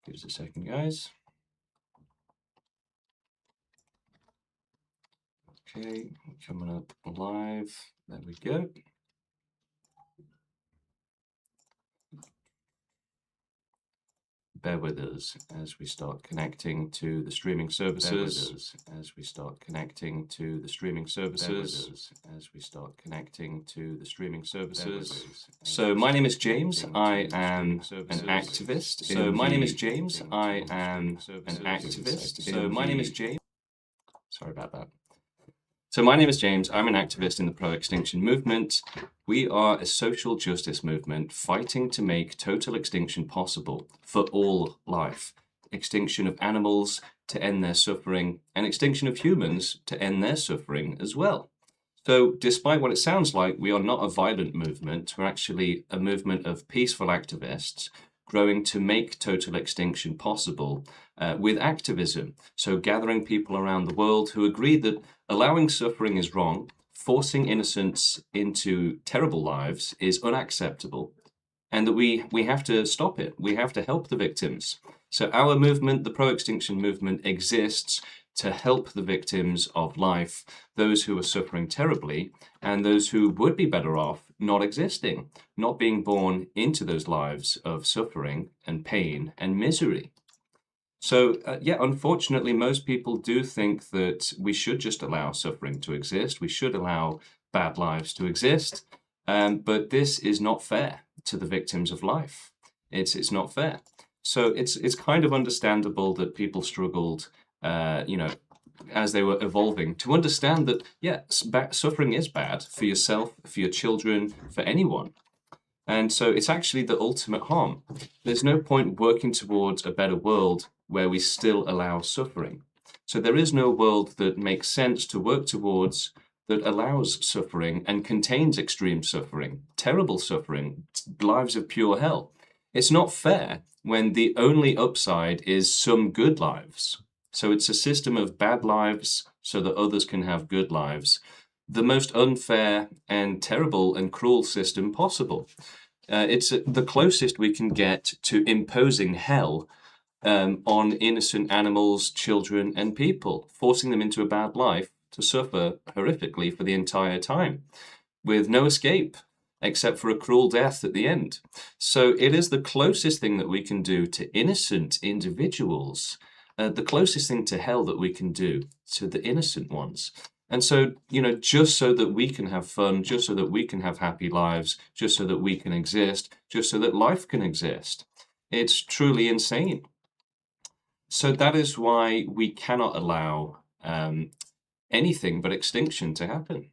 Give us a second, guys. Okay, coming up live. There we go. Bear with us as we start connecting to the streaming services. As we start connecting to the streaming services. As we start connecting to the streaming services. So my name is James. I am an activist. So my name is James. I am an activist. So my name is James. Sorry about that. So my name is James. I'm an activist in the pro-extinction movement. We are a social justice movement fighting to make total extinction possible for all life. Extinction of animals to end their suffering, and extinction of humans to end their suffering as well. So despite what it sounds like, we are not a violent movement. We're actually a movement of peaceful activists growing to make total extinction possible with activism. So gathering people around the world who agree that allowing suffering is wrong, forcing innocents into terrible lives is unacceptable, and that we have to stop it. We have to help the victims. So our movement, the pro-extinction movement, exists to help the victims of life, those who are suffering terribly, and those who would be better off not existing, not being born into those lives of suffering and pain and misery. So, yeah, unfortunately, most people do think that we should just allow suffering to exist. We should allow bad lives to exist. But this is not fair to the victims of life. It's not fair. So it's kind of understandable that people struggled, as they were evolving, to understand that, yeah, suffering is bad for yourself, for your children, for anyone. And so it's actually the ultimate harm. There's no point working towards a better world where we still allow suffering. So there is no world that makes sense to work towards that allows suffering and contains extreme suffering, terrible suffering, lives of pure hell. It's not fair when the only upside is some good lives. So it's a system of bad lives so that others can have good lives. The most unfair and terrible and cruel system possible. It's the closest we can get to imposing hell on innocent animals, children, and people, forcing them into a bad life to suffer horrifically for the entire time, with no escape except for a cruel death at the end. So it is the closest thing that we can do to innocent individuals, the closest thing to hell that we can do to the innocent ones. And so, just so that we can have fun, just so that we can have happy lives, just so that we can exist, just so that life can exist, it's truly insane. So that is why we cannot allow anything but extinction to happen.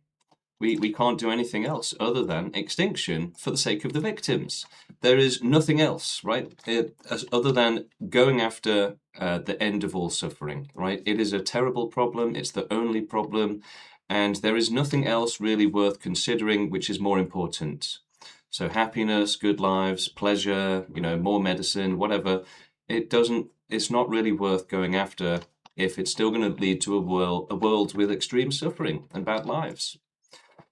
We can't do anything else other than extinction for the sake of the victims. There is nothing else, right? Other than going after the end of all suffering, right? It is a terrible problem. It's the only problem. And there is nothing else really worth considering which is more important. So happiness, good lives, pleasure, more medicine, whatever. It's not really worth going after if it's still going to lead to a world with extreme suffering and bad lives.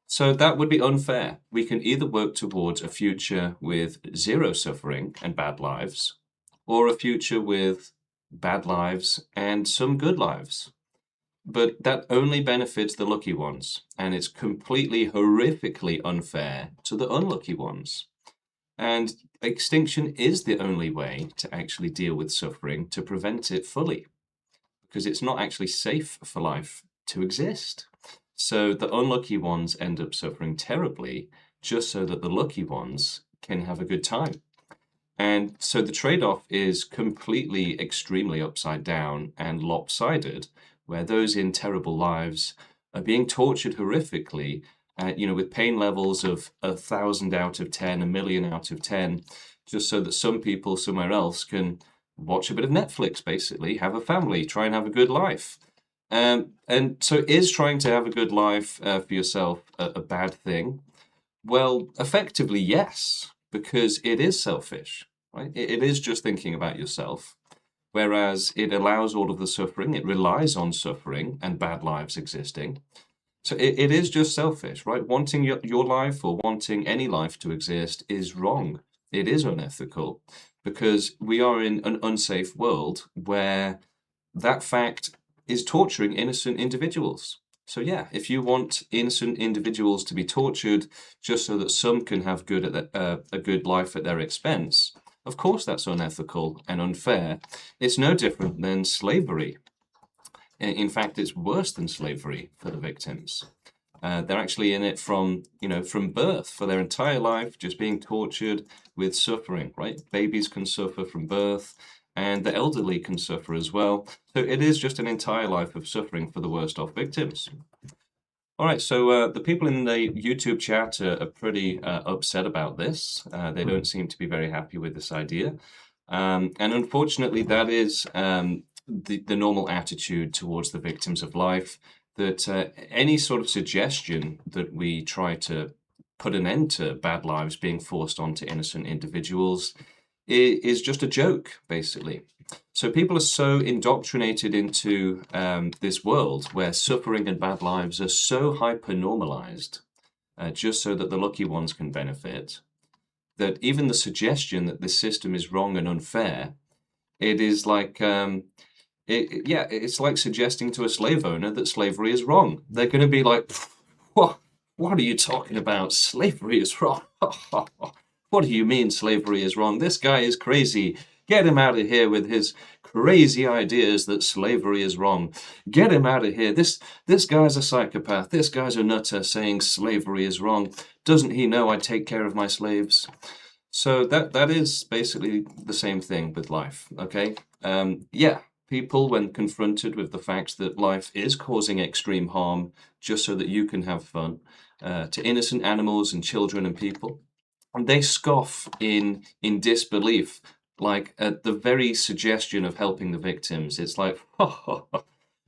So that would be unfair. We can either work towards a future with zero suffering and bad lives, or a future with bad lives and some good lives. But that only benefits the lucky ones, and it's completely horrifically unfair to the unlucky ones. And extinction is the only way to actually deal with suffering, to prevent it fully, because it's not actually safe for life to exist. So the unlucky ones end up suffering terribly just so that the lucky ones can have a good time. And so the trade-off is completely, extremely upside down and lopsided, where those in terrible lives are being tortured horrifically, with pain levels of 1,000 out of 10, 1,000,000 out of 10, just so that some people somewhere else can watch a bit of Netflix, basically, have a family, try and have a good life. And so is trying to have a good life for yourself a bad thing? Well, effectively, yes, because it is selfish, right? It is just thinking about yourself, whereas it allows all of the suffering, it relies on suffering and bad lives existing. So it is just selfish, right? Wanting your life or wanting any life to exist is wrong. It is unethical because we are in an unsafe world where that fact is torturing innocent individuals. So yeah, if you want innocent individuals to be tortured just so that some can have a good life at their expense, of course that's unethical and unfair. It's no different than slavery. In fact, it's worse than slavery for the victims. They're actually in it from birth, for their entire life, just being tortured with suffering, right? Babies can suffer from birth, and the elderly can suffer as well. So it is just an entire life of suffering for the worst off victims. All right, so the people in the YouTube chat are pretty upset about this. They don't seem to be very happy with this idea. And unfortunately, that is the normal attitude towards the victims of life, that any sort of suggestion that we try to put an end to bad lives being forced onto innocent individuals is just a joke, basically. So people are so indoctrinated into this world where suffering and bad lives are so hyper-normalized, just so that the lucky ones can benefit, that even the suggestion that this system is wrong and unfair, it is like, it's like suggesting to a slave owner that slavery is wrong. They're going to be like, what are you talking about? Slavery is wrong. What do you mean slavery is wrong? This guy is crazy. Get him out of here with his crazy ideas that slavery is wrong. Get him out of here. This guy's a psychopath. This guy's a nutter saying slavery is wrong. Doesn't he know I take care of my slaves? So that is basically the same thing with life, okay? Yeah, people, when confronted with the fact that life is causing extreme harm just so that you can have fun, to innocent animals and children and people, and they scoff in disbelief, like at the very suggestion of helping the victims. It's like,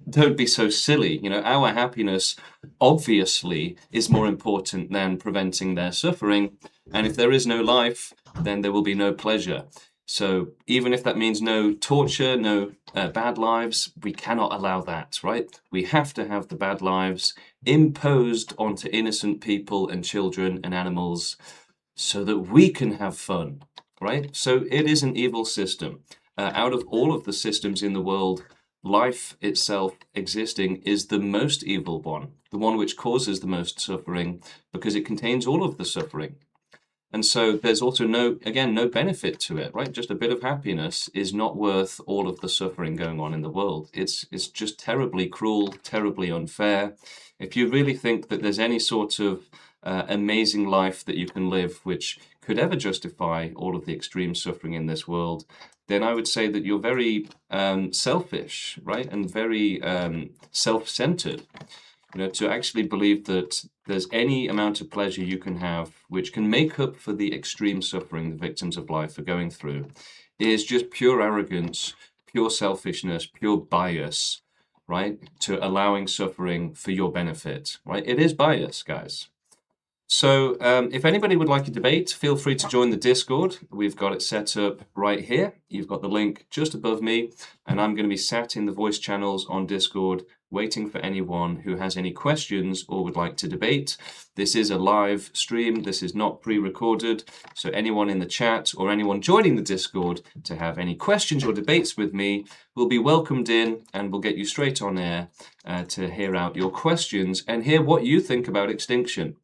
don't be so silly. Our happiness obviously is more important than preventing their suffering. And if there is no life, then there will be no pleasure. So even if that means no torture, no bad lives, we cannot allow that, right? We have to have the bad lives imposed onto innocent people and children and animals so that we can have fun, right? So it is an evil system. Out of all of the systems in the world, life itself existing is the most evil one, the one which causes the most suffering because it contains all of the suffering. And so there's also no benefit to it, right? Just a bit of happiness is not worth all of the suffering going on in the world. It's just terribly cruel, terribly unfair. If you really think that there's any sort of amazing life that you can live which could ever justify all of the extreme suffering in this world, then I would say that you're very selfish, right? And very self-centered. To actually believe that there's any amount of pleasure you can have which can make up for the extreme suffering the victims of life are going through is just pure arrogance, pure selfishness, pure bias, right? To allowing suffering for your benefit, right? It is bias, guys. So if anybody would like a debate, feel free to join the Discord. We've got it set up right here. You've got the link just above me, and I'm going to be sat in the voice channels on Discord waiting for anyone who has any questions or would like to debate. This is a live stream. This is not pre-recorded. So anyone in the chat or anyone joining the Discord to have any questions or debates with me will be welcomed in, and we'll get you straight on air to hear out your questions and hear what you think about extinction.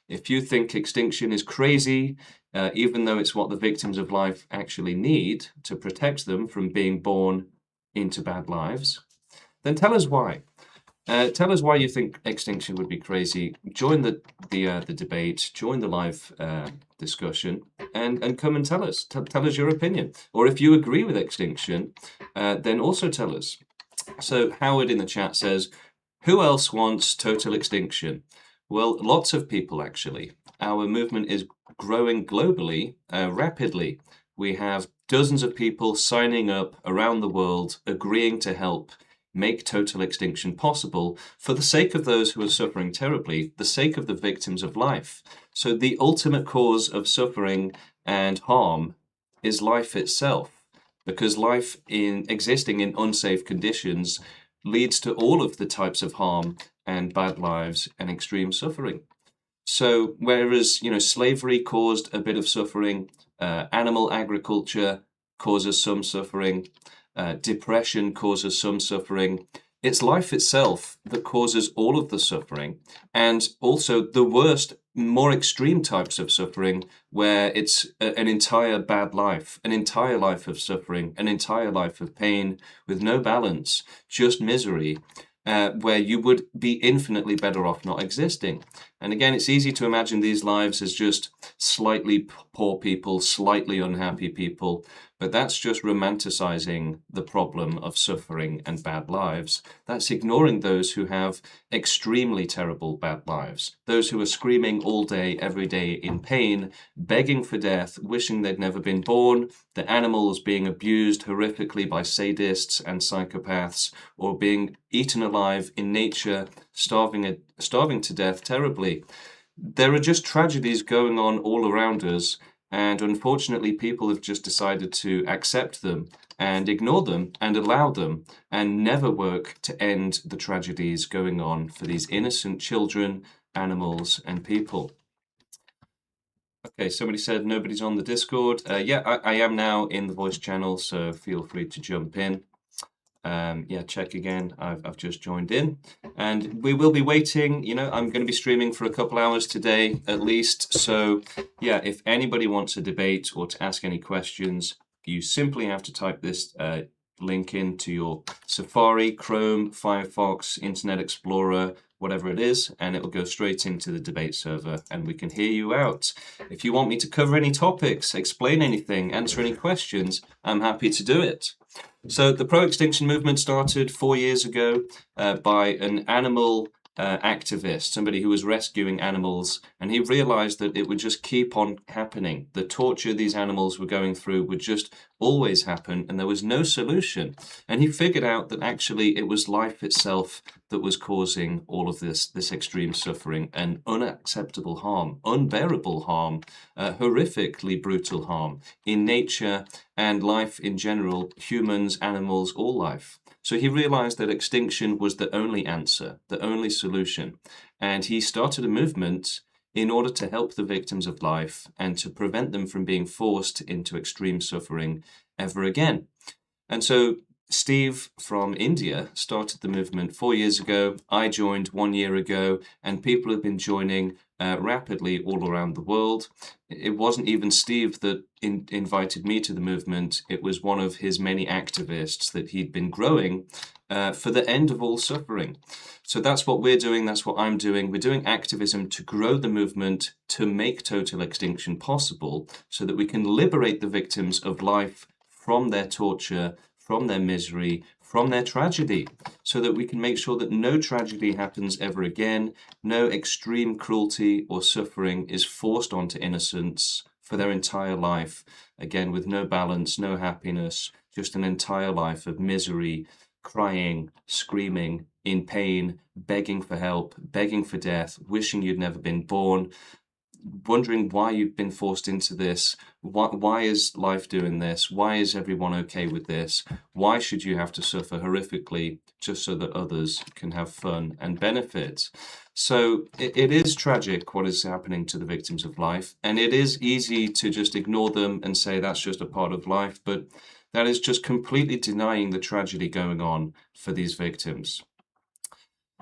If you think extinction is crazy, even though it's what the victims of life actually need to protect them from being born into bad lives, then tell us why. Tell us why you think extinction would be crazy. Join the debate, join the live discussion, and come and tell us. Tell us your opinion. Or if you agree with extinction, then also tell us. So Howard in the chat says, who else wants total extinction? Well, lots of people, actually. Our movement is growing globally rapidly. We have dozens of people signing up around the world, agreeing to help make total extinction possible for the sake of those who are suffering terribly, the sake of the victims of life. So the ultimate cause of suffering and harm is life itself, because life existing in unsafe conditions leads to all of the types of harm and bad lives and extreme suffering. So whereas, slavery caused a bit of suffering, animal agriculture causes some suffering. Depression causes some suffering. It's life itself that causes all of the suffering, and also the worst, more extreme types of suffering, where it's an entire bad life, an entire life of suffering, an entire life of pain with no balance, just misery, where you would be infinitely better off not existing. And again, it's easy to imagine these lives as just slightly poor people, slightly unhappy people, but that's just romanticizing the problem of suffering and bad lives. That's ignoring those who have extremely terrible bad lives, those who are screaming all day, every day in pain, begging for death, wishing they'd never been born, the animals being abused horrifically by sadists and psychopaths, or being eaten alive in nature, starving to death terribly. There are just tragedies going on all around us, and unfortunately people have just decided to accept them and ignore them and allow them, and never work to end the tragedies going on for these innocent children, animals, and people. Okay, somebody said nobody's on the Discord. Yeah, I am now in the voice channel, so feel free to jump in. Yeah, check again. I've just joined in, and we will be waiting. I'm going to be streaming for a couple hours today at least. So yeah, if anybody wants a debate or to ask any questions, you simply have to type this link into your Safari, Chrome, Firefox, Internet Explorer, whatever it is, and it will go straight into the debate server, and we can hear you out. If you want me to cover any topics, explain anything, answer any questions, I'm happy to do it. So the pro-extinction movement started 4 years ago by an animal activist, somebody who was rescuing animals, and he realized that it would just keep on happening. The torture these animals were going through would just always happen, and there was no solution. And he figured out that actually it was life itself that was causing all of this extreme suffering and unacceptable harm, unbearable harm, horrifically brutal harm in nature and life in general, humans, animals, all life. So he realized that extinction was the only answer, the only solution. And he started a movement in order to help the victims of life and to prevent them from being forced into extreme suffering ever again. And so Steve from India started the movement 4 years ago. I joined 1 year ago, and people have been joining rapidly all around the world. It wasn't even Steve that invited me to the movement. It was one of his many activists that he'd been growing for the end of all suffering. So that's what we're doing. That's what I'm doing. We're doing activism to grow the movement to make total extinction possible, so that we can liberate the victims of life from their torture, from their misery, from their tragedy, so that we can make sure that no tragedy happens ever again, no extreme cruelty or suffering is forced onto innocents for their entire life, again with no balance, no happiness, just an entire life of misery, crying, screaming, in pain, begging for help, begging for death, wishing you'd never been born, wondering why you've been forced into this. Why is life doing this? Why is everyone okay with this? Why should you have to suffer horrifically just so that others can have fun and benefit? So it is tragic what is happening to the victims of life, and it is easy to just ignore them and say that's just a part of life, but that is just completely denying the tragedy going on for these victims.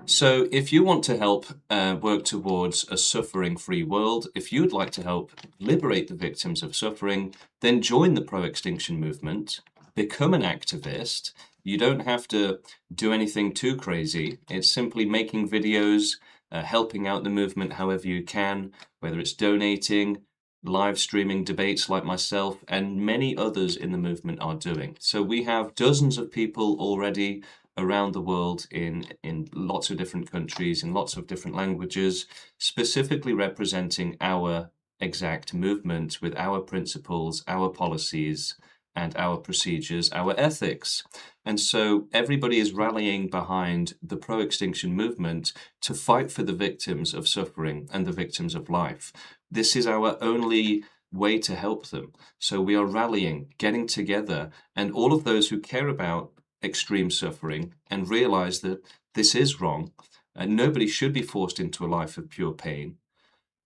So if you want to help work towards a suffering-free world, if you'd like to help liberate the victims of suffering, then join the pro-extinction movement, become an activist. You don't have to do anything too crazy. It's simply making videos, helping out the movement however you can, whether it's donating, live streaming debates like myself and many others in the movement are doing. So we have dozens of people already around the world in lots of different countries, in lots of different languages, specifically representing our exact movement with our principles, our policies, and our procedures, our ethics. And so everybody is rallying behind the pro-extinction movement to fight for the victims of suffering and the victims of life. This is our only way to help them. So we are rallying, getting together, and all of those who care about extreme suffering and realize that this is wrong and nobody should be forced into a life of pure pain.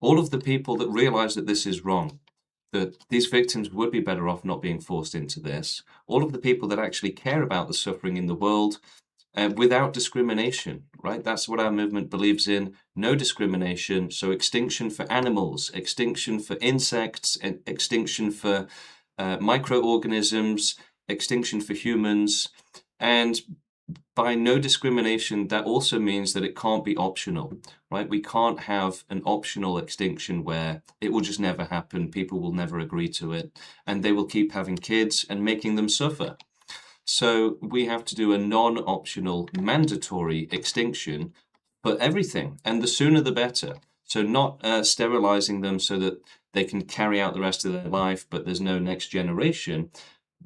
All of the people that realize that this is wrong, that these victims would be better off not being forced into this. All of the people that actually care about the suffering in the world, without discrimination, right? That's what our movement believes in. No discrimination. So extinction for animals, extinction for insects, extinction for microorganisms, extinction for humans. And by no discrimination, that also means that it can't be optional, right? We can't have an optional extinction where it will just never happen, people will never agree to it, and they will keep having kids and making them suffer. So we have to do a non-optional, mandatory extinction for everything, and the sooner the better. So not sterilizing them so that they can carry out the rest of their life, but there's no next generation.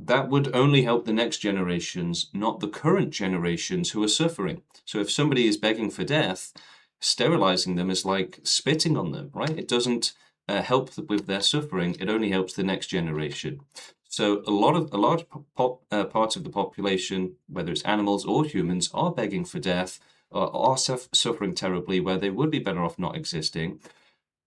That would only help the next generations, not the current generations who are suffering. So if somebody is begging for death, sterilizing them is like spitting on them, right? It doesn't help with their suffering. It only helps the next generation. So a large part of the population, whether it's animals or humans, are begging for death, are suffering terribly, where they would be better off not existing.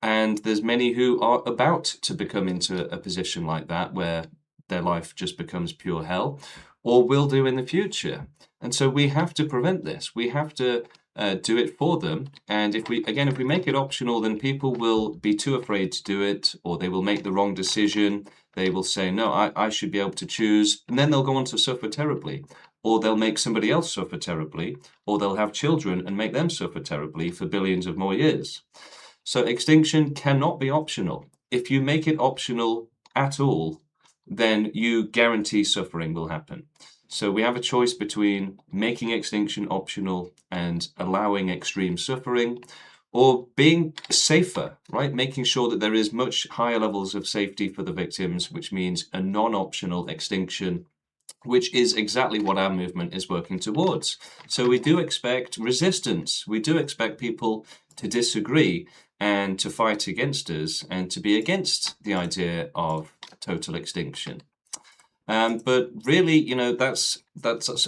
And there's many who are about to become into a position like that, where their life just becomes pure hell, or will do in the future. And so we have to prevent this. We have to do it for them. And if we make it optional, then people will be too afraid to do it, or they will make the wrong decision. They will say, no, I should be able to choose. And then they'll go on to suffer terribly, or they'll make somebody else suffer terribly, or they'll have children and make them suffer terribly for billions of more years. So extinction cannot be optional. If you make it optional at all, then you guarantee suffering will happen. So we have a choice between making extinction optional and allowing extreme suffering, or being safer, right? Making sure that there is much higher levels of safety for the victims, which means a non-optional extinction, which is exactly what our movement is working towards. So we do expect resistance. We do expect people to disagree and to fight against us and to be against the idea of total extinction. But really, that's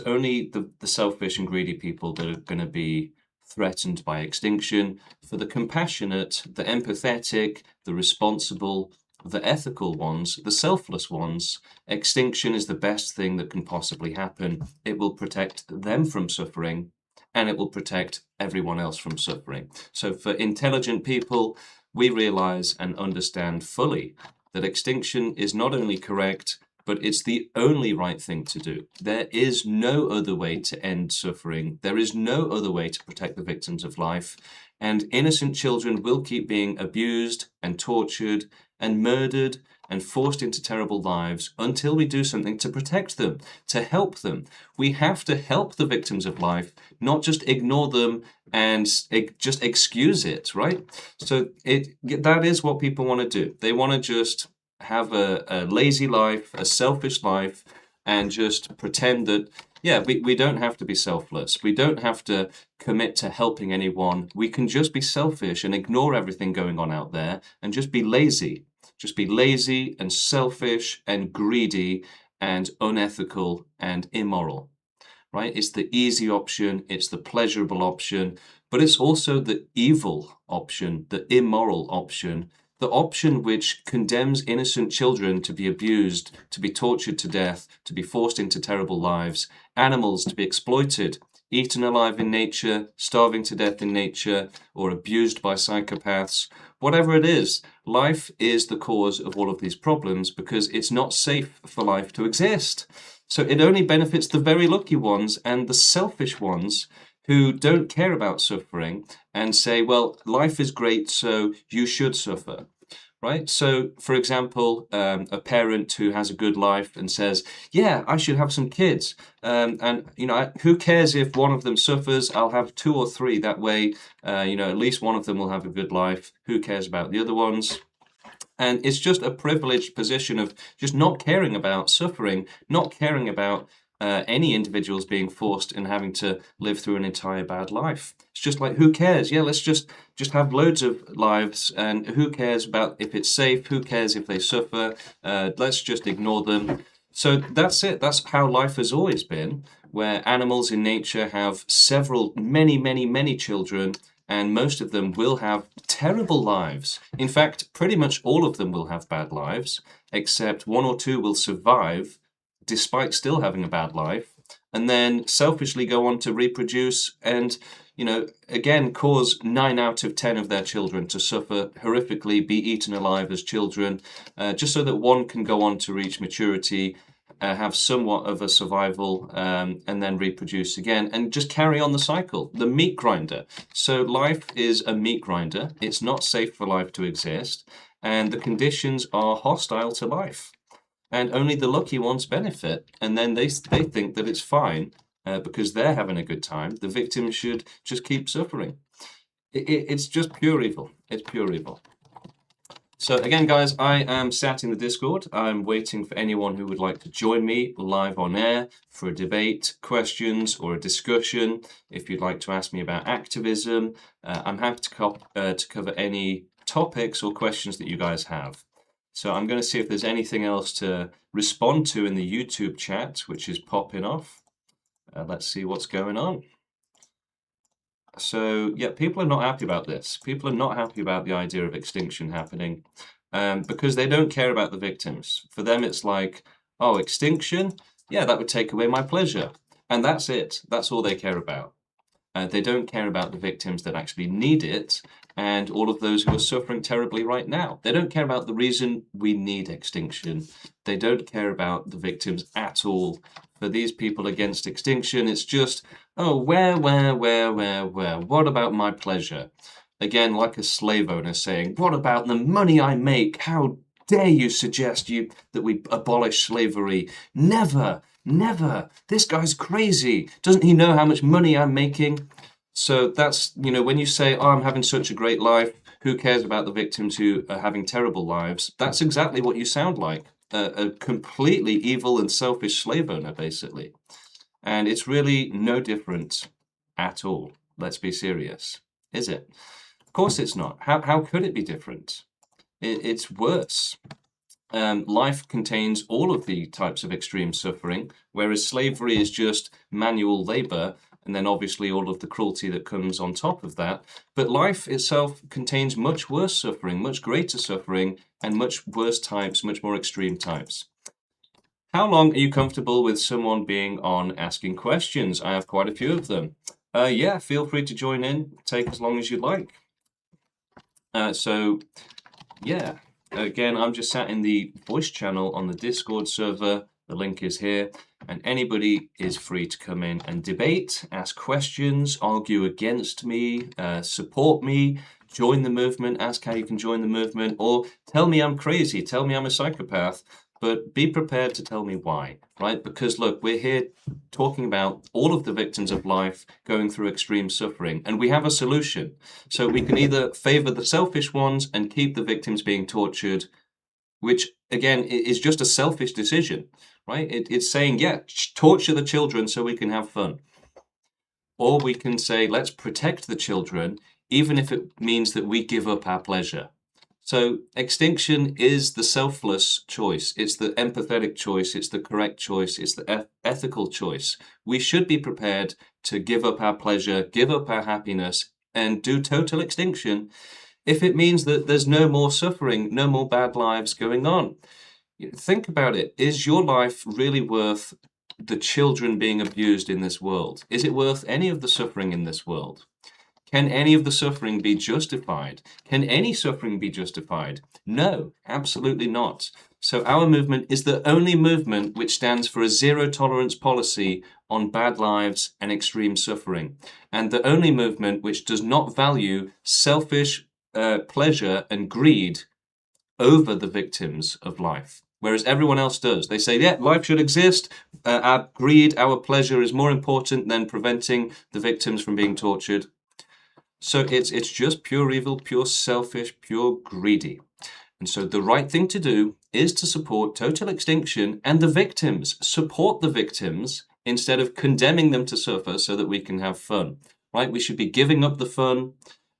only the selfish and greedy people that are going to be threatened by extinction. For the compassionate, the empathetic, the responsible, the ethical ones, the selfless ones, extinction is the best thing that can possibly happen. It will protect them from suffering, and it will protect everyone else from suffering. So for intelligent people, we realize and understand fully that extinction is not only correct, but it's the only right thing to do. There is no other way to end suffering. There is no other way to protect the victims of life. And innocent children will keep being abused and tortured and murdered and forced into terrible lives until we do something to protect them, to help them. We have to help the victims of life, not just ignore them and just excuse it, right? So that is what people want to do. They want to just have a lazy life, a selfish life, and just pretend that, yeah, we don't have to be selfless. We don't have to commit to helping anyone. We can just be selfish and ignore everything going on out there and just be lazy. Just be lazy and selfish and greedy and unethical and immoral, right? It's the easy option. It's the pleasurable option, but it's also the evil option, the immoral option, the option which condemns innocent children to be abused, to be tortured to death, to be forced into terrible lives, animals to be exploited, eaten alive in nature, starving to death in nature, or abused by psychopaths. Whatever it is, life is the cause of all of these problems because it's not safe for life to exist. So it only benefits the very lucky ones and the selfish ones who don't care about suffering and say, well, life is great, so you should suffer. Right? So, for example, a parent who has a good life and says, yeah, I should have some kids. And, who cares if one of them suffers? I'll have 2 or 3. That way, at least one of them will have a good life. Who cares about the other ones? And it's just a privileged position of just not caring about suffering, not caring about any individuals being forced and having to live through an entire bad life. It's just like, who cares? Yeah, let's just have loads of lives, and who cares about if it's safe? Who cares if they suffer? Let's just ignore them. So that's it. That's how life has always been, where animals in nature have many children, and most of them will have terrible lives. In fact, pretty much all of them will have bad lives, except 1 or 2 will survive despite still having a bad life, and then selfishly go on to reproduce and, again, cause 9 out of 10 of their children to suffer horrifically, be eaten alive as children, just so that one can go on to reach maturity, have somewhat of a survival, and then reproduce again, and just carry on the cycle. The meat grinder. So life is a meat grinder. It's not safe for life to exist, and the conditions are hostile to life. And only the lucky ones benefit, and then they think that it's fine because they're having a good time. The victims should just keep suffering. It's just pure evil. It's pure evil. So again, guys, I am sat in the Discord. I'm waiting for anyone who would like to join me live on air for a debate, questions, or a discussion. If you'd like to ask me about activism, I'm happy to cover any topics or questions that you guys have. So I'm going to see if there's anything else to respond to in the YouTube chat, which is popping off. Let's see what's going on. So, yeah, people are not happy about this. People are not happy about the idea of extinction happening because they don't care about the victims. For them, it's like, oh, extinction? Yeah, that would take away my pleasure. And that's it. That's all they care about. They don't care about the victims that actually need it and all of those who are suffering terribly right now. They don't care about the reason we need extinction. They don't care about the victims at all. For these people against extinction, it's just, oh, where? What about my pleasure? Again, like a slave owner saying, what about the money I make? How dare you suggest that we abolish slavery? Never. Never. This guy's crazy. Doesn't he know how much money I'm making? So that's, when you say, oh, I'm having such a great life, who cares about the victims who are having terrible lives? That's exactly what you sound like. A completely evil and selfish slave owner, basically. And it's really no different at all. Let's be serious. Is it? Of course it's not. How could it be different? It's worse. Life contains all of the types of extreme suffering, whereas slavery is just manual labor, and then obviously all of the cruelty that comes on top of that. But life itself contains much worse suffering, much greater suffering, and much worse types, much more extreme types. How long are you comfortable with someone being on asking questions? I have quite a few of them. Yeah, feel free to join in. Take as long as you'd like. So, yeah. Again, I'm just sat in the voice channel on the Discord server. The link is here. And anybody is free to come in and debate, ask questions, argue against me, support me, join the movement, ask how you can join the movement, or tell me I'm crazy, tell me I'm a psychopath, but be prepared to tell me why, right? Because look, we're here talking about all of the victims of life going through extreme suffering, and we have a solution. So we can either favor the selfish ones and keep the victims being tortured, which again is just a selfish decision, right? It's saying, yeah, torture the children so we can have fun. Or we can say, let's protect the children, even if it means that we give up our pleasure. So extinction is the selfless choice. It's the empathetic choice. It's the correct choice. It's the ethical choice. We should be prepared to give up our pleasure, give up our happiness, and do total extinction if it means that there's no more suffering, no more bad lives going on. Think about it. Is your life really worth the children being abused in this world? Is it worth any of the suffering in this world? Can any of the suffering be justified? Can any suffering be justified? No, absolutely not. So our movement is the only movement which stands for a zero tolerance policy on bad lives and extreme suffering, and the only movement which does not value selfish pleasure and greed over the victims of life, whereas everyone else does. They say, yeah, life should exist. Our greed, our pleasure is more important than preventing the victims from being tortured. So it's just pure evil, pure selfish, pure greedy. And so the right thing to do is to support total extinction and the victims. Support the victims instead of condemning them to suffer so that we can have fun, right? We should be giving up the fun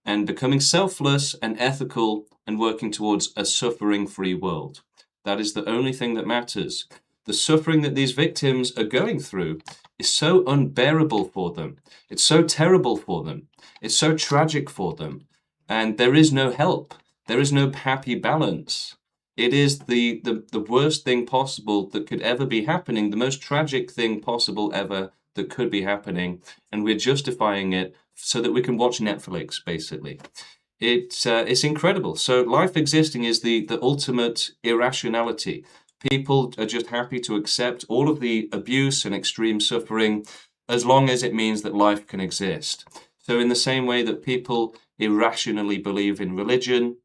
and becoming selfless and ethical and working towards a suffering-free world. That is the only thing that matters. The suffering that these victims are going through is so unbearable for them. It's so terrible for them. It's so tragic for them. And there is no help. There is no happy balance. It is the worst thing possible that could ever be happening, the most tragic thing possible ever that could be happening. And we're justifying it so that we can watch Netflix, basically. It's incredible. So life existing is the ultimate irrationality. People are just happy to accept all of the abuse and extreme suffering as long as it means that life can exist. So in the same way that people irrationally believe in religion,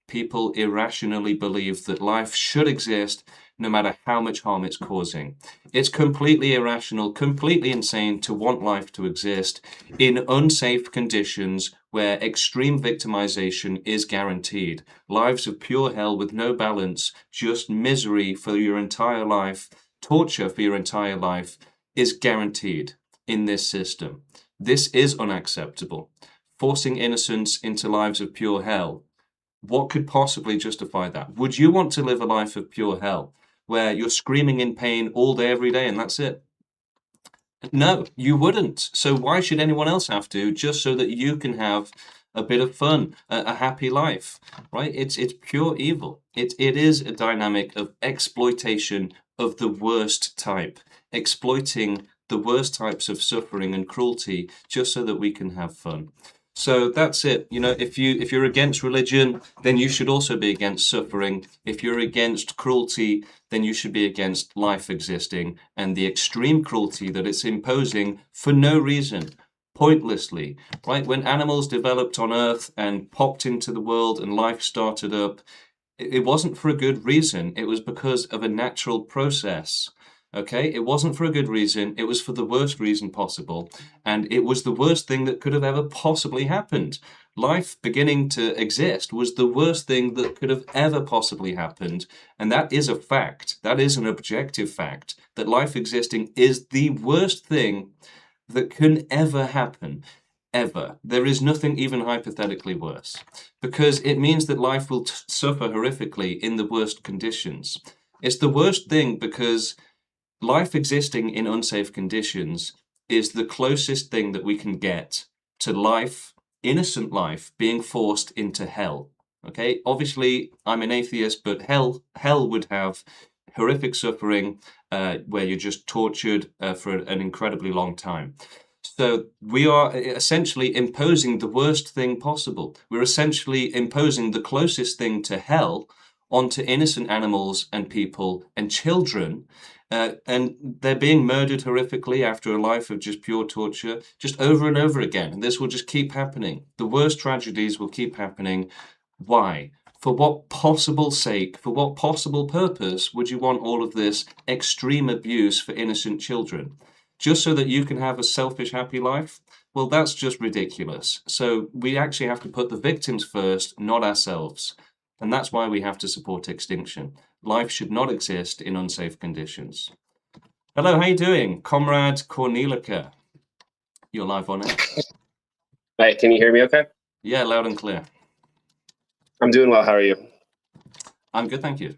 people irrationally believe that life should exist no matter how much harm it's causing. It's completely irrational, completely insane to want life to exist in unsafe conditions where extreme victimization is guaranteed. Lives of pure hell with no balance, just misery for your entire life, torture for your entire life is guaranteed in this system. This is unacceptable. Forcing innocence into lives of pure hell. What could possibly justify that? Would you want to live a life of pure hell where you're screaming in pain all day, every day, and that's it? No, you wouldn't. So why should anyone else have to, just so that you can have a bit of fun, a happy life, right? It's pure evil. It is a dynamic of exploitation of the worst type, exploiting the worst types of suffering and cruelty just so that we can have fun. So that's it. You know, if you're against religion, then you should also be against suffering. If you're against cruelty, then you should be against life existing and the extreme cruelty that it's imposing for no reason, pointlessly, right? When animals developed on Earth and popped into the world and life started up, it wasn't for a good reason. It was because of a natural process. Okay, it wasn't for a good reason. It was for the worst reason possible. And it was the worst thing that could have ever possibly happened. Life beginning to exist was the worst thing that could have ever possibly happened. And that is a fact. That is an objective fact. That life existing is the worst thing that can ever happen. Ever. There is nothing even hypothetically worse. Because it means that life will suffer horrifically in the worst conditions. It's the worst thing because life existing in unsafe conditions is the closest thing that we can get to life, innocent life, being forced into hell. Okay, obviously I'm an atheist, but hell would have horrific suffering where you're just tortured for an incredibly long time. So we are essentially imposing the worst thing possible. We're essentially imposing the closest thing to hell onto innocent animals and people and children. And they're being murdered horrifically after a life of just pure torture, just over and over again. And this will just keep happening. The worst tragedies will keep happening. Why? For what possible sake, for what possible purpose would you want all of this extreme abuse for innocent children? Just so that you can have a selfish, happy life? Well, that's just ridiculous. So we actually have to put the victims first, not ourselves. And that's why we have to support extinction. Life should not exist in unsafe conditions. Hello, how you doing? Comrade Cornelica. You're live on it. Hey, can you hear me okay? Yeah, loud and clear. I'm doing well. How are you? I'm good, thank you.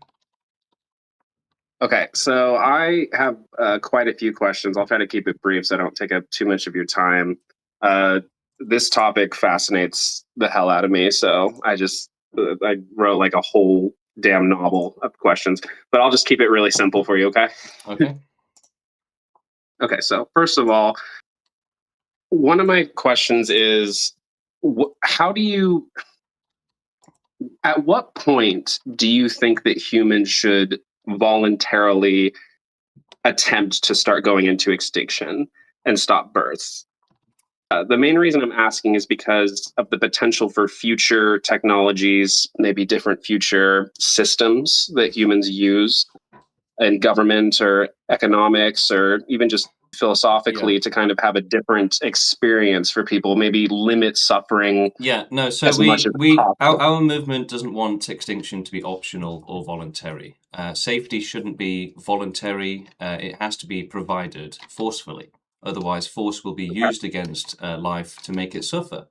Okay, so I have quite a few questions. I'll try to keep it brief so I don't take up too much of your time. This topic fascinates the hell out of me, so I wrote like a whole damn novel of questions, but I'll just keep it really simple for you, okay? Okay. Okay, so first of all, one of my questions is, at what point do you think that humans should voluntarily attempt to start going into extinction and stop births? The main reason I'm asking is because of the potential for future technologies, maybe different future systems that humans use in government or economics or even just philosophically to kind of have a different experience for people, maybe limit suffering. Yeah, no, so our movement doesn't want extinction to be optional or voluntary. Safety shouldn't be voluntary. It has to be provided forcefully. Otherwise, force will be used against life to make it suffer.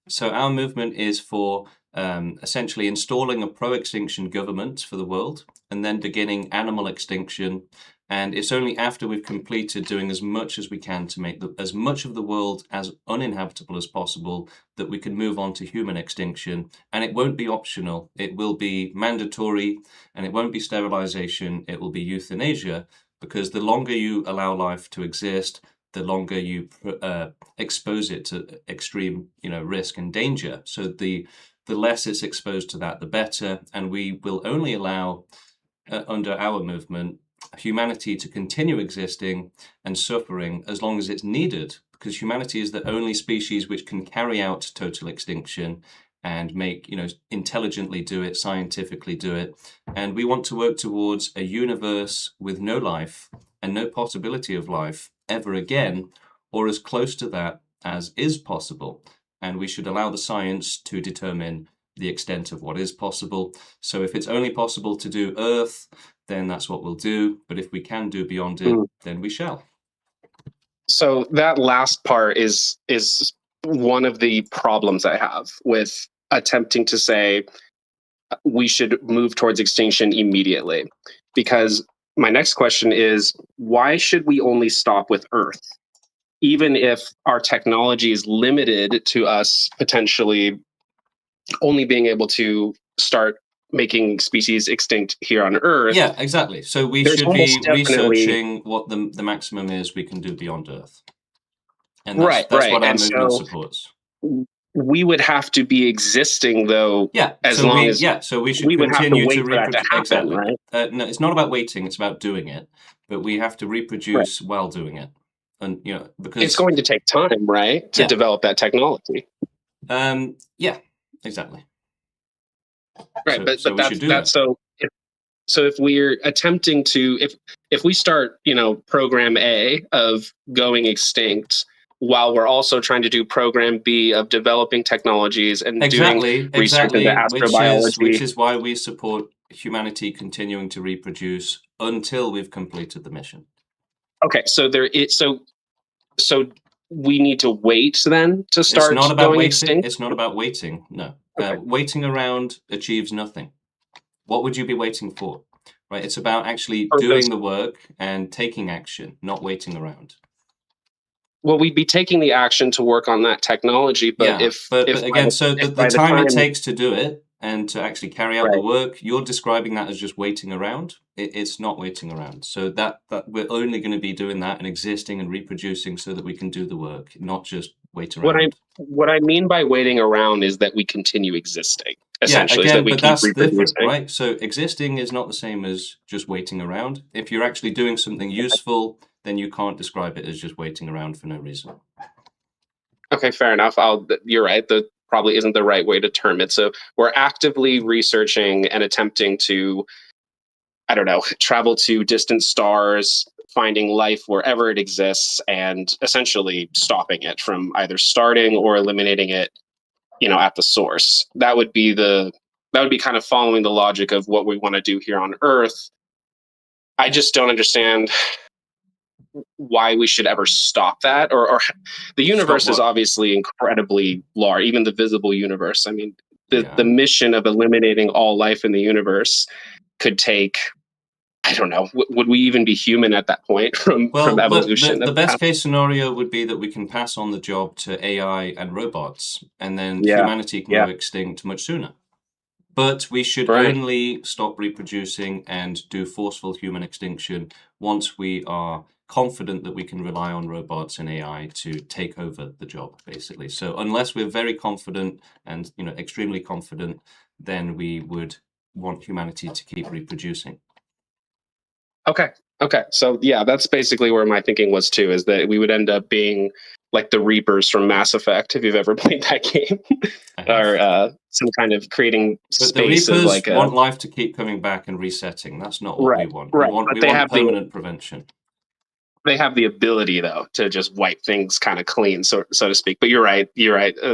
So our movement is for essentially installing a pro-extinction government for the world and then beginning animal extinction And it's only after we've completed doing as much as we can to make as much of the world as uninhabitable as possible that we can move on to human extinction. And it won't be optional. It will be mandatory, and it won't be sterilization. It will be euthanasia, because the longer you allow life to exist, the longer you expose it to extreme, risk and danger. So the less it's exposed to that, the better. And we will only allow, under our movement, humanity to continue existing and suffering as long as it's needed, because humanity is the only species which can carry out total extinction and make, intelligently do it, scientifically do it. And we want to work towards a universe with no life and no possibility of life ever again, or as close to that as is possible. And we should allow the science to determine the extent of what is possible. So if it's only possible to do Earth, then that's what we'll do. But if we can do beyond it, then we shall. So that last part is one of the problems I have with attempting to say we should move towards extinction immediately. Because my next question is, why should we only stop with Earth? Even if our technology is limited to us potentially only being able to start making species extinct here on Earth. Yeah, exactly. So we should be researching what the maximum is we can do beyond Earth. And that's what our movement supports. We would have to be existing, though. Yeah, so we should continue to reproduce. Exactly. Right? No, it's not about waiting; it's about doing it. But we have to reproduce while doing it, and because it's going to take time, right, to develop that technology. Yeah, exactly. Right, so, but that's so if we're attempting to, if we start, program A of going extinct, while we're also trying to do program B of developing technologies and doing research into astrobiology, which is why we support humanity continuing to reproduce until we've completed the mission. Okay, so so we need to wait then to start it's not about going waiting. extinct? It's not about waiting. No, okay. Waiting around achieves nothing. What would you be waiting for? Right, it's about actually doing the work and taking action, not waiting around. Well, we'd be taking the action to work on that technology, but but again, the time it takes to do it and to actually carry out the work, you're describing that as just waiting around. It's not waiting around. So that we're only going to be doing that and existing and reproducing so that we can do the work, not just wait around. What I mean by waiting around is that we continue existing. Essentially, again, that we but keep that's reproducing. Different, right? So existing is not the same as just waiting around. If you're actually doing something useful, then you can't describe it as just waiting around for no reason. Okay, fair enough. You're right. That probably isn't the right way to term it. So we're actively researching and attempting to, I don't know, travel to distant stars, finding life wherever it exists, and essentially stopping it from either starting or eliminating it, at the source. That would be kind of following the logic of what we want to do here on Earth. I just don't understand why we should ever stop that, or the universe is obviously incredibly large, even the visible universe. I mean, the mission of eliminating all life in the universe could take, I don't know, would we even be human at that point from evolution? The best case scenario would be that we can pass on the job to AI and robots, and then humanity can go extinct much sooner. But we should only stop reproducing and do forceful human extinction once we are confident that we can rely on robots and AI to take over the job, basically. So unless we're very confident and extremely confident, then we would want humanity to keep reproducing. Okay. So that's basically where my thinking was too, is that we would end up being like the Reapers from Mass Effect, if you've ever played that game, or some kind of creating space. But the Reapers want life to keep coming back and resetting. That's not what we want. Right. We want permanent prevention. They have the ability, though, to just wipe things kind of clean, so to speak. But you're right.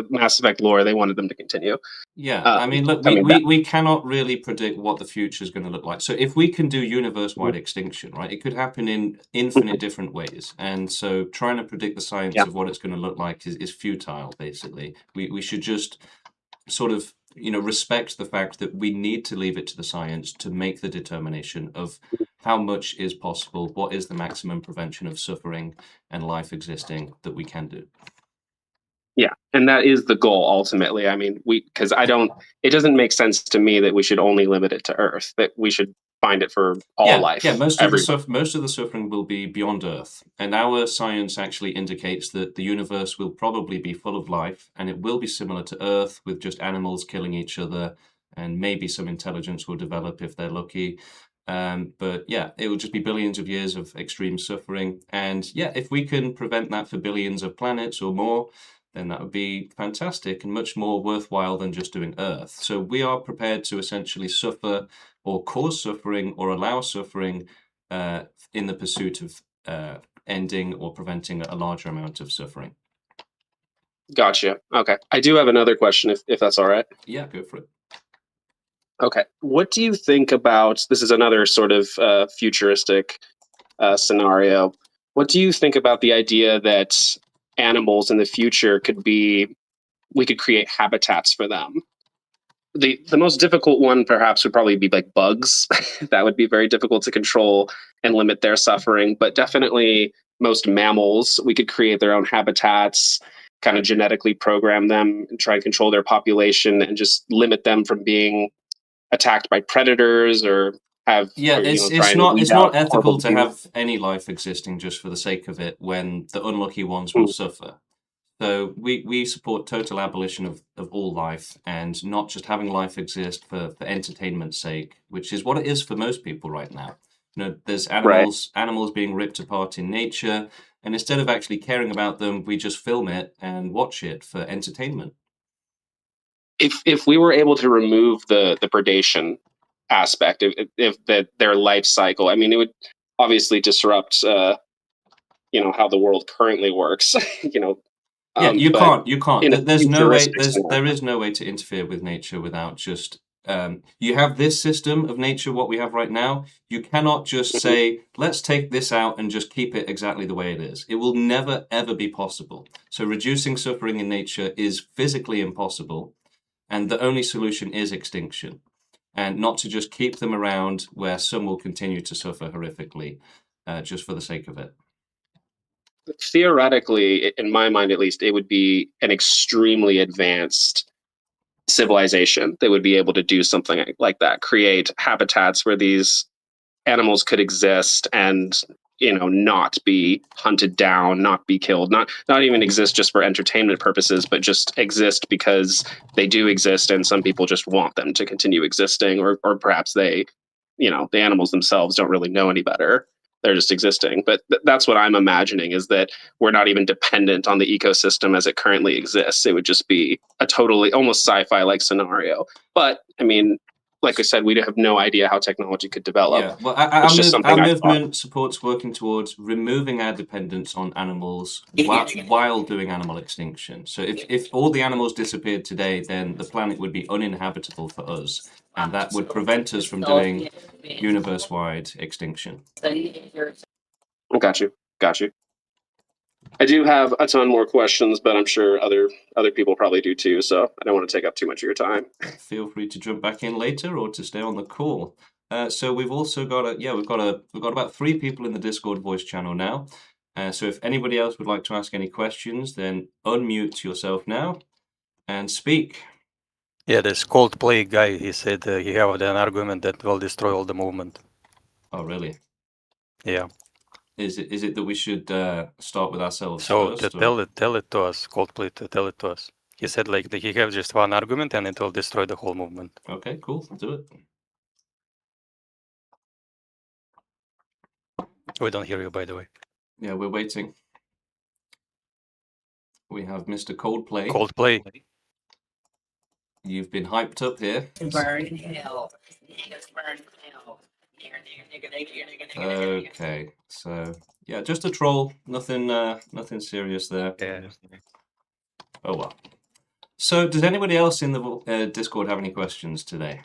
Mass Effect lore, they wanted them to continue. Yeah, I mean, look, we cannot really predict what the future is going to look like. So if we can do universe-wide extinction, right, it could happen in infinite different ways. And so trying to predict the science of what it's going to look like is futile, basically. We should just sort of respect the fact that we need to leave it to the science to make the determination of how much is possible, what is the maximum prevention of suffering and life existing that we can do. Yeah, and that is the goal ultimately. I mean, because it doesn't make sense to me that we should only limit it to Earth, that we should find it for all life. Yeah, most of the suffering will be beyond Earth, and our science actually indicates that the universe will probably be full of life, and it will be similar to Earth with just animals killing each other, and maybe some intelligence will develop if they're lucky. But yeah, it will just be billions of years of extreme suffering, and yeah, if we can prevent that for billions of planets or more, then that would be fantastic and much more worthwhile than just doing Earth. So we are prepared to essentially suffer or cause suffering or allow suffering in the pursuit of ending or preventing a larger amount of suffering. Gotcha. Okay. I do have another question if that's all right. Yeah, go for it. Okay. What do you think about this? Is another sort of futuristic scenario. What do you think about the idea that animals in the future we could create habitats for them? The most difficult one perhaps would probably be like bugs. That would be very difficult to control and limit their suffering, but definitely most mammals, we could create their own habitats, kind of genetically program them and try and control their population and just limit them from being attacked by predators or it's not ethical to have any life existing just for the sake of it when the unlucky ones will suffer. So we support total abolition of all life and not just having life exist for entertainment's sake, which is what it is for most people right now. There's animals being ripped apart in nature, and instead of actually caring about them, we just film it and watch it for entertainment. If we were able to remove the predation aspect, if their life cycle, I mean, it would obviously disrupt how the world currently works. You can't. There is no way to interfere with nature without just. You have this system of nature, what we have right now. You cannot just say, let's take this out and just keep it exactly the way it is. It will never, ever be possible. So reducing suffering in nature is physically impossible. And the only solution is extinction. And not to just keep them around where some will continue to suffer horrifically, just for the sake of it. Theoretically, in my mind at least, it would be an extremely advanced civilization that would be able to do something like that, create habitats where these animals could exist and not be hunted down, not be killed, not even exist just for entertainment purposes, but just exist because they do exist and some people just want them to continue existing, or perhaps the animals themselves don't really know any better. They're just existing. But that's what I'm imagining, is that we're not even dependent on the ecosystem as it currently exists. It would just be a totally almost sci-fi-like scenario. But I mean, like I said, we have no idea how technology could develop. Yeah, well, our movement supports working towards removing our dependence on animals while doing animal extinction. So if all the animals disappeared today, then the planet would be uninhabitable for us, and that would prevent us from doing universe-wide extinction. Got you. I do have a ton more questions, but I'm sure other people probably do too. So I don't want to take up too much of your time. Feel free to jump back in later or to stay on the call. So we've also got we've got about 3 people in the Discord voice channel now. So if anybody else would like to ask any questions, then unmute yourself now and speak. Yeah, this Coldplay guy, he said he had an argument that will destroy all the movement. Oh, really? Yeah. Is it that we should start with ourselves first? So tell it to us, Coldplay, tell it to us. He said like he have just one argument and it will destroy the whole movement. Okay, cool. Do it. We don't hear you, by the way. Yeah, we're waiting. We have Mr. Coldplay. Coldplay. You've been hyped up here. Burn in hell. Niggas burn in hell. Okay, so yeah, just a troll. Nothing serious there. Yeah. Oh well. So, does anybody else in the Discord have any questions today?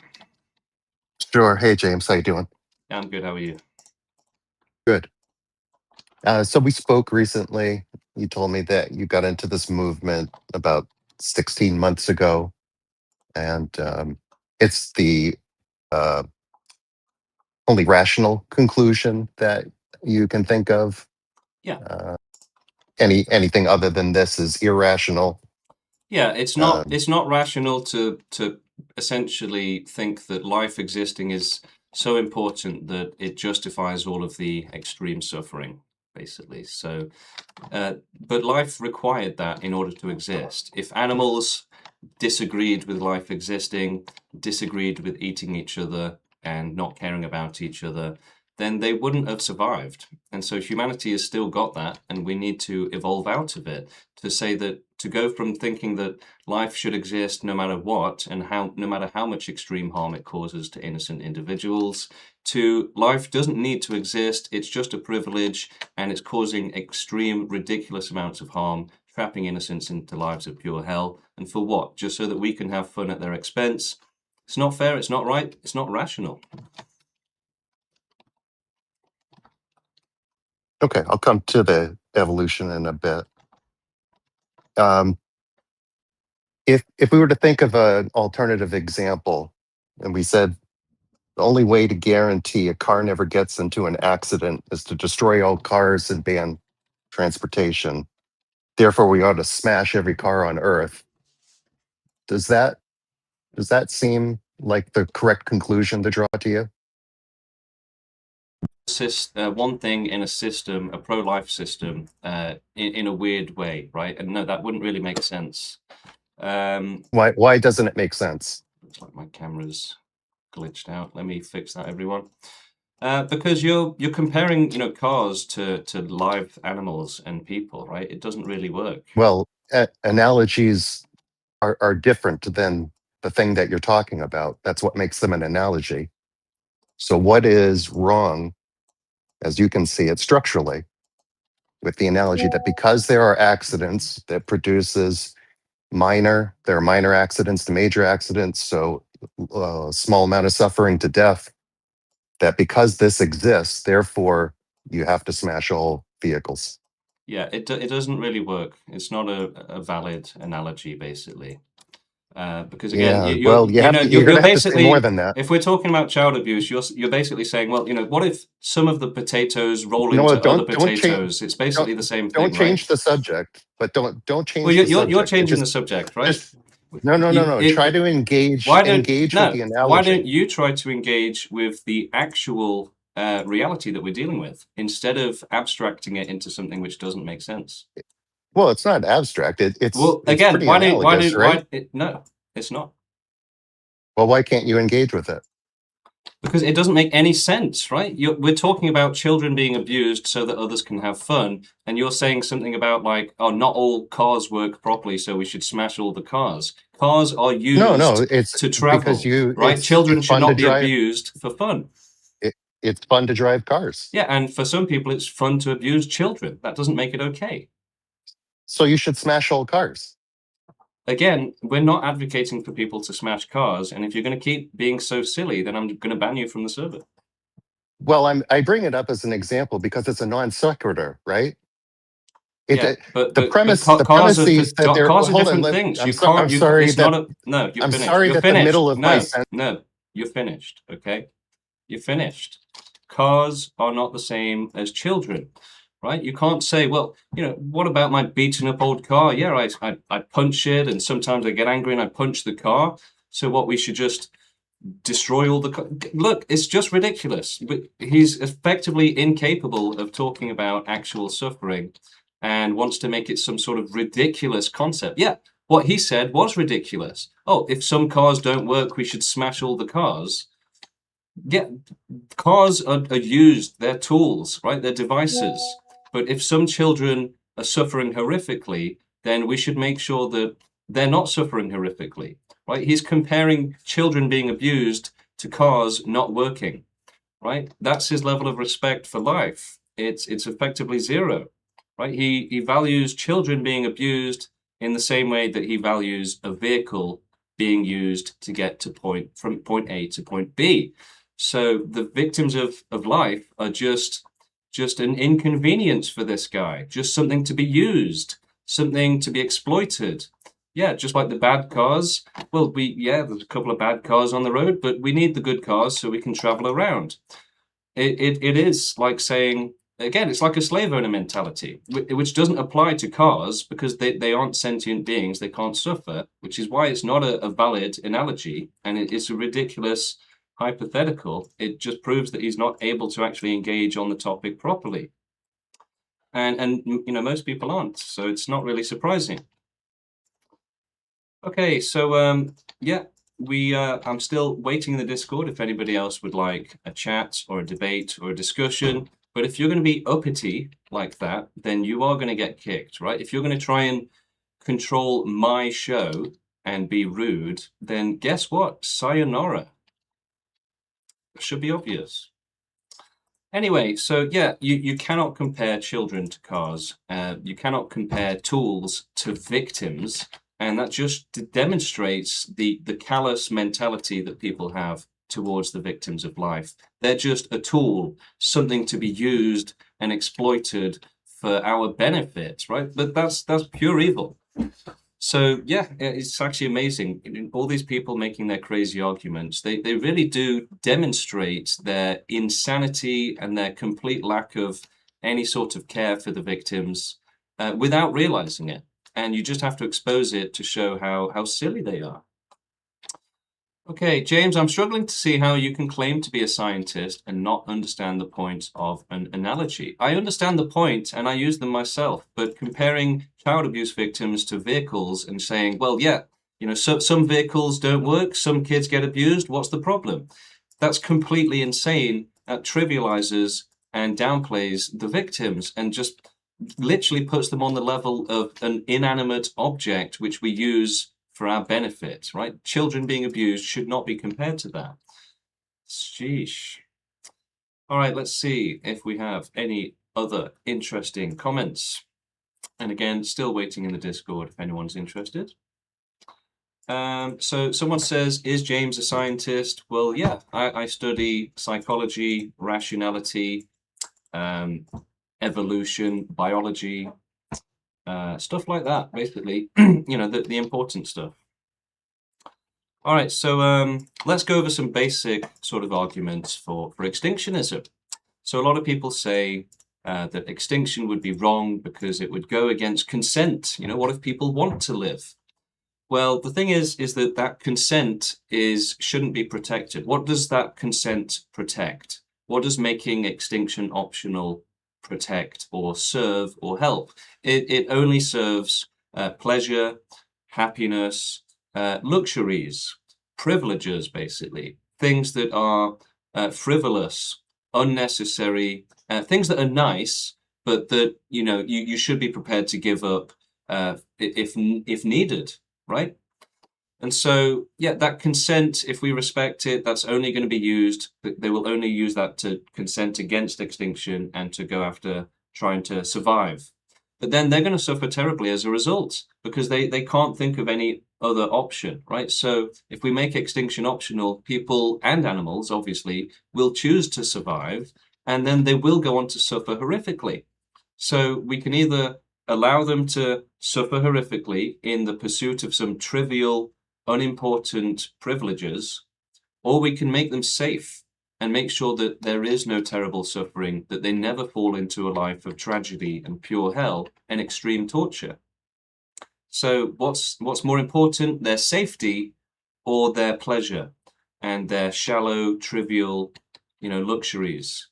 Sure. Hey, James, how you doing? Yeah, I'm good. How are you? Good. So we spoke recently. You told me that you got into this movement about 16 months ago. and it's the uh, only rational conclusion that you can think of. Yeah. Anything other than this is irrational. Yeah, it's not rational to essentially think that life existing is so important that it justifies all of the extreme suffering, basically. So, but life required that in order to exist. If animals disagreed with life existing, disagreed with eating each other and not caring about each other, then they wouldn't have survived. And so humanity has still got that, and we need to evolve out of it to say that, to go from thinking that life should exist no matter what and no matter how much extreme harm it causes to innocent individuals, to life doesn't need to exist, it's just a privilege and it's causing extreme, ridiculous amounts of harm, trapping innocents into lives of pure hell. And for what? Just so that we can have fun at their expense. It's not fair, it's not right, it's not rational. Okay, I'll come to the evolution in a bit. If we were to think of an alternative example, and we said the only way to guarantee a car never gets into an accident is to destroy all cars and ban transportation. Therefore, we ought to smash every car on Earth. Does that seem like the correct conclusion to draw to you? One thing in a system, a pro-life system, in a weird way, right? And no, that wouldn't really make sense. Why doesn't it make sense? Looks like my camera's glitched out. Let me fix that, everyone. Because you're comparing, cars to live animals and people, right? It doesn't really work. Well, analogies are different than the thing that you're talking about. That's what makes them an analogy. So what is wrong, as you can see it structurally, with the analogy that because there are accidents that produces there are minor accidents to major accidents, so a small amount of suffering to death, that because this exists, therefore you have to smash all vehicles. Yeah, it doesn't really work. It's not a valid analogy, basically. Because again, you're going to have to say more than that. If we're talking about child abuse, you're basically saying, well, what if some of the potatoes roll into other potatoes? It's basically the same thing. Don't change the subject, but don't change. Well, the subject. You're changing the subject, right? No. Try to engage with the analogy. Why don't you try to engage with the actual reality that we're dealing with instead of abstracting it into something which doesn't make sense? Well, it's not abstract. It's again, pretty analogous, right? No, it's not. Well, why can't you engage with it? Because it doesn't make any sense, right? We're talking about children being abused so that others can have fun, and you're saying something about like, oh, not all cars work properly, so we should smash all the cars. Cars are used to travel, because right? Children should not be abused for fun. It's fun to drive cars. Yeah, and for some people, it's fun to abuse children. That doesn't make it okay. So you should smash all cars. Again, we're not advocating for people to smash cars, and if you're going to keep being so silly, then I'm going to ban you from the server. Well, I bring it up as an example because it's a non sequitur, right? The premise is that there are different things. I'm sorry that the middle of my sentence. No, you're finished. Okay, you're finished. Cars are not the same as children. Right? You can't say, well, what about my beaten up old car? Yeah, I punch it, and sometimes I get angry and I punch the car. So what, we should just destroy all the car? Look, it's just ridiculous. But he's effectively incapable of talking about actual suffering and wants to make it some sort of ridiculous concept. Yeah, what he said was ridiculous. Oh, if some cars don't work, we should smash all the cars. Yeah, cars are used, they're tools, right? They're devices. But if some children are suffering horrifically, then we should make sure that they're not suffering horrifically, right? He's comparing children being abused to cars not working, right? That's his level of respect for life. It's effectively zero, right? He values children being abused in the same way that he values a vehicle being used to get from point A to point B. So the victims of life are just an inconvenience for this guy, just something to be used, something to be exploited. Yeah, just like the bad cars. Well, there's a couple of bad cars on the road, but we need the good cars so we can travel around. It is like saying, again, it's like a slave owner mentality, which doesn't apply to cars because they aren't sentient beings, they can't suffer, which is why it's not a valid analogy, and it's a ridiculous hypothetical. It just proves that he's not able to actually engage on the topic properly. And you know, most people aren't, so it's not really surprising. Okay, so yeah, I'm still waiting in the Discord if anybody else would like a chat or a debate or a discussion. But if you're going to be uppity like that, then you are going to get kicked, right? If you're going to try and control my show and be rude, then guess what? Sayonara. It should be obvious. Anyway, so yeah, you cannot compare children to cars. You cannot compare tools to victims. And that just demonstrates the callous mentality that people have towards the victims of life. They're just a tool, something to be used and exploited for our benefit, right? But that's pure evil. So yeah, it's actually amazing. All these people making their crazy arguments, they really do demonstrate their insanity and their complete lack of any sort of care for the victims without realizing it. And you just have to expose it to show how silly they are. Okay, James, I'm struggling to see how you can claim to be a scientist and not understand the point of an analogy. I understand the point and I use them myself, but comparing child abuse victims to vehicles and saying, well, yeah, you know, some vehicles don't work, some kids get abused, what's the problem? That's completely insane. That trivializes and downplays the victims and just literally puts them on the level of an inanimate object which we use for our benefit, right? Children being abused should not be compared to that. Sheesh. All right, let's see if we have any other interesting comments. And again, still waiting in the Discord if anyone's interested. So someone says, is James a scientist? Well, yeah, I study psychology, rationality, evolution, biology, stuff like that, basically, you know, the important stuff. All right, so let's go over some basic sort of arguments for extinctionism. So a lot of people say that extinction would be wrong because it would go against consent. You know, what if people want to live? Well, the thing is that consent shouldn't be protected. What does that consent protect? What does making extinction optional protect or serve or help? It only serves pleasure, happiness, luxuries, privileges, basically, things that are frivolous, unnecessary, things that are nice, but that, you know, you should be prepared to give up if needed, right? And so, yeah, that consent, if we respect it, that's only going to be used. They will only use that to consent against extinction and to go after trying to survive. But then they're going to suffer terribly as a result because they can't think of any other option, right? So if we make extinction optional, people and animals, obviously, will choose to survive, and then they will go on to suffer horrifically. So we can either allow them to suffer horrifically in the pursuit of some trivial, unimportant privileges, or we can make them safe and make sure that there is no terrible suffering, that they never fall into a life of tragedy and pure hell and extreme torture. So what's more important, their safety or their pleasure and their shallow, trivial, you know, luxuries?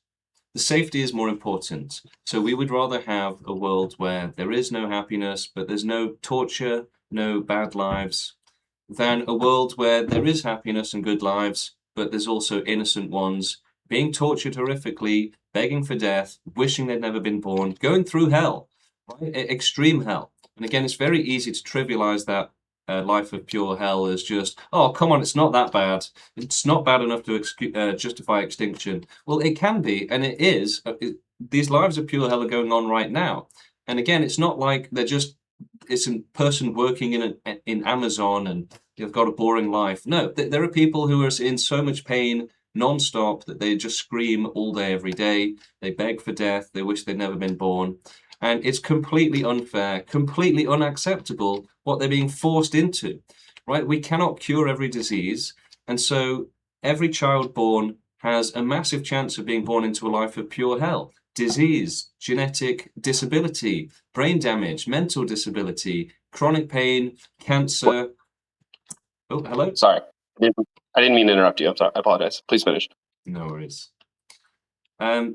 The safety is more important. So we would rather have a world where there is no happiness, but there's no torture, no bad lives, than a world where there is happiness and good lives, but there's also innocent ones being tortured horrifically, begging for death, wishing they'd never been born, going through hell, right? Extreme hell. And again, it's very easy to trivialize that life of pure hell as just, oh, come on, it's not that bad. It's not bad enough to justify extinction. Well, it can be, and it is. These lives of pure hell are going on right now. And again, it's not like it's a person working in Amazon and they've got a boring life. No, there are people who are in so much pain non-stop that they just scream all day, every day. They beg for death. They wish they'd never been born. And it's completely unfair, completely unacceptable what they're being forced into, right? We cannot cure every disease. And so every child born has a massive chance of being born into a life of pure health. Disease, genetic disability, brain damage, mental disability, chronic pain, cancer. Oh, hello? Sorry. I didn't mean to interrupt you. I'm sorry. I apologize. Please finish. No worries.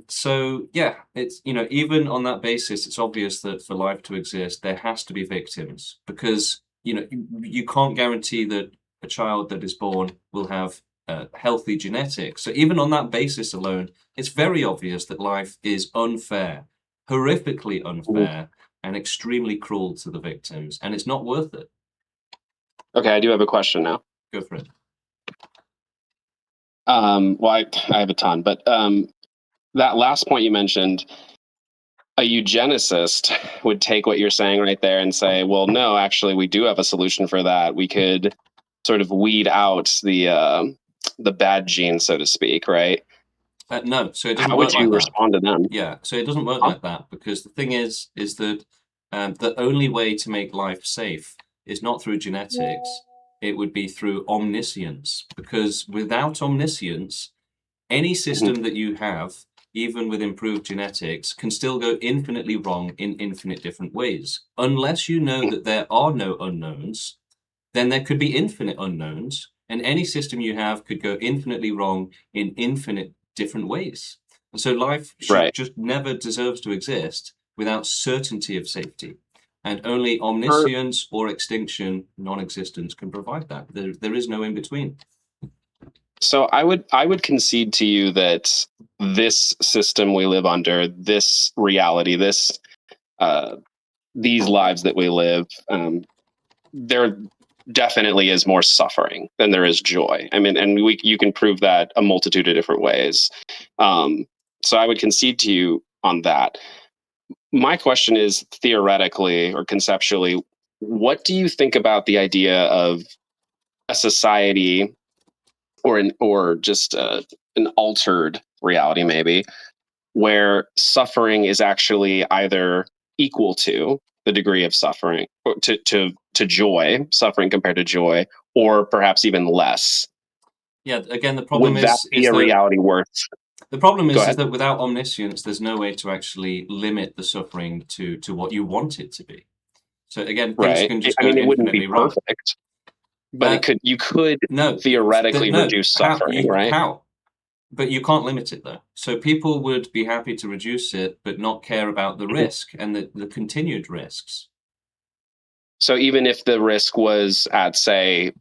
So yeah, it's, you know, even on that basis, it's obvious that for life to exist, there has to be victims, because, you know, you can't guarantee that a child that is born will have healthy genetics. So even on that basis alone, it's very obvious that life is unfair, horrifically unfair, and extremely cruel to the victims, and it's not worth it. Okay, I do have a question now. Go for it. Well, I have a ton, but that last point you mentioned, a eugenicist would take what you're saying right there and say, well, no, actually, we do have a solution for that. We could sort of weed out the bad genes, so to speak, right? No, so it doesn't How work would like you that. respond to them? Yeah, so it doesn't work like that, because the thing is that the only way to make life safe is not through genetics. It would be through omniscience, because without omniscience, any system that you have, even with improved genetics, can still go infinitely wrong in infinite different ways. Unless you know that there are no unknowns, then there could be infinite unknowns, and any system you have could go infinitely wrong in infinite different ways. And so life just never deserves to exist without certainty of safety. And only omniscience or extinction, non-existence, can provide that. There is no in between. So I would concede to you that this system we live under, this reality, these lives that we live, there definitely is more suffering than there is joy. I mean, and you can prove that a multitude of different ways. So I would concede to you on that. My question is, theoretically or conceptually, what do you think about the idea of a society or just an altered reality, maybe, where suffering is actually either equal to the degree of suffering, to joy, suffering compared to joy, or perhaps even less? Yeah, again, the problem Would that be a reality worth? The problem is that without omniscience, there's no way to actually limit the suffering to what you want it to be. So again, things can just go it wouldn't be wrong. perfect, but you could theoretically reduce suffering, right? How? But you can't limit it, though. So people would be happy to reduce it, but not care about the risk and the continued risks. So even if the risk was at, say,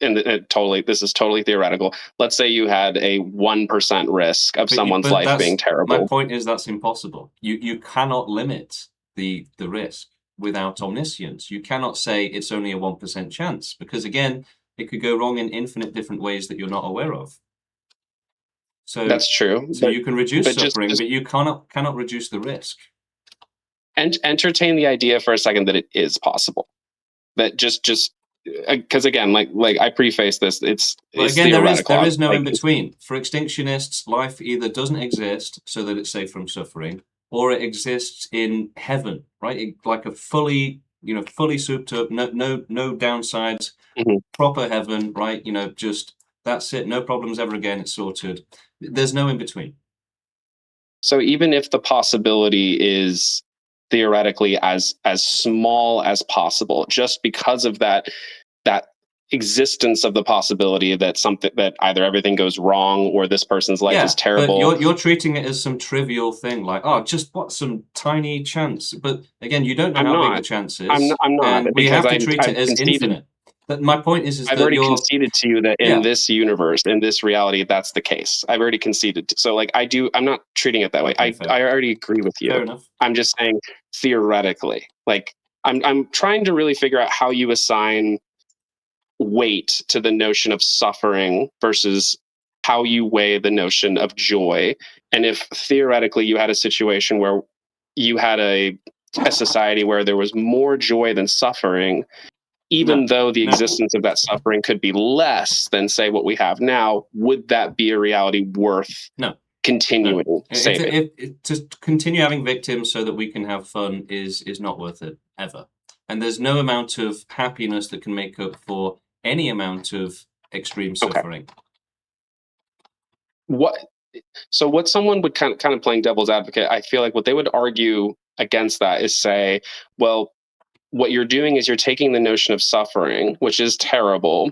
this is totally theoretical. Let's say you had a 1% risk of someone's life being terrible. My point is that's impossible. You cannot limit the risk without omniscience. You cannot say it's only a 1% chance, because again, it could go wrong in infinite different ways that you're not aware of. So that's true. So you can reduce suffering, but you cannot reduce the risk. And entertain the idea for a second that it is possible. That just because again, like I preface this, it's again, there is no in between. For extinctionists, life either doesn't exist so that it's safe from suffering, or it exists in heaven, right? Like a fully souped up, no downsides, proper heaven, right? Just that's it, no problems ever again, it's sorted. There's no in between. So even if the possibility is theoretically as small as possible, just because of that existence of the possibility that either everything goes wrong or this person's life is terrible. But you're treating it as some trivial thing, like, just some tiny chance. But again, you don't know how big the chance is. I'm not. And we have to treat it as infinite. But my point is I've already conceded to you that in this universe, in this reality, that's the case. I've already conceded. So I'm not treating it that way. I already agree with you. Fair enough. I'm just saying theoretically, like I'm trying to really figure out how you assign weight to the notion of suffering versus how you weigh the notion of joy. And if theoretically you had a situation where you had a society where there was more joy than suffering, even though the existence of that suffering could be less than, say, what we have now, would that be a reality worth continuing saving. To continue having victims so that we can have fun is not worth it ever. And there's no amount of happiness that can make up for any amount of extreme suffering. So what someone would kind of playing devil's advocate, I feel like what they would argue against that is say, well, what you're doing is you're taking the notion of suffering, which is terrible,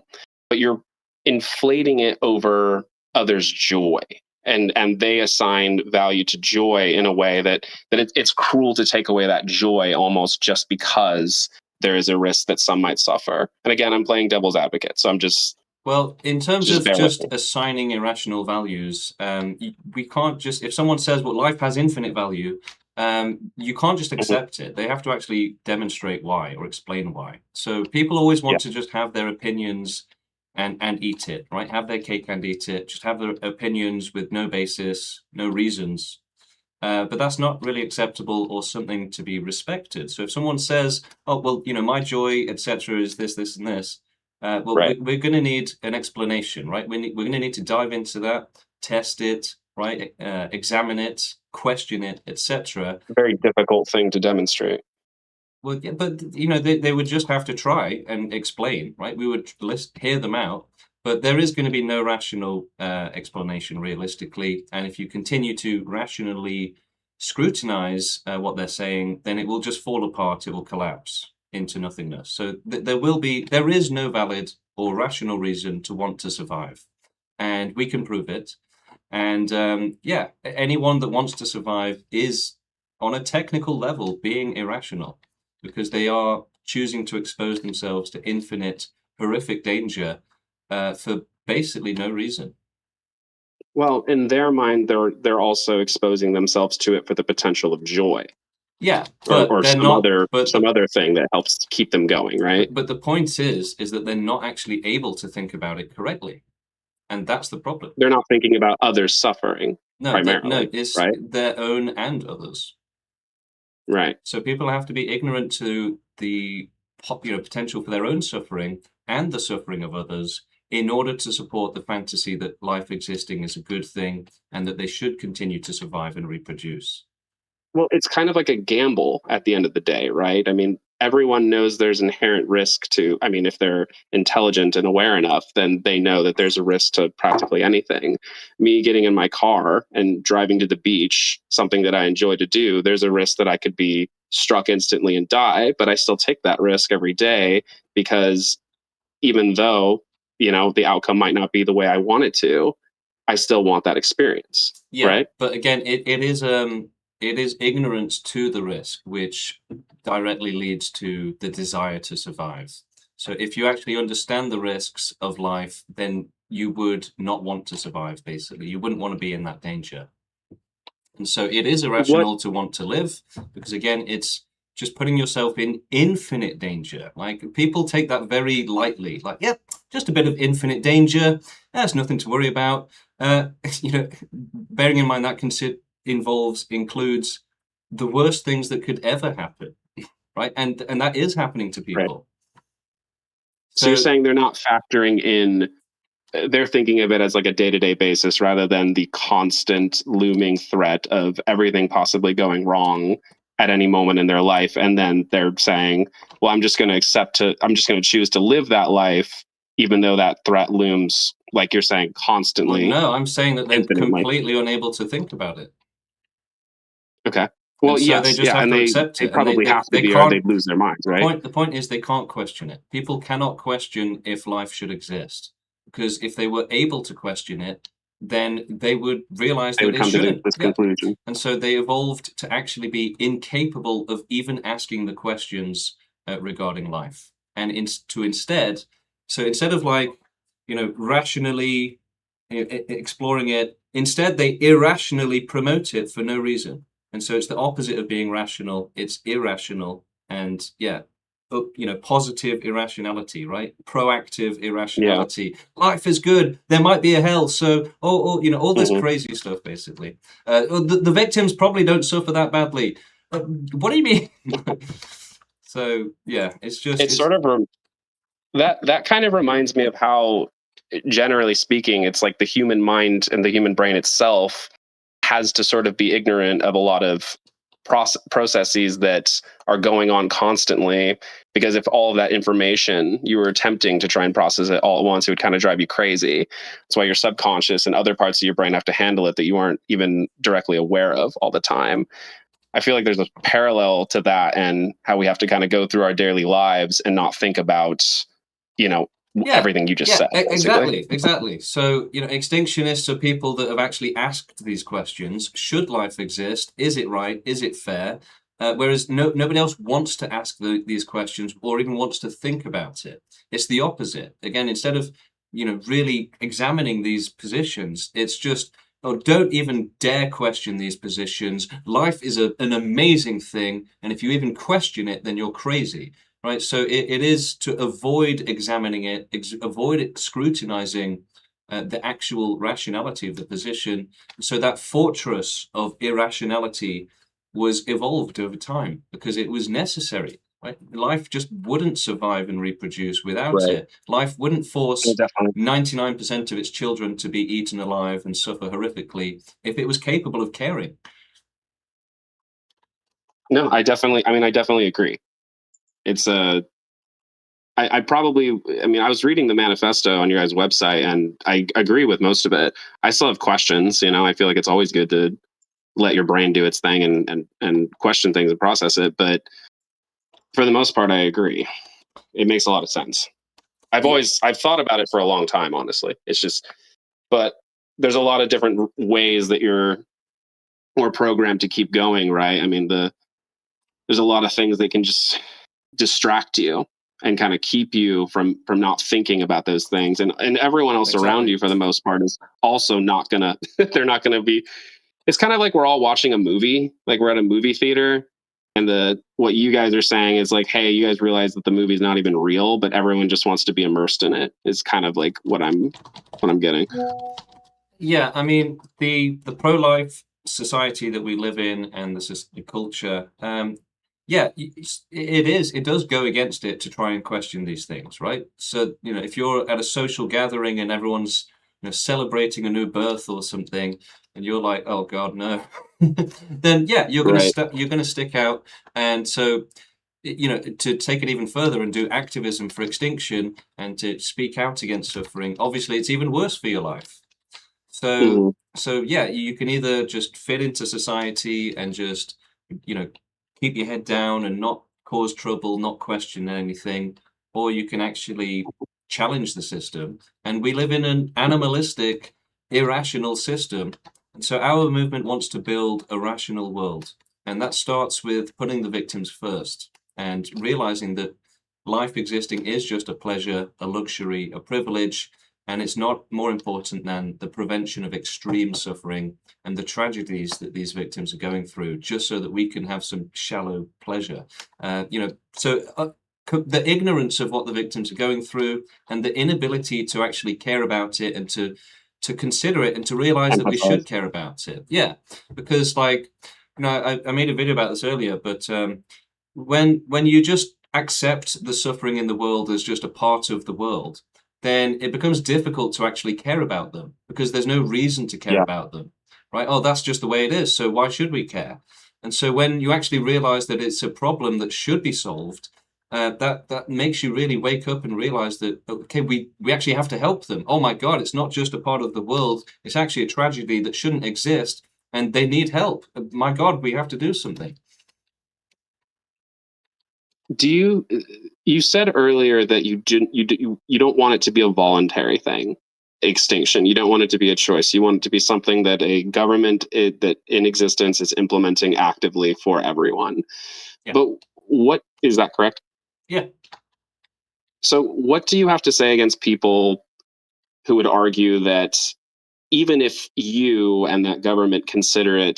but you're inflating it over others' joy. And they assign value to joy in a way that it's cruel to take away that joy almost just because there is a risk that some might suffer. And again, I'm playing devil's advocate, so I'm just... Well, in terms of just assigning irrational values, we can't just... If someone says, well, life has infinite value, you can't just accept it. They have to actually demonstrate why or explain why. So people always want to just have their opinions and eat it, right? Have their cake and eat it. Just have their opinions with no basis, no reasons. But that's not really acceptable or something to be respected. So if someone says, oh, well, my joy, etc., is this, this, and this, we're going to need an explanation, right? We're going to need to dive into that, test it, right? Examine it, question it, etc. Very difficult thing to demonstrate. Well, yeah, but they would just have to try and explain, right? We would hear them out, but there is going to be no rational explanation realistically. And if you continue to rationally scrutinize what they're saying, then it will just fall apart. It will collapse into nothingness. So there is no valid or rational reason to want to survive, and we can prove it. And anyone that wants to survive is, on a technical level, being irrational, because they are choosing to expose themselves to infinite, horrific danger for basically no reason. Well, in their mind, they're also exposing themselves to it for the potential of joy. Yeah, but or some other thing that helps keep them going, right? But the point is that they're not actually able to think about it correctly, and that's the problem. They're not thinking about others suffering primarily. It's right? Their own and others. Right. So people have to be ignorant to the potential for their own suffering and the suffering of others in order to support the fantasy that life existing is a good thing and that they should continue to survive and reproduce. Well, it's kind of like a gamble at the end of the day, right? I mean, everyone knows there's inherent risk to, if they're intelligent and aware enough, then they know that there's a risk to practically anything. Me getting in my car and driving to the beach, something that I enjoy to do, there's a risk that I could be struck instantly and die, but I still take that risk every day because even though, the outcome might not be the way I want it to, I still want that experience. Yeah, right? But again, it is ignorance to the risk, which directly leads to the desire to survive. So if you actually understand the risks of life, then you would not want to survive, basically. You wouldn't want to be in that danger. And so it is irrational to want to live, because again, it's just putting yourself in infinite danger. Like, people take that very lightly. Like, yeah, just a bit of infinite danger. That's nothing to worry about. Bearing in mind that includes the worst things that could ever happen, right? And that is happening to people. Right. So you're saying they're not factoring in, they're thinking of it as like a day-to-day basis rather than the constant looming threat of everything possibly going wrong at any moment in their life. And then they're saying, well, I'm just going to choose to live that life, even though that threat looms, like you're saying, constantly. Well, no, I'm saying that they're completely unable to think about it. Okay. Well, so they just have to accept it. They probably have to be, or they'd lose their minds, right? The point is they can't question it. People cannot question if life should exist, because if they were able to question it, then they would realize that it shouldn't. This conclusion. And so they evolved to actually be incapable of even asking the questions regarding life, and instead of rationally exploring it, instead they irrationally promote it for no reason. And so it's the opposite of being rational. It's irrational, and positive irrationality, right? Proactive irrationality. Yeah. Life is good. There might be a hell. So, all this crazy stuff, basically. The victims probably don't suffer that badly. What do you mean? So, yeah, it's sort of that kind of reminds me of how, generally speaking, it's like the human mind and the human brain itself has to sort of be ignorant of a lot of processes that are going on constantly, because if all of that information you were attempting to try and process it all at once, it would kind of drive you crazy. That's why your subconscious and other parts of your brain have to handle it that you aren't even directly aware of all the time. I feel like there's a parallel to that, and how we have to kind of go through our daily lives and not think about, everything you just said. Exactly. So, extinctionists are people that have actually asked these questions. Should life exist? Is it right? Is it fair? Whereas nobody else wants to ask these questions or even wants to think about it. It's the opposite. Again, instead of, really examining these positions, it's just, don't even dare question these positions. Life is an amazing thing. And if you even question it, then you're crazy. Right, so it is to avoid examining it, avoid it scrutinizing the actual rationality of the position. So that fortress of irrationality was evolved over time because it was necessary. Right? Life just wouldn't survive and reproduce without it. Life wouldn't force 99% of its children to be eaten alive and suffer horrifically if it was capable of caring. No, I definitely agree. It's I was reading the manifesto on your guys' website, and I agree with most of it. I still have questions. I feel like it's always good to let your brain do its thing and question things and process it. But for the most part, I agree. It makes a lot of sense. I've thought about it for a long time, honestly. It's just, but there's a lot of different ways that we're programmed to keep going, right? I mean, there's a lot of things that can just distract you and kind of keep you from not thinking about those things, and everyone else around you for the most part is also not gonna they're not gonna be. It's kind of like we're all watching a movie, like we're at a movie theater, and what you guys are saying is like, hey, you guys realize that the movie's not even real, but everyone just wants to be immersed in it. It's kind of like what I'm getting. Yeah, I mean, the pro-life society that we live in and the culture, it does go against it to try and question these things, right? So, if you're at a social gathering and everyone's, celebrating a new birth or something, and you're like, oh God, no, then yeah, you're gonna stick out. And so, to take it even further and do activism for extinction and to speak out against suffering, obviously it's even worse for your life. So, yeah, you can either just fit into society and just, keep your head down and not cause trouble, not question anything, or you can actually challenge the system. And we live in an animalistic, irrational system. And so our movement wants to build a rational world. And that starts with putting the victims first and realizing that life existing is just a pleasure, a luxury, a privilege. And it's not more important than the prevention of extreme suffering and the tragedies that these victims are going through, just so that we can have some shallow pleasure. The ignorance of what the victims are going through and the inability to actually care about it and to consider it and to realize that we should care about it. Yeah, because I made a video about this earlier, but when you just accept the suffering in the world as just a part of the world, then it becomes difficult to actually care about them because there's no reason to care about them, right? Oh, that's just the way it is, so why should we care? And so when you actually realize that it's a problem that should be solved, that makes you really wake up and realize that, okay, we actually have to help them. Oh my God, it's not just a part of the world, it's actually a tragedy that shouldn't exist, and they need help. My God, we have to do something. You said earlier that you don't want it to be a voluntary thing, extinction. You don't want it to be a choice. You want it to be something that a government that in existence is implementing actively for everyone. Yeah. But is that correct? Yeah. So what do you have to say against people who would argue that even if you and that government consider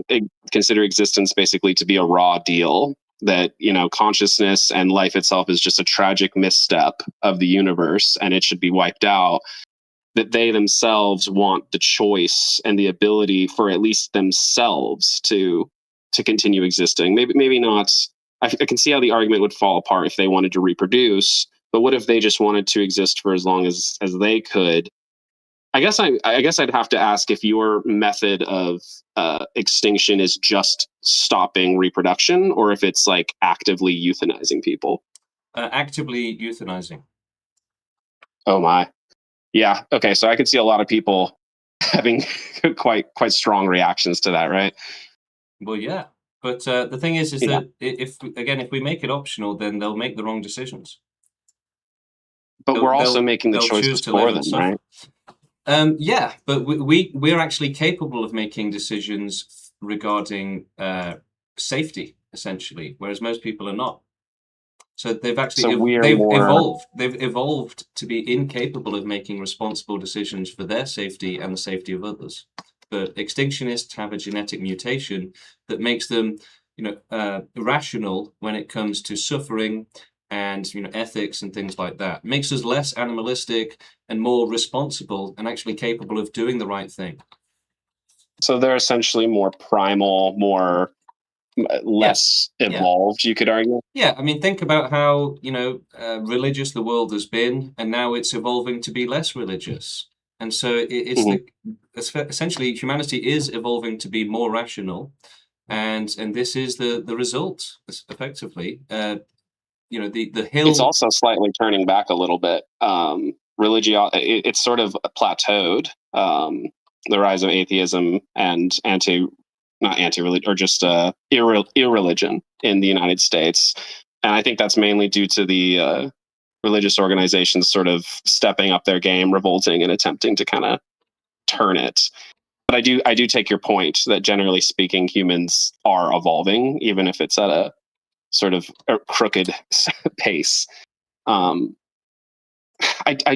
existence basically to be a raw deal, that consciousness and life itself is just a tragic misstep of the universe and it should be wiped out, that they themselves want the choice and the ability for at least themselves to continue existing? Maybe not. I can see how the argument would fall apart if they wanted to reproduce, but what if they just wanted to exist for as long as they could, I guess I'd have to ask if your method of extinction is just stopping reproduction, or if it's like actively euthanizing people. Actively euthanizing. Oh my, yeah. Okay, so I could see a lot of people having quite strong reactions to that, right? Well, yeah, but the thing is Yeah. that if we make it optional, then they'll make the wrong decisions. But we're also making the they'll choose choices to for live and them, suffer. right? Yeah, but we're actually capable of making decisions regarding safety, essentially, whereas most people are not. So they've actually So we are more. They've evolved to be incapable of making responsible decisions for their safety and the safety of others. But extinctionists have a genetic mutation that makes them, irrational when it comes to suffering and ethics and things like that. It makes us less animalistic and more responsible and actually capable of doing the right thing. So they're essentially more primal, more less evolved, you could argue. Yeah, I mean, think about how religious the world has been, and now it's evolving to be less religious. And so essentially humanity is evolving to be more rational, and this is the result, effectively. The hill. It's also slightly turning back a little bit. It's sort of plateaued. The rise of atheism and not anti-religion, or just irreligion in the United States. And I think that's mainly due to the religious organizations sort of stepping up their game, revolting, and attempting to kind of turn it. But I do take your point that generally speaking, humans are evolving, even if it's at a sort of crooked pace. I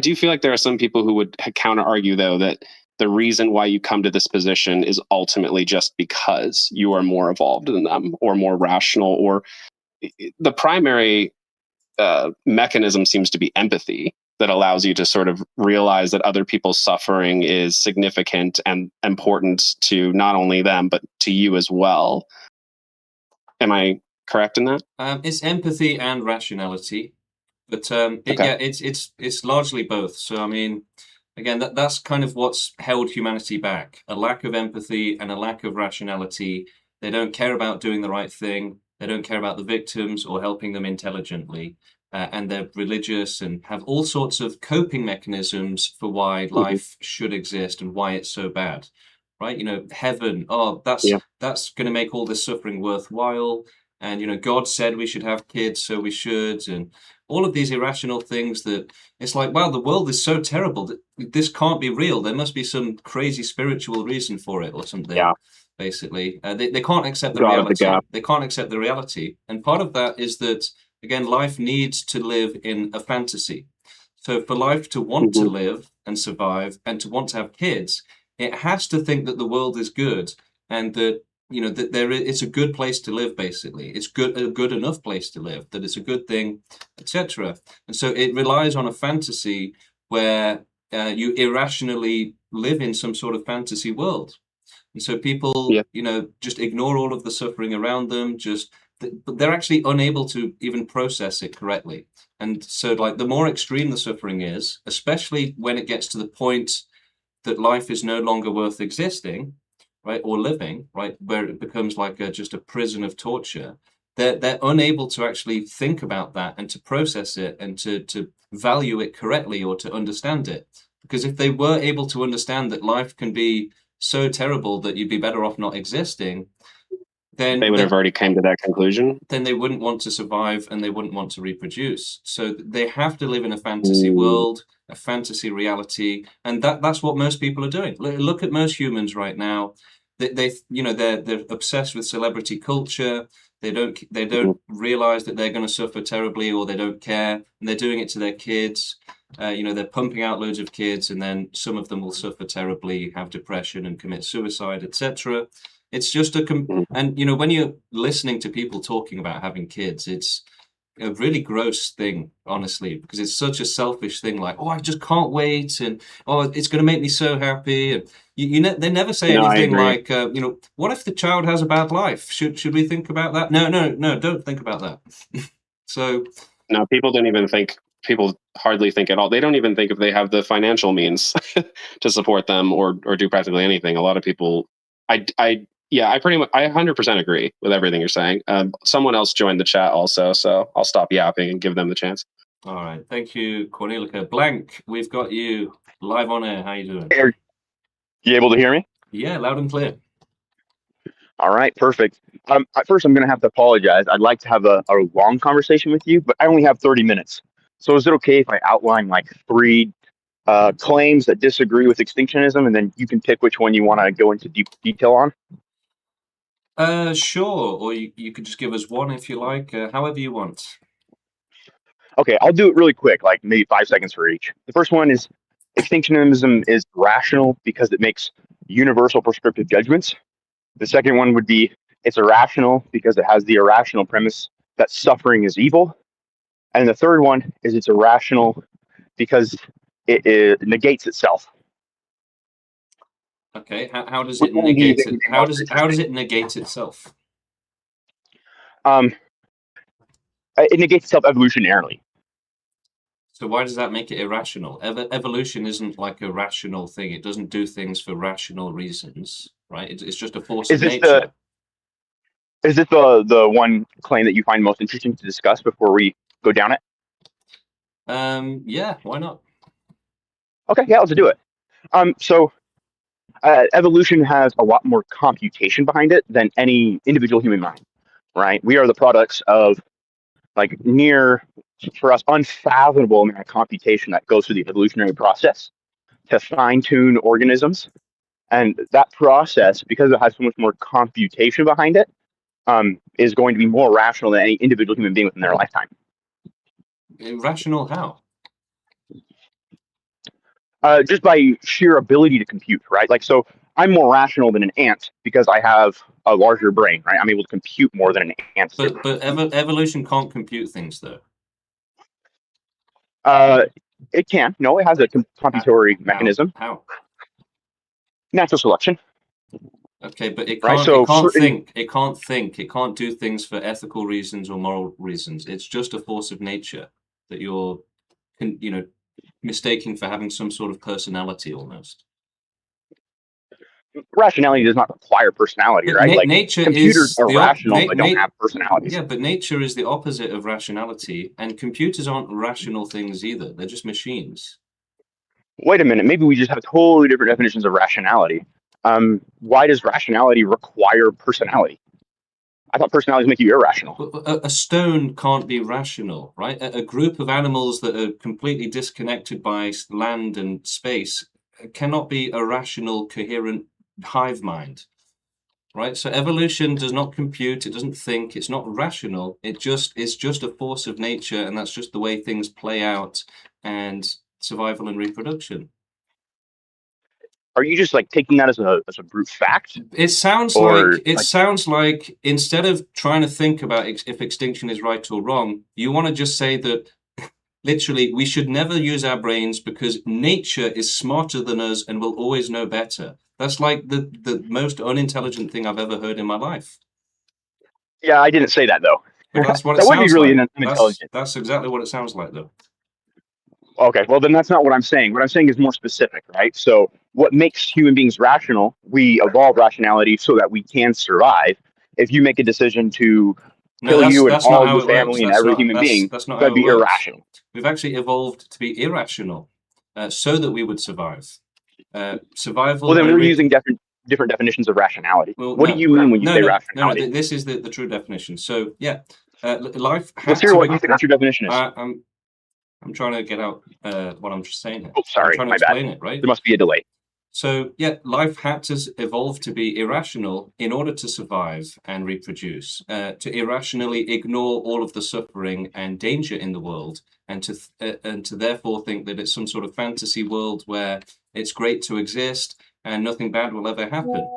do feel like there are some people who would counter argue, though, that the reason why you come to this position is ultimately just because you are more evolved than them, or more rational, or the primary mechanism seems to be empathy, that allows you to sort of realize that other people's suffering is significant and important to not only them, but to you as well. Am I correct in that? It's empathy and rationality, but it's largely both. So I mean, again, that's kind of what's held humanity back: a lack of empathy and a lack of rationality. They don't care about doing the right thing. They don't care about the victims or helping them intelligently. And they're religious and have all sorts of coping mechanisms for why life should exist and why it's so bad, right? Heaven, that's going to make all this suffering worthwhile. And God said we should have kids, so we should. And all of these irrational things that it's like, wow, the world is so terrible that this can't be real. There must be some crazy spiritual reason for it or something. Yeah. Basically, they can't accept the God reality. of the They can't accept the reality, and part of that is that, again, life needs to live in a fantasy. So for life to want to live and survive and to want to have kids, it has to think that the world is good and that it's a good place to live. Basically, it's a good enough place to live, that it's a good thing, etc. And so it relies on a fantasy where you irrationally live in some sort of fantasy world. And so people, just ignore all of the suffering around them. But they're actually unable to even process it correctly. And so, like, the more extreme the suffering is, especially when it gets to the point that life is no longer worth existing, right, or living, right, where it becomes like just a prison of torture, they're unable to actually think about that and to process it and to value it correctly or to understand it. Because if they were able to understand that life can be so terrible that you'd be better off not existing, then they would have already came to that conclusion. Then they wouldn't want to survive and they wouldn't want to reproduce. So they have to live in a fantasy world, a fantasy reality, and that's what most people are doing. Look at most humans right now. They're obsessed with celebrity culture. They don't realize that they're going to suffer terribly, or they don't care, and they're doing it to their kids. They're pumping out loads of kids, and then some of them will suffer terribly, have depression, and commit suicide, etc. It's just and when you're listening to people talking about having kids, it's a really gross thing, honestly, because it's such a selfish thing. Like, oh, I just can't wait, and oh, it's going to make me so happy. And they never say anything like, what if the child has a bad life? Should we think about that? No, don't think about that. So no, people don't even think people hardly think at all. They don't even think if they have the financial means to support them or do practically anything. A lot of people, I 100% agree with everything you're saying. Someone else joined the chat also, so I'll stop yapping and give them the chance. All right, thank you, Cornelica. Blank, we've got you live on air. How you doing? Are you able to hear me? Yeah, loud and clear. All right, perfect. First, I'm going to have to apologize. I'd like to have a long conversation with you, but I only have 30 minutes. So is it okay if I outline like 3 claims that disagree with extinctionism, and then you can pick which one you want to go into deep detail on? Sure, or you could just give us one if you like, however you want. Okay, I'll do it really quick, like maybe 5 seconds for each. The first one is extinctionism is rational because it makes universal prescriptive judgments. The second one would be it's irrational because it has the irrational premise that suffering is evil. And the third one is it's irrational because it negates itself. Okay, how does Which it one do you negate think it? would be How most does it negate itself? It negates itself evolutionarily. So why does that make it irrational? Evolution isn't like a rational thing. It doesn't do things for rational reasons, right? It's just a force of nature. Is this the one claim that you find most interesting to discuss before we go down it? Yeah, why not? Okay, yeah, let's do it. So evolution has a lot more computation behind it than any individual human mind, right? We are the products of like near, for us, unfathomable amount of computation that goes through the evolutionary process to fine-tune organisms. And that process, because it has so much more computation behind it, is going to be more rational than any individual human being within their lifetime. Irrational how? Just by sheer ability to compute, right? Like, so I'm more rational than an ant because I have a larger brain, right? I'm able to compute more than an ant. But evolution can't compute things, though. It can. No, it has a computory mechanism. How? Natural selection. Okay, but it Right, can't. so It can't certain- think. It can't think. It can't do things for ethical reasons or moral reasons. It's just a force of nature that you're, mistaking for having some sort of personality almost. Rationality does not require personality, But right? Like nature computers is are rational, but don't have personalities. Yeah, but nature is the opposite of rationality, and computers aren't rational things either. They're just machines. Wait a minute, maybe we just have totally different definitions of rationality. Why does rationality require personality? I thought personalities make you irrational. A stone can't be rational, right? A group of animals that are completely disconnected by land and space cannot be a rational, coherent hive mind, right? So evolution does not compute, it doesn't think, it's not rational, it's just a force of nature, and that's just the way things play out, and survival and reproduction. Are you just like taking that as a brute fact? It sounds like instead of trying to think about if extinction is right or wrong, you want to just say that literally we should never use our brains because nature is smarter than us and will always know better. That's like the most unintelligent thing I've ever heard in my life. Yeah, I didn't say that though. But that's what it that would be sounds really like. unintelligent. That's exactly what it sounds like, though. Okay, well then that's not what I'm saying. What I'm saying is more specific, right? So what makes human beings rational? We evolve rationality so that we can survive. If you make a decision to kill you and all your family and every human being, that'd be irrational. We've actually evolved to be irrational so that we would survive. Survival. Well, then we're using different definitions of rationality. Well, what do you mean when you say rationality? No, this is the true definition. So yeah, life. Let's hear what you think your definition is. I'm trying to get out what I'm just saying here. Oh, sorry, I'm trying to explain it, right? There must be a delay. So yeah, life had to evolve to be irrational in order to survive and reproduce, to irrationally ignore all of the suffering and danger in the world, and to therefore think that it's some sort of fantasy world where it's great to exist and nothing bad will ever happen.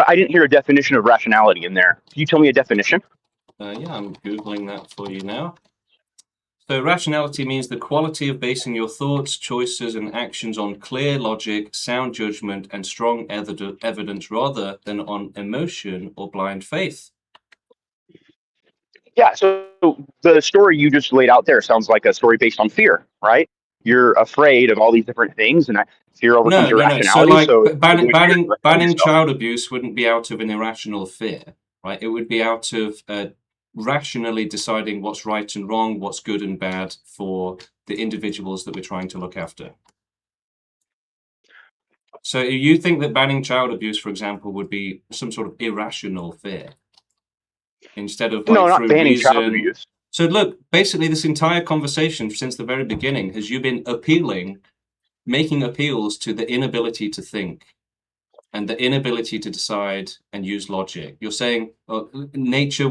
I didn't hear a definition of rationality in there. Can you tell me a definition? Yeah, I'm Googling that for you now. So rationality means the quality of basing your thoughts, choices, and actions on clear logic, sound judgment, and strong evidence rather than on emotion or blind faith. Yeah, so the story you just laid out there sounds like a story based on fear, right? You're afraid of all these different things, and fear overcomes No, your no, no. So rationality. like So banning child abuse wouldn't be out of an irrational fear, right? It would be out of rationally deciding what's right and wrong, what's good and bad for the individuals that we're trying to look after. So you think that banning child abuse, for example, would be some sort of irrational fear instead of like no, not through banning reason? child abuse. So look, basically this entire conversation since the very beginning has you been making appeals to the inability to think and the inability to decide and use logic. You're saying nature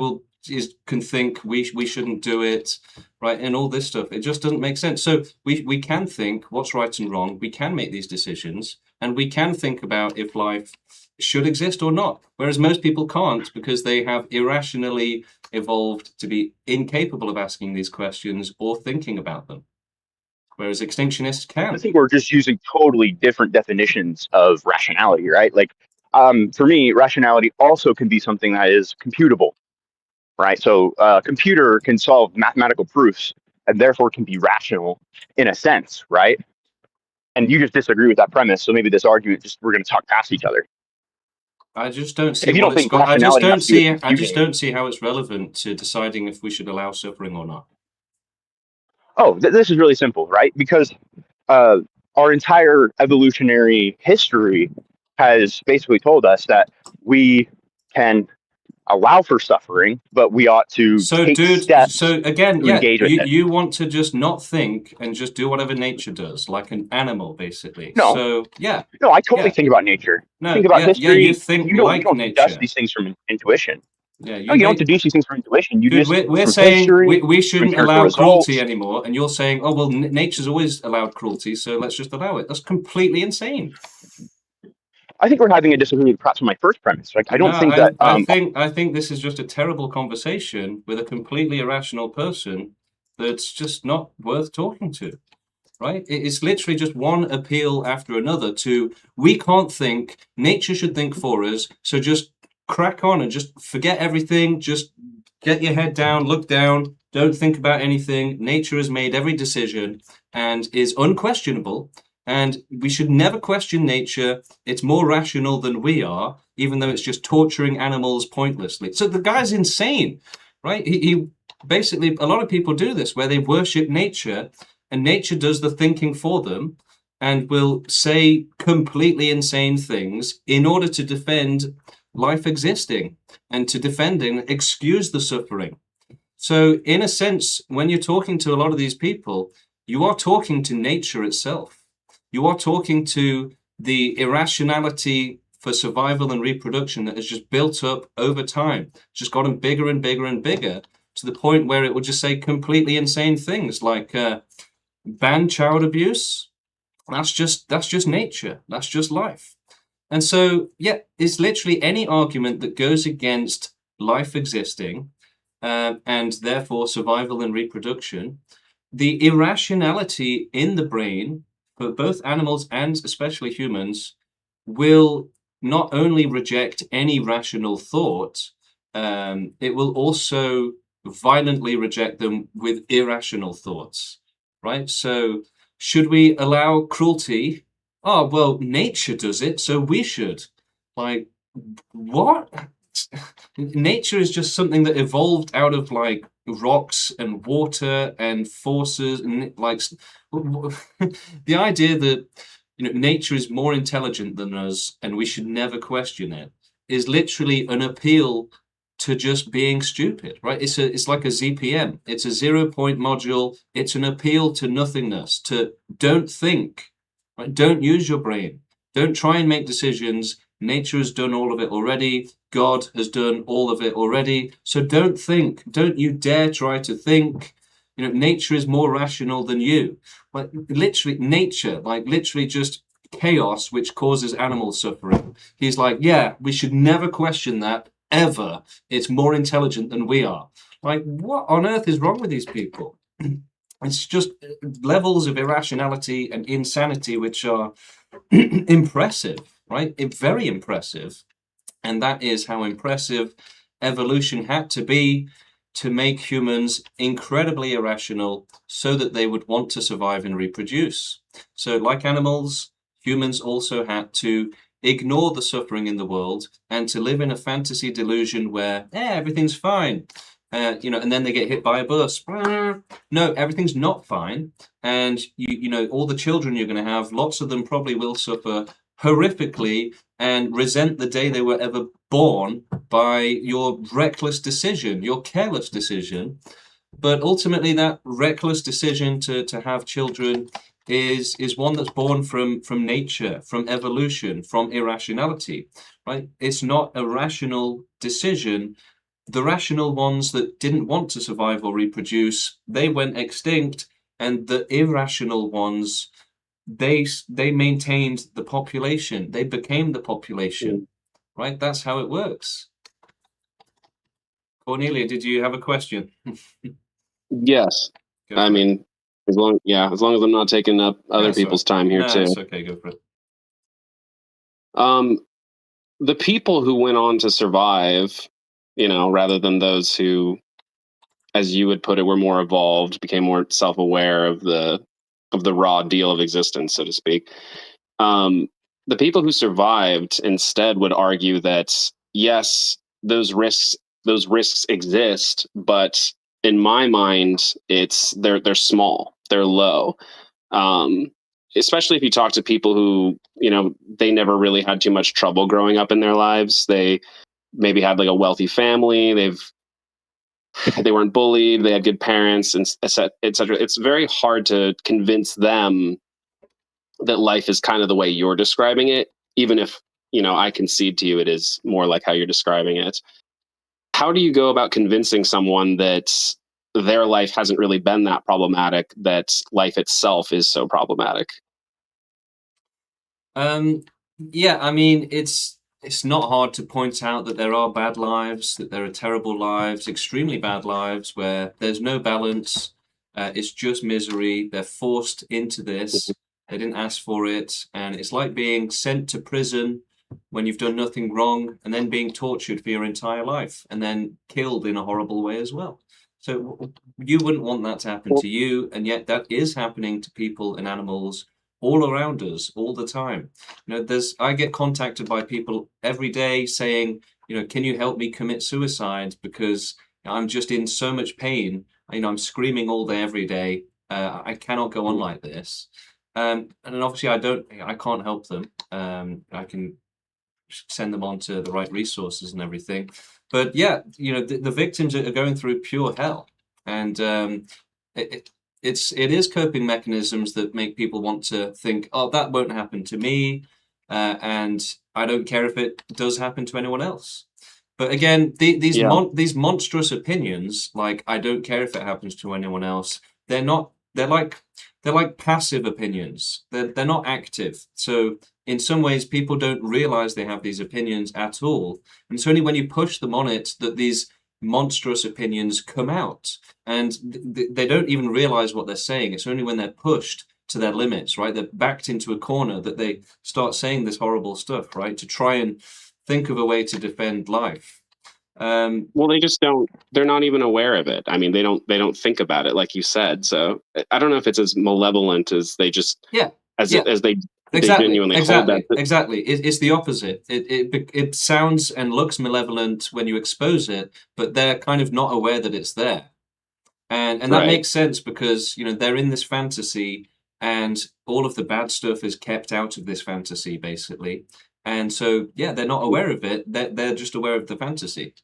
can think, we shouldn't do it, right? And all this stuff. It just doesn't make sense. So we can think what's right and wrong. We can make these decisions, and we can think about if life should exist or not. Whereas most people can't because they have irrationally evolved to be incapable of asking these questions or thinking about them. Whereas extinctionists can. I think we're just using totally different definitions of rationality, right? Like, for me, rationality also can be something that is computable, right? So a computer can solve mathematical proofs and therefore can be rational in a sense, right? And you just disagree with that premise. So maybe this argument, we're going to talk past each other. I just don't see If you what don't it's think got. I just rationality has don't to do with see. I just computing- don't see how it's relevant to deciding if we should allow suffering or not. Oh, this is really simple, right? Because our entire evolutionary history has basically told us that we can allow for suffering, but we ought to So, take dude. steps So again, to yeah, engage with it. you want to just not think and just do whatever nature does, like an animal, basically. No. So yeah. No, I totally Yeah. think about nature. No. Think about yeah, history. Yeah. You think you don't, like you don't nature. deduce these things from intuition. Yeah. No, you don't deduce these things from intuition. You Dude, just we're from saying history, we shouldn't empirical allow results. cruelty anymore, and you're saying, oh well, nature's always allowed cruelty, so let's just allow it. That's completely insane. I think we're having a disagreement perhaps on my first premise. Like, I don't think that. I think this is just a terrible conversation with a completely irrational person that's just not worth talking to, right? It's literally just one appeal after another to we can't think, nature should think for us, so just crack on and just forget everything, just get your head down, look down, don't think about anything. Nature has made every decision and is unquestionable. And we should never question nature. It's more rational than we are, even though it's just torturing animals pointlessly. So the guy's insane, right? He basically, a lot of people do this where they worship nature and nature does the thinking for them and will say completely insane things in order to defend life existing and to defend and excuse the suffering. So in a sense, when you're talking to a lot of these people, you are talking to nature itself. You are talking to the irrationality for survival and reproduction that has just built up over time, just gotten bigger and bigger and bigger to the point where it will just say completely insane things like ban child abuse. That's just nature. That's just life. And so, yeah, it's literally any argument that goes against life existing and therefore survival and reproduction. The irrationality in the brain for both animals and especially humans will not only reject any rational thought, it will also violently reject them with irrational thoughts, right? So should we allow cruelty? Oh, well, nature does it, so we should. Like, what? Nature is just something that evolved out of like rocks and water and forces and like the idea that nature is more intelligent than us and we should never question it is literally an appeal to just being stupid, right? It's like a ZPM. It's a 0-point module. It's an appeal to nothingness, to don't think, right? Don't use your brain. Don't try and make decisions. Nature has done all of it already. God has done all of it already. So don't think. Don't you dare try to think. Nature is more rational than you. Like literally nature, like literally just chaos, which causes animal suffering. He's like, yeah, we should never question that ever. It's more intelligent than we are. Like, what on earth is wrong with these people? It's just levels of irrationality and insanity, which are impressive, right? Very impressive. And that is how impressive evolution had to be to make humans incredibly irrational so that they would want to survive and reproduce. So like animals, humans also had to ignore the suffering in the world and to live in a fantasy delusion where everything's fine. And then they get hit by a bus. No, everything's not fine. And all the children you're going to have, lots of them probably will suffer horrifically and resent the day they were ever born by your reckless decision, your careless decision. But ultimately, that reckless decision to have children is one that's born from nature, from evolution, from irrationality, right? It's not a rational decision. The rational ones that didn't want to survive or reproduce, they went extinct, and the irrational ones, they maintained the population. They became the population, right? That's how it works. Cornelia, did you have a question? Yes. Go for I it. mean, as long as I'm not taking up other That's people's all right. time here No, too. it's okay. Go for it. The people who went on to survive, rather than those who, as you would put it, were more evolved, became more self-aware of the raw deal of existence, so to speak. The people who survived instead would argue that yes, those risks exist, but in my mind, they're small, they're low. Especially if you talk to people who, they never really had too much trouble growing up in their lives. They maybe had like a wealthy family. They weren't bullied. They had good parents, and et cetera. It's very hard to convince them that life is kind of the way you're describing it, even if, I concede to you it is more like how you're describing it. How do you go about convincing someone that their life hasn't really been that problematic, that life itself is so problematic? Yeah, I mean, it's not hard to point out that there are bad lives, that there are terrible lives, extremely bad lives where there's no balance. It's just misery. They're forced into this. They didn't ask for it. And it's like being sent to prison when you've done nothing wrong and then being tortured for your entire life and then killed in a horrible way as well. So you wouldn't want that to happen to you. And yet that is happening to people and animals all around us all the time. I get contacted by people every day saying, can you help me commit suicide because I'm just in so much pain. I'm screaming all day, every day. I cannot go on like this. And obviously I can't help them. I can send them on to the right resources and everything. But yeah, the victims are going through pure hell. And it is coping mechanisms that make people want to think, oh, that won't happen to me, and I don't care if it does happen to anyone else. But again, these monstrous opinions, like I don't care if it happens to anyone else, they're like passive opinions. They're not active. So in some ways, people don't realize they have these opinions at all, and it's only when you push them on it that these monstrous opinions come out, and they don't even realize what they're saying. It's only when they're pushed to their limits, right? They're backed into a corner that they start saying this horrible stuff, right? To try and think of a way to defend life. Well, they just don't. They're not even aware of it. I mean, they don't think about it, like you said. So I don't know if it's as malevolent as they just as they genuinely hold that. Exactly. It's the opposite. It sounds and looks malevolent when you expose it, but they're kind of not aware that it's there. And that makes sense because, they're in this fantasy and all of the bad stuff is kept out of this fantasy, basically. And so, yeah, they're not aware of it. They're just aware of the fantasy.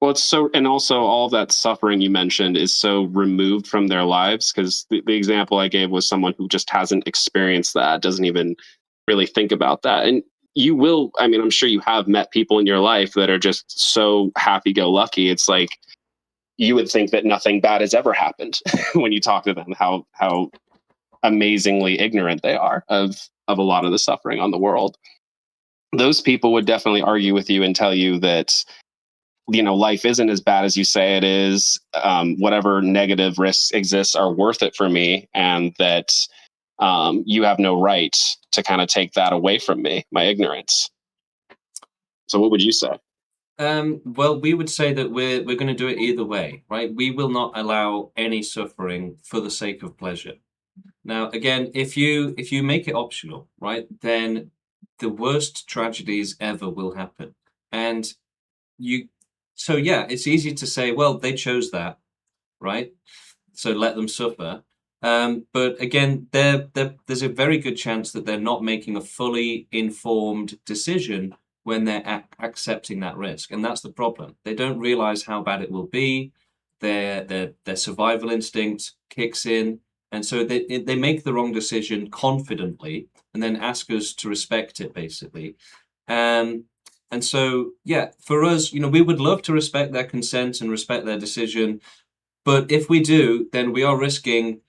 Well, it's so, and also all that suffering you mentioned is so removed from their lives, because the example I gave was someone who just hasn't experienced that, doesn't even really think about that. And you will, I mean, I'm sure you have met people in your life that are just so happy-go-lucky. It's like you would think that nothing bad has ever happened when you talk to them, how amazingly ignorant they are of a lot of the suffering on the world. Those people would definitely argue with you and tell you that life isn't as bad as you say it is. Whatever negative risks exist are worth it for me, and that you have no right to kind of take that away from me, my ignorance. So what would you say? Well, we would say that we're going to do it either way, right? We will not allow any suffering for the sake of pleasure. Now, again, if you make it optional, right, then the worst tragedies ever will happen. And so yeah, it's easy to say, well, they chose that, right? So let them suffer. But again, there's a very good chance that they're not making a fully informed decision when they're accepting that risk, and that's the problem. They don't realize how bad it will be. Their survival instinct kicks in, and so they make the wrong decision confidently, and then ask us to respect it, basically. And so, yeah, for us, we would love to respect their consent and respect their decision. But if we do, then we are risking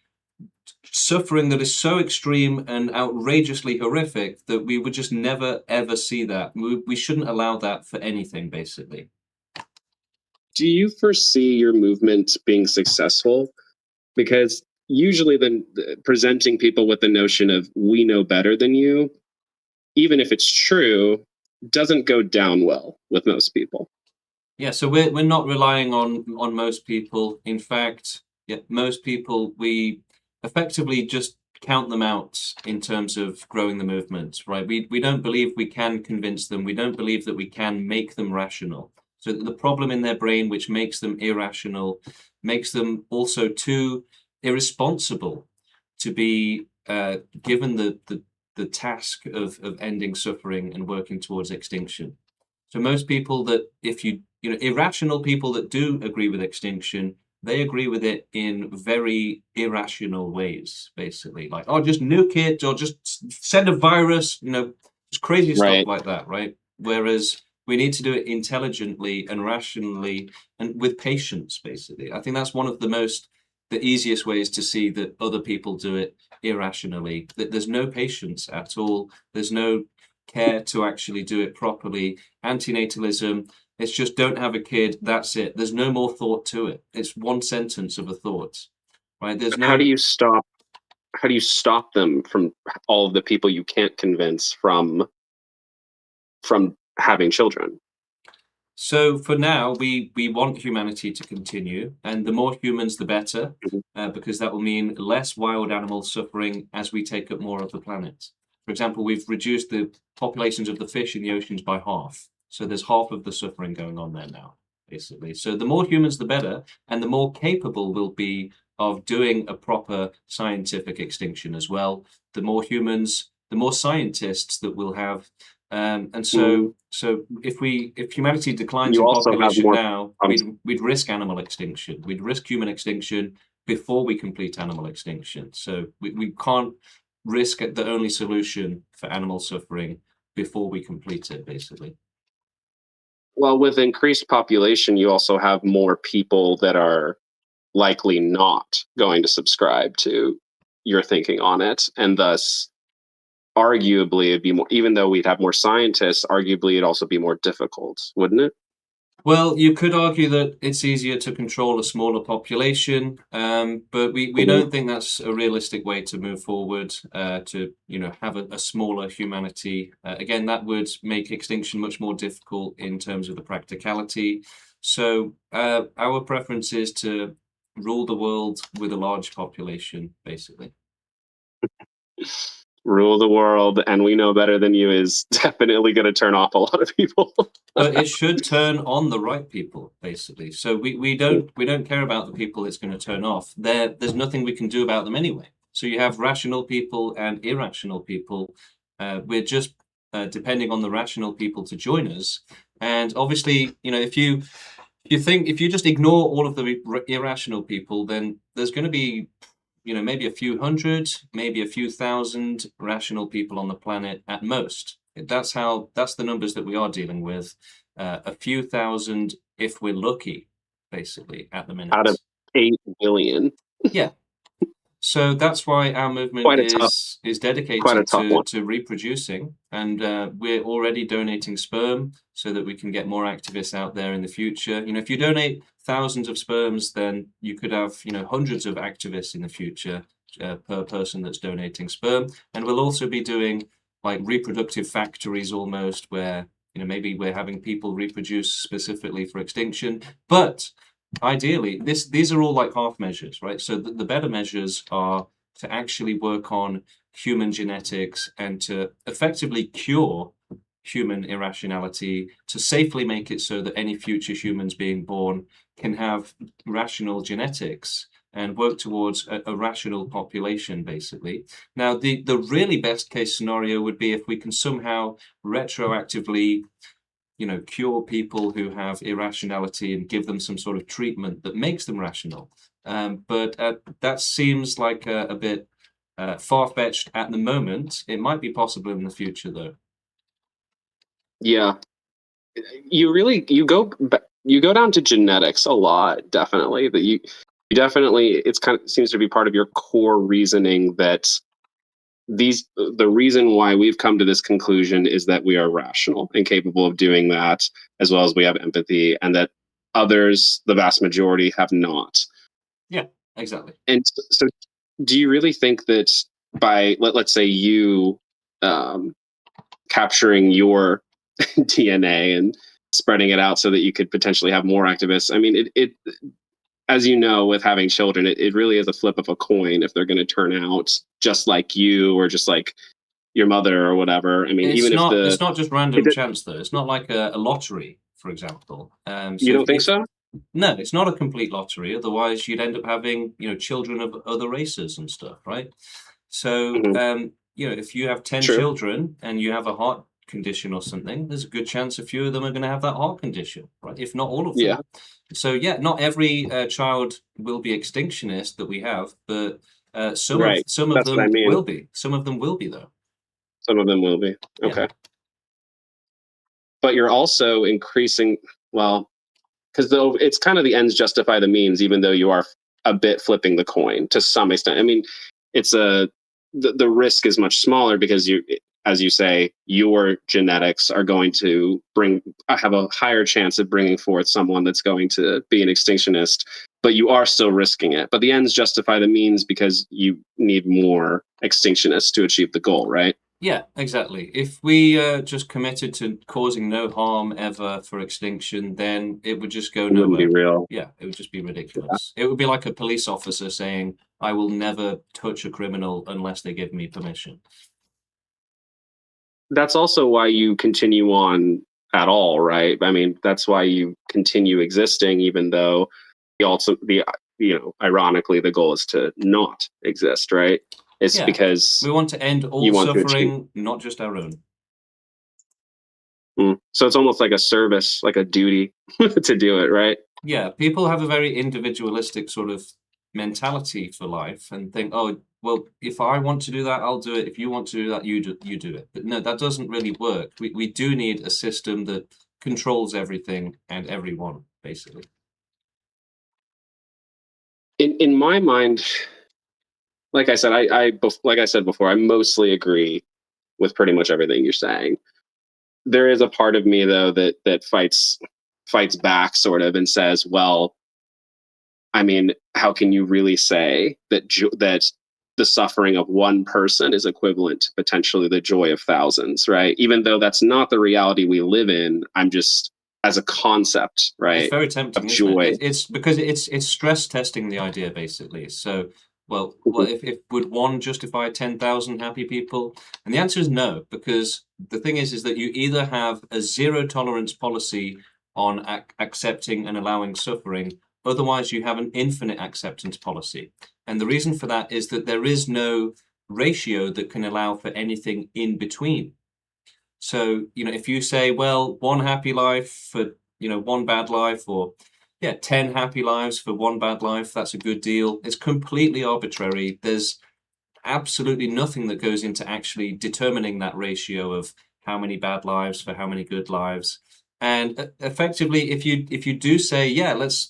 suffering that is so extreme and outrageously horrific that we would just never, ever see that. We shouldn't allow that for anything, basically. Do you foresee your movement being successful? Because usually presenting people with the notion of we know better than you, even if it's true, doesn't go down well with most people. Yeah, so we're not relying on most people. In fact, yeah, most people, we effectively just count them out in terms of growing the movement, right? We don't believe we can convince them. We don't believe that we can make them rational. So the problem in their brain, which makes them irrational, makes them also too irresponsible to be given the task of ending suffering and working towards extinction. So most people that, irrational people that do agree with extinction, they agree with it in very irrational ways, basically. Like, oh, just nuke it, or just send a virus, just crazy stuff like that, right? Whereas we need to do it intelligently and rationally and with patience, basically. I think that's one of the easiest ways to see that other people do it irrationally, that there's no patience at all. There's no care to actually do it properly. Antinatalism, it's just don't have a kid, that's it. There's no more thought to it. It's one sentence of a thought, right? How do you stop them from all of the people you can't convince from having children? So for now, we want humanity to continue, and the more humans, the better, because that will mean less wild animal suffering as we take up more of the planet. For example, we've reduced the populations of the fish in the oceans by half. So there's half of the suffering going on there now, basically. So the more humans, the better, and the more capable we'll be of doing a proper scientific extinction as well. The more humans, the more scientists that we'll have. And so if humanity declines in population now, we'd risk animal extinction. We'd risk human extinction before we complete animal extinction. So we can't risk the only solution for animal suffering before we complete it, basically. Well, with increased population, you also have more people that are likely not going to subscribe to your thinking on it, and thus arguably it'd be more, even though we'd have more scientists, arguably it'd also be more difficult, wouldn't it? Well, you could argue that it's easier to control a smaller population, but we don't think that's a realistic way to move forward, to have a smaller humanity. Again, that would make extinction much more difficult in terms of the practicality. So our preference is to rule the world with a large population, basically. Rule the world, and we know better than you is definitely going to turn off a lot of people. But it should turn on the right people, basically. So we don't care about the people it's going to turn off. There's nothing we can do about them anyway. So you have rational people and irrational people. We're just depending on the rational people to join us. And obviously, if you just ignore all of the irrational people, then there's going to be maybe a few hundred, maybe a few thousand rational people on the planet at most. That's the numbers that we are dealing with. A few thousand, if we're lucky, basically, at the minute. Out of 8 billion. Yeah. So that's why our movement is dedicated to reproducing, and we're already donating sperm so that we can get more activists out there in the future. If you donate thousands of sperms, then you could have hundreds of activists in the future per person that's donating sperm. And we'll also be doing like reproductive factories almost, where maybe we're having people reproduce specifically for extinction, but ideally, these are all like half measures, right? So the better measures are to actually work on human genetics and to effectively cure human irrationality, to safely make it so that any future humans being born can have rational genetics and work towards a rational population, basically. Now, the really best case scenario would be if we can somehow retroactively cure people who have irrationality and give them some sort of treatment that makes them rational. But that seems like a bit far-fetched at the moment. It might be possible in the future, though. Yeah, you go down to genetics a lot. Definitely, that you definitely, it's kind of seems to be part of your core reasoning that the reason why we've come to this conclusion is that we are rational and capable of doing that, as well as we have empathy, and that others, the vast majority, have not. Yeah, exactly. And so do you really think that by let's say you capturing your DNA and spreading it out so that you could potentially have more activists, I mean, it as you know, with having children, it really is a flip of a coin if they're going to turn out just like you or just like your mother or whatever. I mean, it's not just random chance, though. It's not like a lottery, for example. You don't think so? No, it's not a complete lottery. Otherwise, you'd end up having children of other races and stuff, right? So if you have 10 children and you have a heart condition or something, there's a good chance a few of them are going to have that heart condition, right? If not all of them. Yeah. So not every child will be extinctionist that we have, but some of them will be. Some of them will be, though. Some of them will be. Okay. Yeah. But you're also increasing, well, because though it's kind of the ends justify the means, even though you are a bit flipping the coin to some extent. I mean, it's the risk is much smaller because you, as you say, your genetics are going to have a higher chance of bringing forth someone that's going to be an extinctionist, but you are still risking it. But the ends justify the means because you need more extinctionists to achieve the goal, right? Yeah, exactly. If we just committed to causing no harm ever for extinction, then it would just go nowhere. It wouldn't be real. Yeah, it would just be ridiculous. Yeah. It would be like a police officer saying, I will never touch a criminal unless they give me permission. That's also why you continue on at all, right? I mean, that's why you continue existing, even though ironically, the goal is to not exist, right? It's because we want to end all suffering, not just our own. So it's almost like a service, like a duty to do it, right? Yeah, people have a very individualistic sort of mentality for life and think, oh, well, if I want to do that, I'll do it. If you want to do that, you do it. But no, that doesn't really work. We do need a system that controls everything and everyone, basically. In my mind, like I said, like I said before, I mostly agree with pretty much everything you're saying. There is a part of me, though, that fights back, sort of, and says, well, I mean, how can you really say that the suffering of one person is equivalent to potentially the joy of thousands, right? Even though that's not the reality we live in, I'm just, as a concept, right? It's very tempting, isn't it? It's because it's stress testing the idea, basically. So, well, if would one justify 10,000 happy people? And the answer is no, because the thing is that you either have a zero tolerance policy on accepting and allowing suffering, otherwise you have an infinite acceptance policy. And the reason for that is that there is no ratio that can allow for anything in between. So, if you say, well, one happy life for, one bad life, or 10 happy lives for one bad life, that's a good deal. It's completely arbitrary. There's absolutely nothing that goes into actually determining that ratio of how many bad lives for how many good lives. And effectively, if you do say,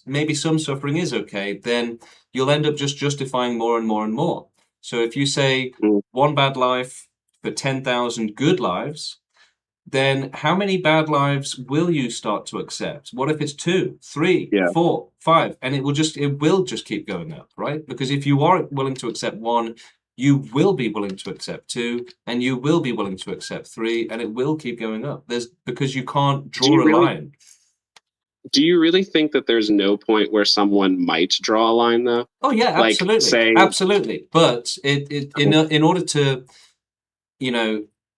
maybe some suffering is okay, then you'll end up just justifying more and more and more. So if you say one bad life for 10,000 good lives, then how many bad lives will you start to accept? What if it's 2, 3, 4, 5? And it will just keep going up, right? Because if you are willing to accept 1, you will be willing to accept 2, and you will be willing to accept 3, and it will keep going up. Because you can't draw a line. Do you really think that there's no point where someone might draw a line, though? Oh yeah, Like, absolutely, say- absolutely. But in order to,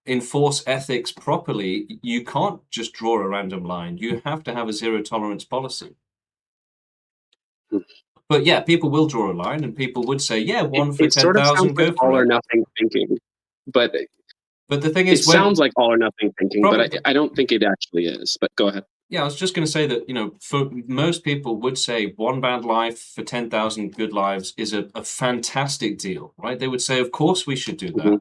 enforce ethics properly, you can't just draw a random line. You have to have a zero tolerance policy. But yeah, people will draw a line, and people would say, yeah, 1 for It sort of 10,000, sounds go like for all or it. nothing thinking, but But the thing it is, sounds like all or nothing thinking, but Probably. I don't think it actually is. But go ahead. Yeah, I was just going to say that, for most people would say 1 bad life for 10,000 good lives is a fantastic deal, right? They would say, of course we should do that. Mhm.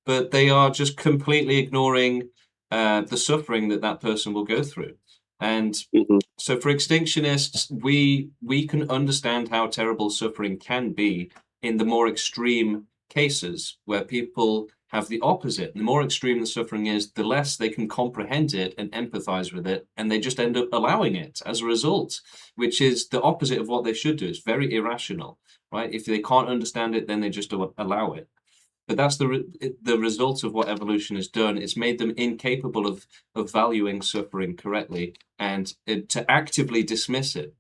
But they are just completely ignoring the suffering that person will go through. And Mhm. so for extinctionists, we can understand how terrible suffering can be in the more extreme cases where people have the opposite. The more extreme the suffering is, the less they can comprehend it and empathize with it, and they just end up allowing it as a result, which is the opposite of what they should do. It's very irrational, right? If they can't understand it, then they just allow it. But that's the result of what evolution has done. It's made them incapable of valuing suffering correctly and to actively dismiss it,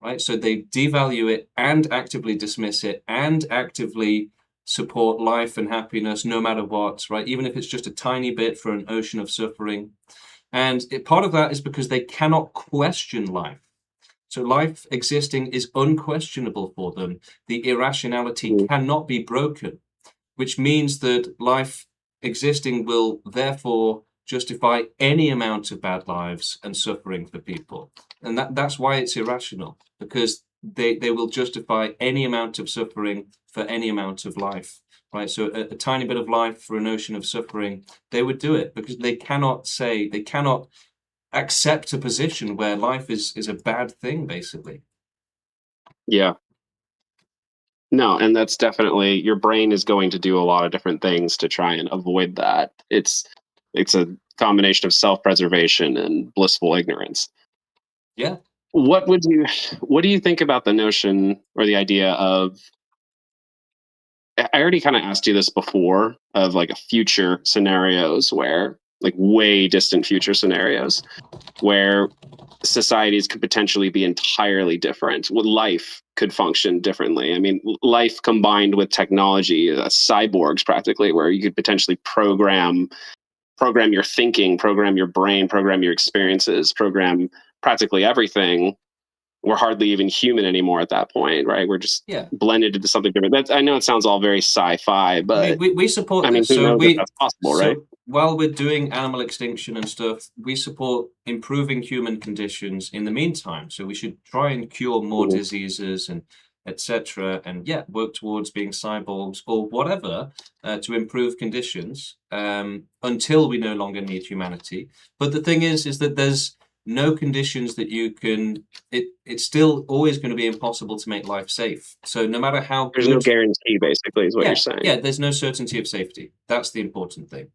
right? So they devalue it and actively dismiss it and actively support life and happiness no matter what, right? Even if it's just a tiny bit for an ocean of suffering. And part of that is because they cannot question life. So life existing is unquestionable for them. The irrationality cannot be broken, which means that life existing will therefore justify any amount of bad lives and suffering for people. And that's why it's irrational, because they will justify any amount of suffering for any amount of life, right? So a tiny bit of life for an ocean of suffering, they would do it because they cannot accept a position where life is a bad thing, basically. Yeah. No, and that's definitely, your brain is going to do a lot of different things to try and avoid that. It's a combination of self-preservation and blissful ignorance. Yeah. What do you think about the notion or the idea of, I already kind of asked you this before, of like a future scenarios where, like way distant future scenarios where societies could potentially be entirely different. Life could function differently. I mean, life combined with technology, cyborgs practically, where you could potentially program your thinking, program your brain, program your experiences, program practically everything. We're hardly even human anymore at that point, right? We're just blended into something different. I know it sounds all very sci-fi, but we support. I mean, who knows if that's possible, right? While we're doing animal extinction and stuff, we support improving human conditions in the meantime. So we should try and cure more diseases and etc. And work towards being cyborgs or whatever to improve conditions until we no longer need humanity. But the thing is that there's no conditions that you can, it's still always going to be impossible to make life safe. So no matter how there's no guarantee, basically, is what you're saying. Yeah, there's no certainty of safety. That's the important thing.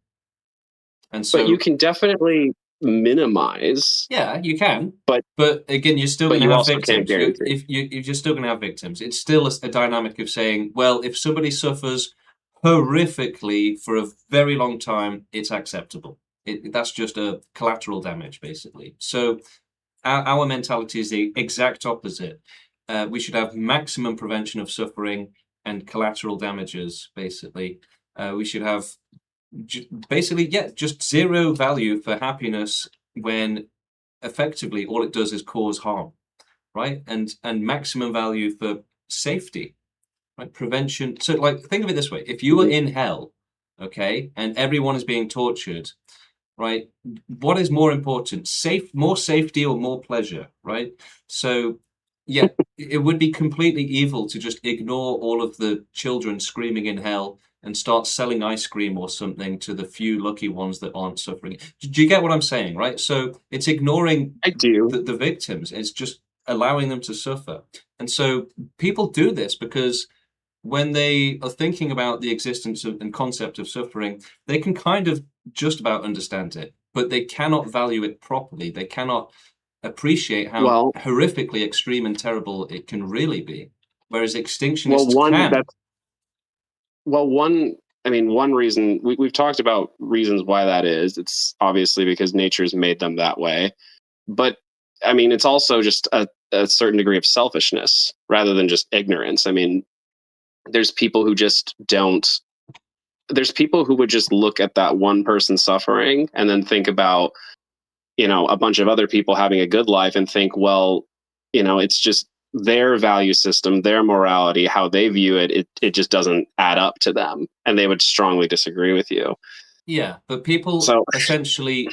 And so, but you can definitely minimize. Yeah, you can. But again, you're still going to have victims. If you're still going to have victims. It's still a dynamic of saying, well, if somebody suffers horrifically for a very long time, it's acceptable. That's just a collateral damage, basically. So our mentality is the exact opposite. We should have maximum prevention of suffering and collateral damages, basically. We should have basically, just zero value for happiness when effectively all it does is cause harm, right? And maximum value for safety, right? Prevention. So like, think of it this way. If you were in hell, okay, and everyone is being tortured, right? What is more important? More safety or more pleasure, right? So it would be completely evil to just ignore all of the children screaming in hell and start selling ice cream or something to the few lucky ones that aren't suffering. Do you get what I'm saying, right? So it's ignoring the victims. It's just allowing them to suffer. And so people do this because when they are thinking about the existence of and concept of suffering, they can kind of just about understand it, but they cannot value it properly. They cannot appreciate how horrifically extreme and terrible it can really be. Whereas extinctionists can. Well, one reason we've talked about reasons why that is. It's obviously because nature's made them that way. But I mean, it's also just a certain degree of selfishness rather than just ignorance. I mean, there's people who just don't. There's people who would just look at that one person suffering and then think about, a bunch of other people having a good life and think, well, it's just their value system, their morality, how they view it, it just doesn't add up to them. And they would strongly disagree with you. Yeah, but people essentially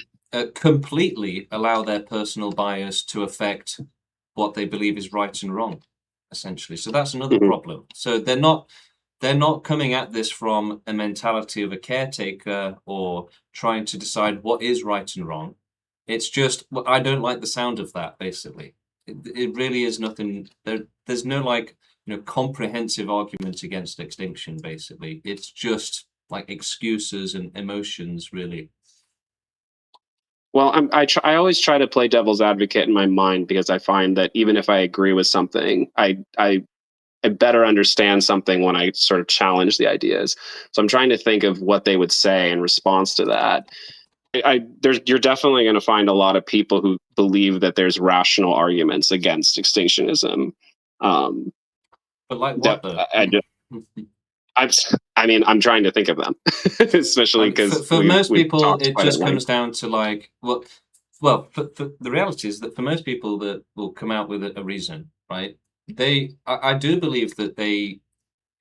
completely allow their personal bias to affect what they believe is right and wrong, essentially. So that's another problem. So they're not coming at this from a mentality of a caretaker or trying to decide what is right and wrong. It's just, well, I don't like the sound of that, basically. It really is nothing. There's no comprehensive argument against extinction, basically. It's just like excuses and emotions, really. Well, I always try to play devil's advocate in my mind because I find that even if I agree with something, I better understand something when I sort of challenge the ideas. So I'm trying to think of what they would say in response to that. You're definitely going to find a lot of people who believe that there's rational arguments against extinctionism. But like what though? I'm trying to think of them, especially because for most people, it just comes down to like, well, the reality is that for most people that will come out with a reason, right? I do believe that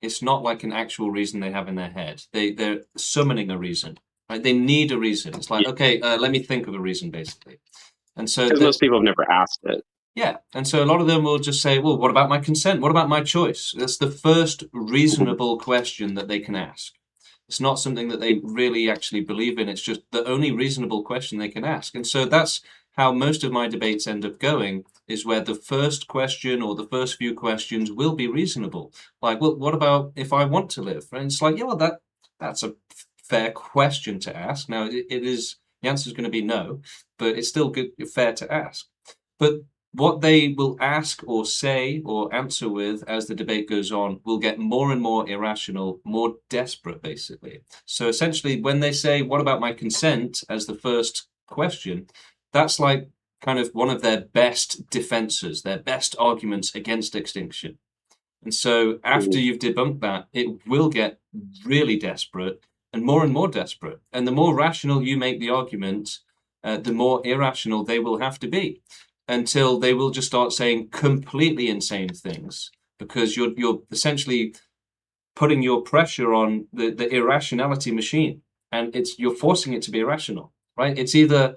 it's not like an actual reason they have in their head. They're summoning a reason, right? They need a reason. It's like, okay, let me think of a reason, basically. And so because most people have never asked it. Yeah, and so a lot of them will just say, well, what about my consent? What about my choice? That's the first reasonable question that they can ask. It's not something that they really actually believe in. It's just the only reasonable question they can ask. And so that's how most of my debates end up going, is where the first question or the first few questions will be reasonable. Like, well, what about if I want to live? And it's like, yeah, well, that's a fair question to ask. Now, it is, the answer is going to be no, but it's still fair to ask. But what they will ask or say or answer with as the debate goes on will get more and more irrational, more desperate, basically. So essentially, when they say, what about my consent, as the first question, that's like kind of one of their best defenses, their best arguments against extinction. And so after you've debunked that, it will get really desperate and more desperate. And the more rational you make the argument, the more irrational they will have to be, until they will just start saying completely insane things, because you're essentially putting your pressure on the irrationality machine, and you're forcing it to be irrational, right? It's either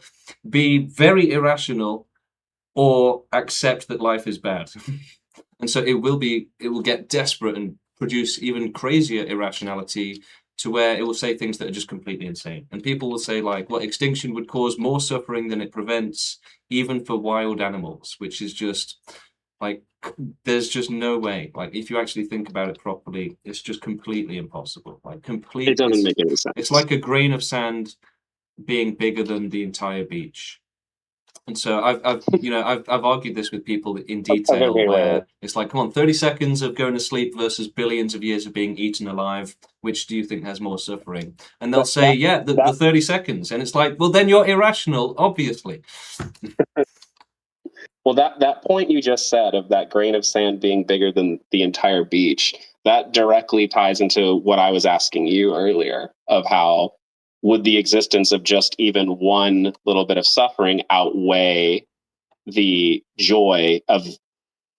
be very irrational or accept that life is bad. And so it will get desperate and produce even crazier irrationality, to where it will say things that are just completely insane. And people will say, like, well, extinction would cause more suffering than it prevents, even for wild animals, which is just like, there's just no way. Like, if you actually think about it properly, it's just completely impossible. Like, completely. It doesn't make any sense. It's like a grain of sand being bigger than the entire beach. And so I've argued this with people in detail, where it's like, come on, 30 seconds of going to sleep versus billions of years of being eaten alive. Which do you think has more suffering? And they'll say, the 30 seconds. And it's like, well, then you're irrational, obviously. Well, that point you just said of that grain of sand being bigger than the entire beach, that directly ties into what I was asking you earlier, of how would the existence of just even one little bit of suffering outweigh the joy of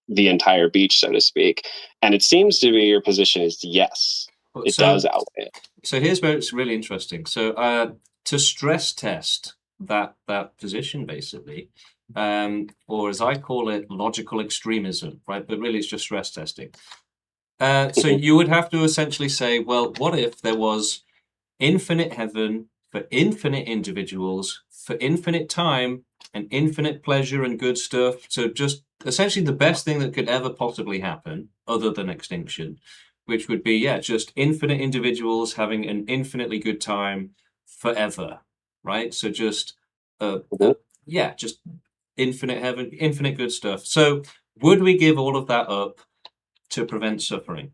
the entire beach, so to speak? And it seems to be your position is yes, it does outweigh it. So here's where it's really interesting. So to stress test that position, basically, or as I call it, logical extremism, right? But really it's just stress testing. So you would have to essentially say, well, what if there was infinite heaven for infinite individuals, for infinite time and infinite pleasure and good stuff? So just essentially the best thing that could ever possibly happen, other than extinction, which would be, just infinite individuals having an infinitely good time forever, right? So just, just infinite heaven, infinite good stuff. So would we give all of that up to prevent suffering?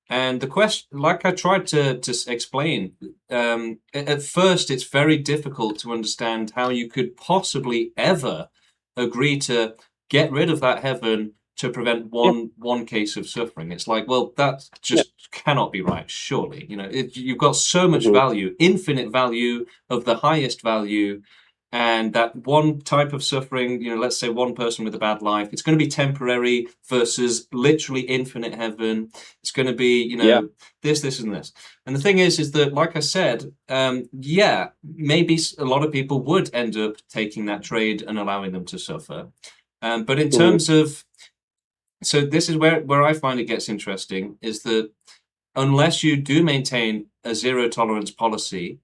And the question, like I tried to explain, at first it's very difficult to understand how you could possibly ever agree to get rid of that heaven to prevent one case of suffering. It's like, well, that just cannot be right, surely. You know, you've got so much value, infinite value of the highest value, and that one type of suffering, you know, let's say one person with a bad life, it's going to be temporary versus literally infinite heaven. It's going to be, you know, this, and this. And the thing is that, like I said, yeah, maybe a lot of people would end up taking that trade and allowing them to suffer. But in terms of, so this is where I find it gets interesting, is that unless you do maintain a zero tolerance policy,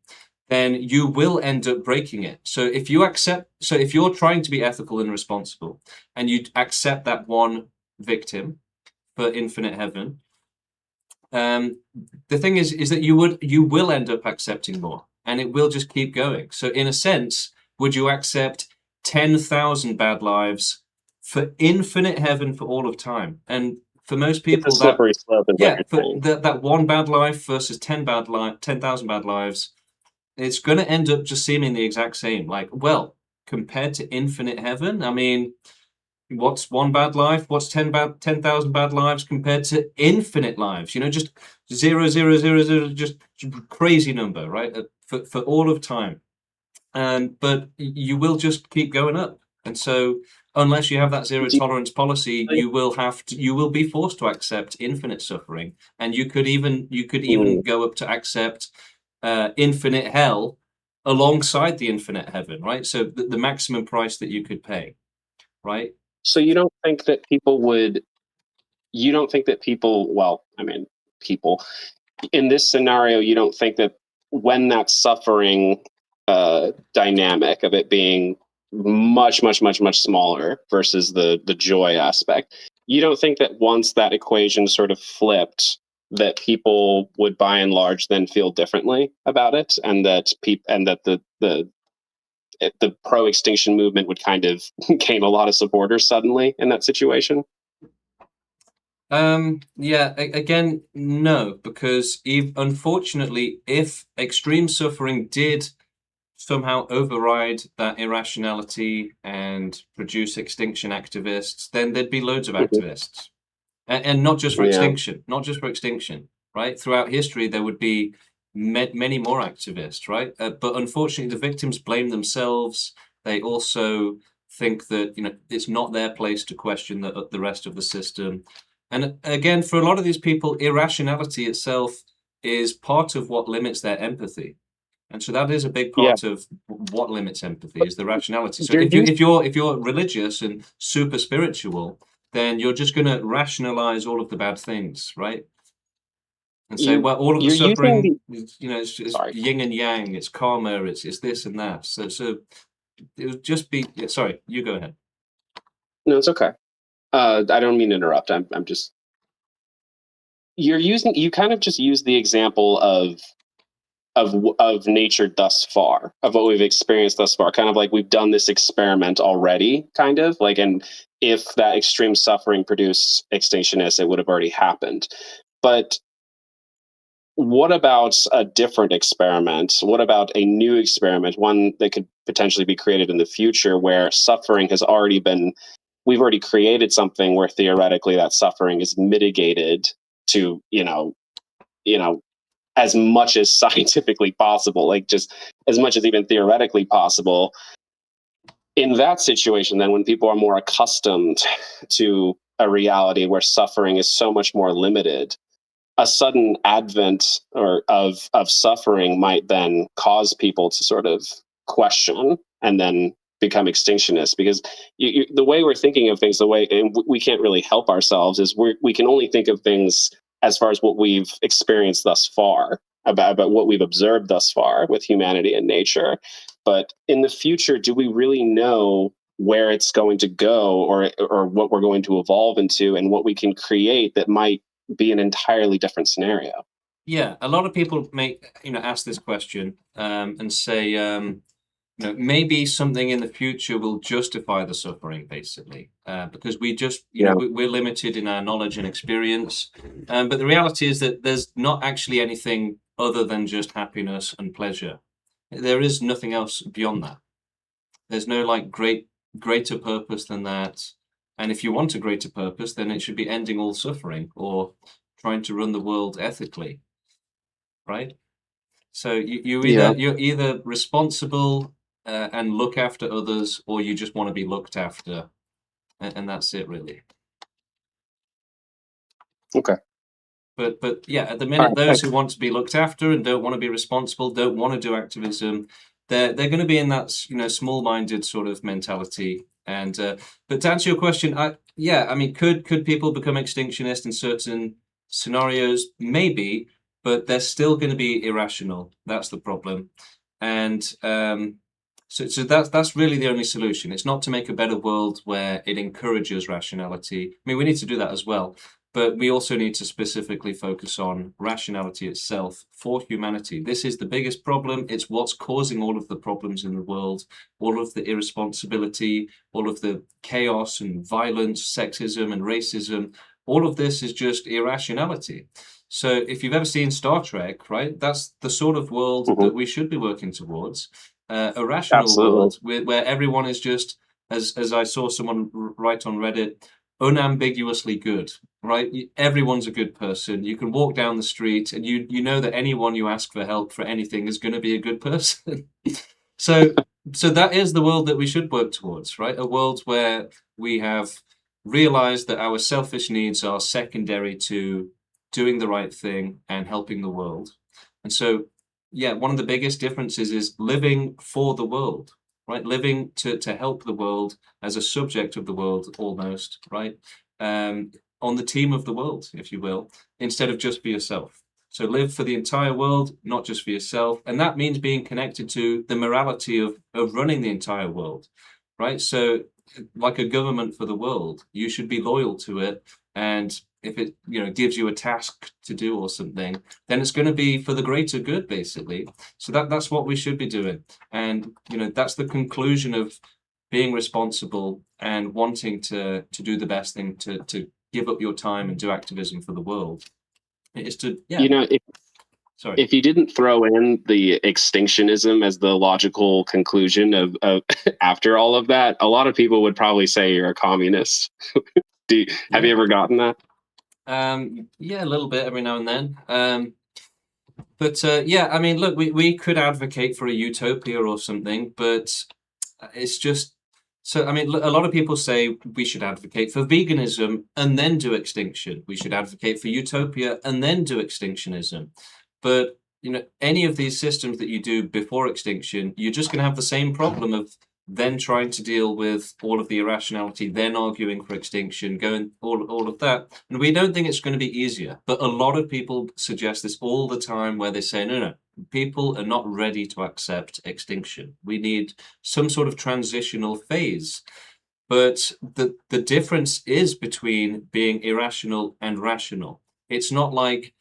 then you will end up breaking it. So if you're trying to be ethical and responsible, and you accept that one victim for infinite heaven, the thing is that you will end up accepting more, and it will just keep going. So in a sense, would you accept 10,000 bad lives for infinite heaven for all of time? And for most people, it's a slippery slope. That one bad life versus 10,000 bad lives, it's going to end up just seeming the exact same. Like, well, compared to infinite heaven, I mean, what's one bad life? What's 10,000 bad lives compared to infinite lives? You know, just 0, 0, 0, 0, just crazy number, right? For all of time. But you will just keep going up. And so unless you have that zero tolerance policy, you will be forced to accept infinite suffering. And you could even go up to accept infinite hell alongside the infinite heaven, right? So the maximum price that you could pay, right? So you don't think that people well, I mean, people in this scenario, you don't think that when that suffering dynamic of it being much smaller versus the joy aspect, you don't think that once that equation sort of flipped, that people would by and large then feel differently about it, and that the pro-extinction movement would kind of gain a lot of supporters suddenly in that situation? Yeah, again, no, because unfortunately, if extreme suffering did somehow override that irrationality and produce extinction activists, then there'd be loads of activists. And not just for extinction, right? Throughout history, there would be many more activists, right? But unfortunately, the victims blame themselves. They also think that, you know, it's not their place to question the rest of the system. And again, for a lot of these people, irrationality itself is part of what limits their empathy. And so that is a big part of what limits empathy, is the rationality. So if you're religious and super spiritual, then you're just going to rationalize all of the bad things, right? And say, well, all of the suffering, you know, it's yin and yang, it's karma, it's this and that. So it would just be. Sorry, you go ahead. No, it's okay. I don't mean to interrupt. I'm just. You kind of just use the example of nature thus far, of what we've experienced thus far, kind of like we've done this experiment already, kind of like, and if that extreme suffering produced extinctionists, it would have already happened. But what about a different experiment? What about a new experiment, one that could potentially be created in the future, where suffering has already been, we've already created something where theoretically that suffering is mitigated to, you know, as much as scientifically possible, like just as much as even theoretically possible. In that situation, then, when people are more accustomed to a reality where suffering is so much more limited, a sudden advent of suffering might then cause people to sort of question and then become extinctionists, because the way we're thinking of things, and we can't really help ourselves, is we can only think of things as far as what we've experienced thus far, about what we've observed thus far with humanity and nature. But in the future, do we really know where it's going to go, or what we're going to evolve into, and what we can create that might be an entirely different scenario? Yeah, a lot of people ask this question and say, maybe something in the future will justify the suffering, basically, because we just, we're limited in our knowledge and experience. But the reality is that there's not actually anything other than just happiness and pleasure. There is nothing else beyond that. There's no like greater purpose than that. And if you want a greater purpose, then it should be ending all suffering or trying to run the world ethically, right? So you're either responsible and look after others, or you just want to be looked after, and that's it, really. Okay. But yeah, at the minute, those who want to be looked after and don't want to be responsible, don't want to do activism, they're going to be in that small-minded sort of mentality. And but to answer your question, I mean, could people become extinctionist in certain scenarios? Maybe, but they're still going to be irrational. That's the problem. And so that's really the only solution. It's not to make a better world where it encourages rationality. I mean, we need to do that as well. But we also need to specifically focus on rationality itself for humanity. This is the biggest problem. It's what's causing all of the problems in the world, all of the irresponsibility, all of the chaos and violence, sexism and racism. All of this is just irrationality. So if you've ever seen Star Trek, right, that's the sort of world that we should be working towards. A rational world where everyone is just, as I saw someone write on Reddit, unambiguously good, right? Everyone's a good person. You can walk down the street and you know that anyone you ask for help for anything is going to be a good person. So that is the world that we should work towards, right? A world where we have realized that our selfish needs are secondary to doing the right thing and helping the world. And so, yeah, one of the biggest differences is living for the world, right? Living to help the world as a subject of the world, almost, right? On the team of the world, if you will, instead of just for yourself. So live for the entire world, not just for yourself. And that means being connected to the morality of running the entire world, right? So like a government for the world, you should be loyal to it. And if it gives you a task to do or something, then it's going to be for the greater good, basically. So that's what we should be doing. And that's the conclusion of being responsible and wanting to do the best thing, to give up your time and do activism for the world. It is to if you didn't throw in the extinctionism as the logical conclusion of after all of that, a lot of people would probably say you're a communist. Have you ever gotten that? Yeah, a little bit every now and then. But I mean, look, we could advocate for a utopia or something, but it's just so. I mean, a lot of people say we should advocate for veganism and then do extinction. We should advocate for utopia and then do extinctionism. But any of these systems that you do before extinction, you're just going to have the same problem of then trying to deal with all of the irrationality, then arguing for extinction, going all of that. And we don't think it's going to be easier. But a lot of people suggest this all the time, where they say, no, people are not ready to accept extinction. We need some sort of transitional phase. But the difference is between being irrational and rational. It's not like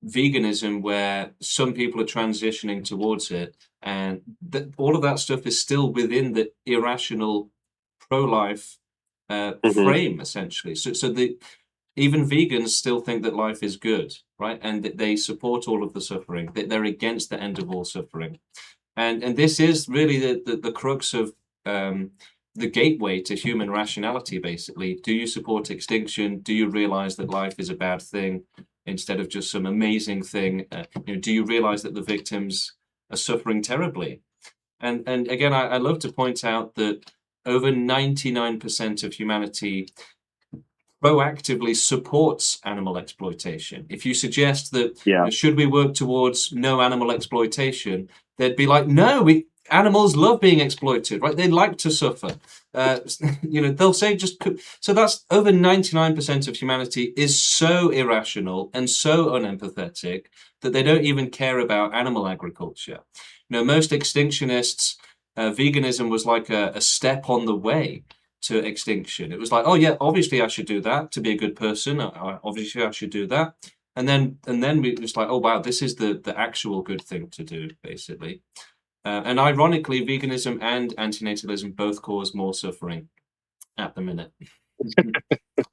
veganism where some people are transitioning towards it, and all of that stuff is still within the irrational pro-life frame, essentially. So even vegans still think that life is good, right? And that they support all of the suffering, that they're against the end of all suffering. And this is really the crux of the gateway to human rationality, basically. Do you support extinction? Do you realize that life is a bad thing instead of just some amazing thing? Do you realize that the victims are suffering terribly? And again, I love to point out that over 99% of humanity proactively supports animal exploitation. If you suggest that should we work towards no animal exploitation, they'd be like, no, animals love being exploited, right? They like to suffer. They'll say so. That's over 99% of humanity is so irrational and so unempathetic that they don't even care about animal agriculture. Most extinctionists, veganism was like a step on the way to extinction. It was like, oh yeah, obviously I should do that to be a good person. Obviously I should do that. And then we just like, oh wow, this is the actual good thing to do, basically. And ironically, veganism and antinatalism both cause more suffering at the minute.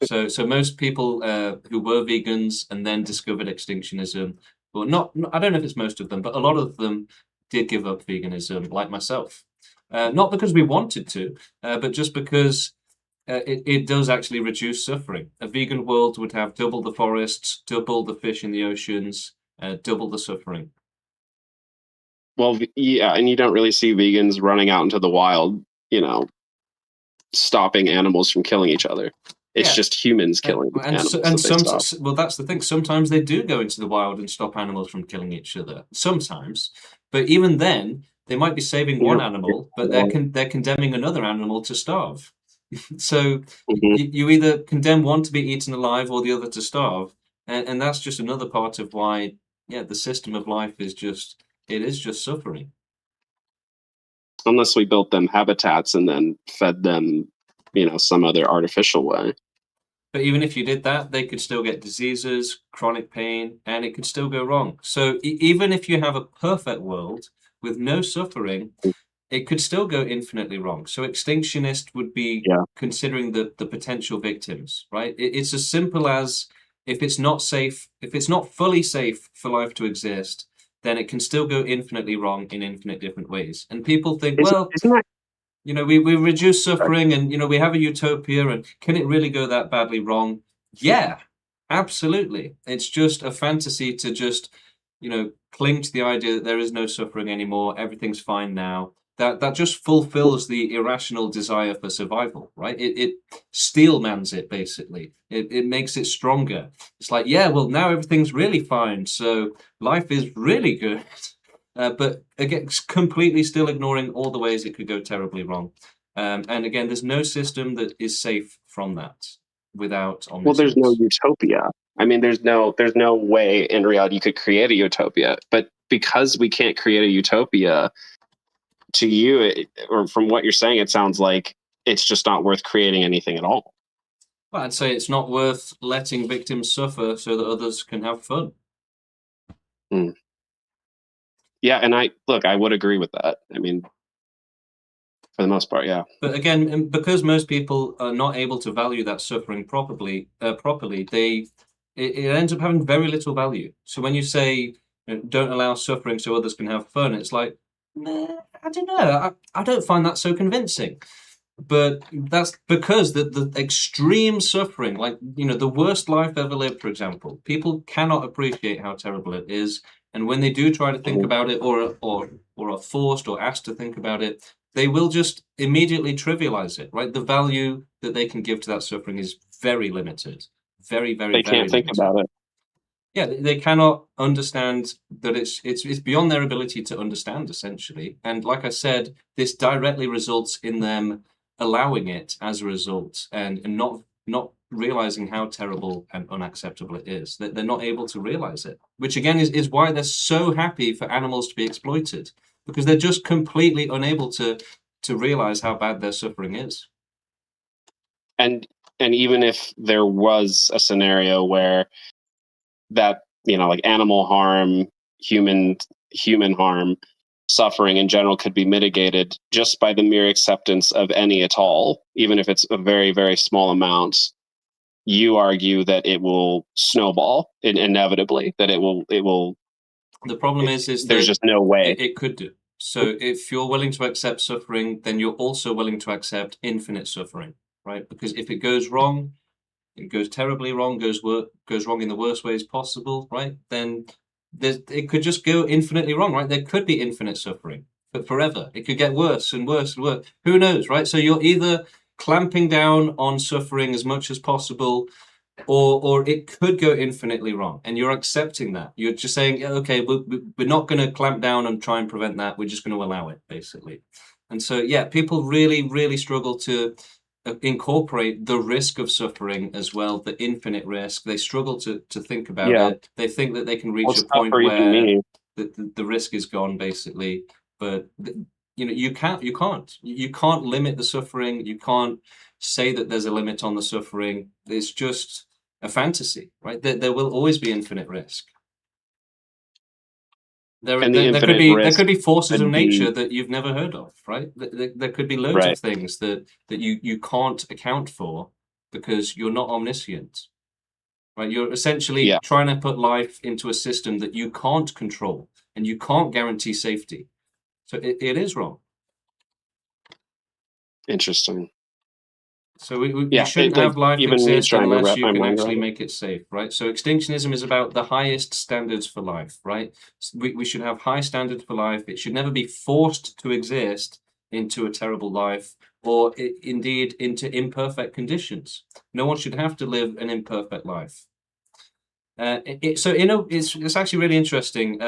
So most people who were vegans and then discovered extinctionism, well, I don't know if it's most of them, but a lot of them did give up veganism, like myself. Not because we wanted to, but just because it does actually reduce suffering. A vegan world would have double the forests, double the fish in the oceans, double the suffering. Well, yeah, and you don't really see vegans running out into the wild, stopping animals from killing each other. It's just humans killing animals. Well, that's the thing. Sometimes they do go into the wild and stop animals from killing each other. Sometimes, but even then, they might be saving one animal, but they're condemning another animal to starve. So you either condemn one to be eaten alive or the other to starve, and that's just another part of why, the system of life is just suffering. Unless we built them habitats and then fed them, some other artificial way. But even if you did that, they could still get diseases, chronic pain, and it could still go wrong. So even if you have a perfect world with no suffering, it could still go infinitely wrong. So extinctionist would be considering the potential victims, right? It's as simple as if it's not fully safe for life to exist, then it can still go infinitely wrong in infinite different ways. And people think, we reduce suffering and, we have a utopia, and can it really go that badly wrong? Yeah, absolutely. It's just a fantasy to just, cling to the idea that there is no suffering anymore. Everything's fine now. That just fulfills the irrational desire for survival, right? It steelmans it, basically. It makes it stronger. It's like, now everything's really fine. So life is really good. But again, completely still ignoring all the ways it could go terribly wrong. And again, there's no system that is safe from that without omniscience. Well, there's no utopia. I mean, there's no way in reality you could create a utopia. But because we can't create a utopia, to you, or from what you're saying, it sounds like it's just not worth creating anything at all. Well, I'd say it's not worth letting victims suffer so that others can have fun. Yeah, and I would agree with that. I mean, for the most part, yeah. But again, because most people are not able to value that suffering properly, it ends up having very little value. So when you say don't allow suffering so others can have fun, it's like, I don't know. I don't find that so convincing. But that's because the extreme suffering, like, the worst life ever lived, for example, people cannot appreciate how terrible it is. And when they do try to think about it, or are forced or asked to think about it, they will just immediately trivialize it, right? The value that they can give to that suffering is very limited. Very, very, they very can't think limited. about it. Yeah, they cannot understand that it's beyond their ability to understand, essentially. And like I said, this directly results in them allowing it as a result, and not realizing how terrible and unacceptable it is. That they're not able to realize it, which again is why they're so happy for animals to be exploited, because they're just completely unable to realize how bad their suffering is. And even if there was a scenario where that, like animal harm, human harm, suffering in general could be mitigated just by the mere acceptance of any at all, even if it's a very, very small amount, you argue that it will snowball inevitably, that it will. The problem is there's just no way it could do. So if you're willing to accept suffering, then you're also willing to accept infinite suffering, right? Because if it goes wrong, it goes terribly wrong, goes wrong in the worst ways possible, right? Then it could just go infinitely wrong, right? There could be infinite suffering, but forever. It could get worse and worse and worse. Who knows, right? So you're either clamping down on suffering as much as possible, or it could go infinitely wrong, and you're accepting that. You're just saying, okay, we're not going to clamp down and try and prevent that. We're just going to allow it, basically. And so, people really, really struggle to incorporate the risk of suffering as well, the infinite risk. They struggle to think about it. They think that they can reach a point where the risk is gone, basically. But you can't limit the suffering. You can't say that there's a limit on the suffering. It's just a fantasy, right? There will always be infinite risk. There, And the there could infinite be risk forces of could be- nature that you've never heard of, right? There could be loads Right. of things that you can't account for because you're not omniscient, right? You're essentially Yeah. trying to put life into a system that you can't control and you can't guarantee safety. So it is wrong. Interesting. So we Yeah, shouldn't like, have life even me exist trying to unless wrap you my can mind actually around it. make it safe, right? So extinctionism is about the highest standards for life, right? We should have high standards for life. It should never be forced to exist into a terrible life or indeed into imperfect conditions. No one should have to live an imperfect life. It's actually really interesting.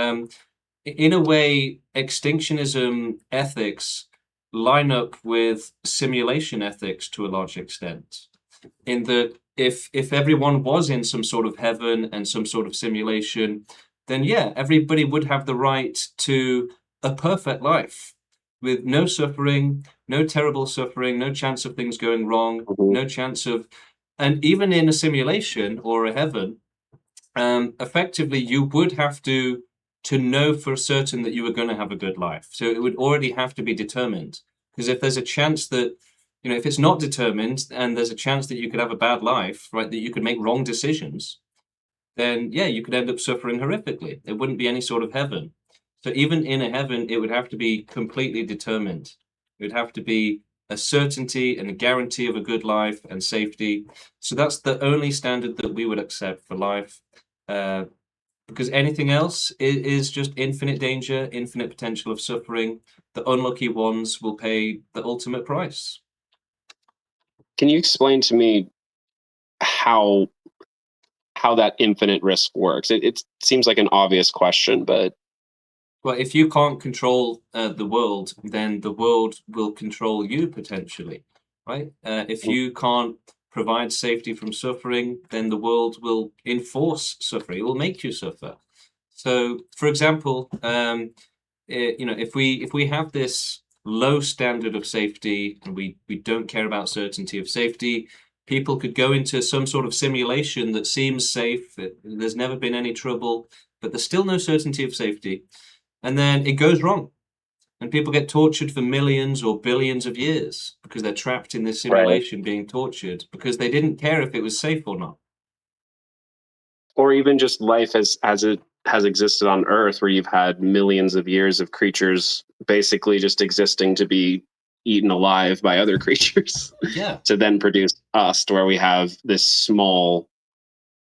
In a way, extinctionism ethics line up with simulation ethics to a large extent. In that, if everyone was in some sort of heaven and some sort of simulation, then yeah, everybody would have the right to a perfect life with no suffering, no terrible suffering, no chance of things going wrong, no chance of, and even in a simulation or a heaven, effectively you would have to know for certain that you were going to have a good life. So it would already have to be determined. Because if there's a chance that, if it's not determined and there's a chance that you could have a bad life, right, that you could make wrong decisions, then yeah, you could end up suffering horrifically. It wouldn't be any sort of heaven. So even in a heaven, it would have to be completely determined. It would have to be a certainty and a guarantee of a good life and safety. So that's the only standard that we would accept for life. Because anything else is just infinite danger, infinite potential of suffering. The unlucky ones will pay the ultimate price. Can you explain to me how that infinite risk works? It seems like an obvious question, but Well, if you can't control the world, then the world will control you potentially, right? If you can't provide safety from suffering, then the world will enforce suffering. It will make you suffer. So, for example, if we have this low standard of safety and we don't care about certainty of safety, people could go into some sort of simulation that seems safe. There's never been any trouble, but there's still no certainty of safety. And then it goes wrong. And people get tortured for millions or billions of years because they're trapped in this simulation being tortured because they didn't care if it was safe or not. or even just life as it has existed on Earth, where you've had millions of years of creatures basically just existing to be eaten alive by other creatures. Yeah. To then produce us, where we have this small,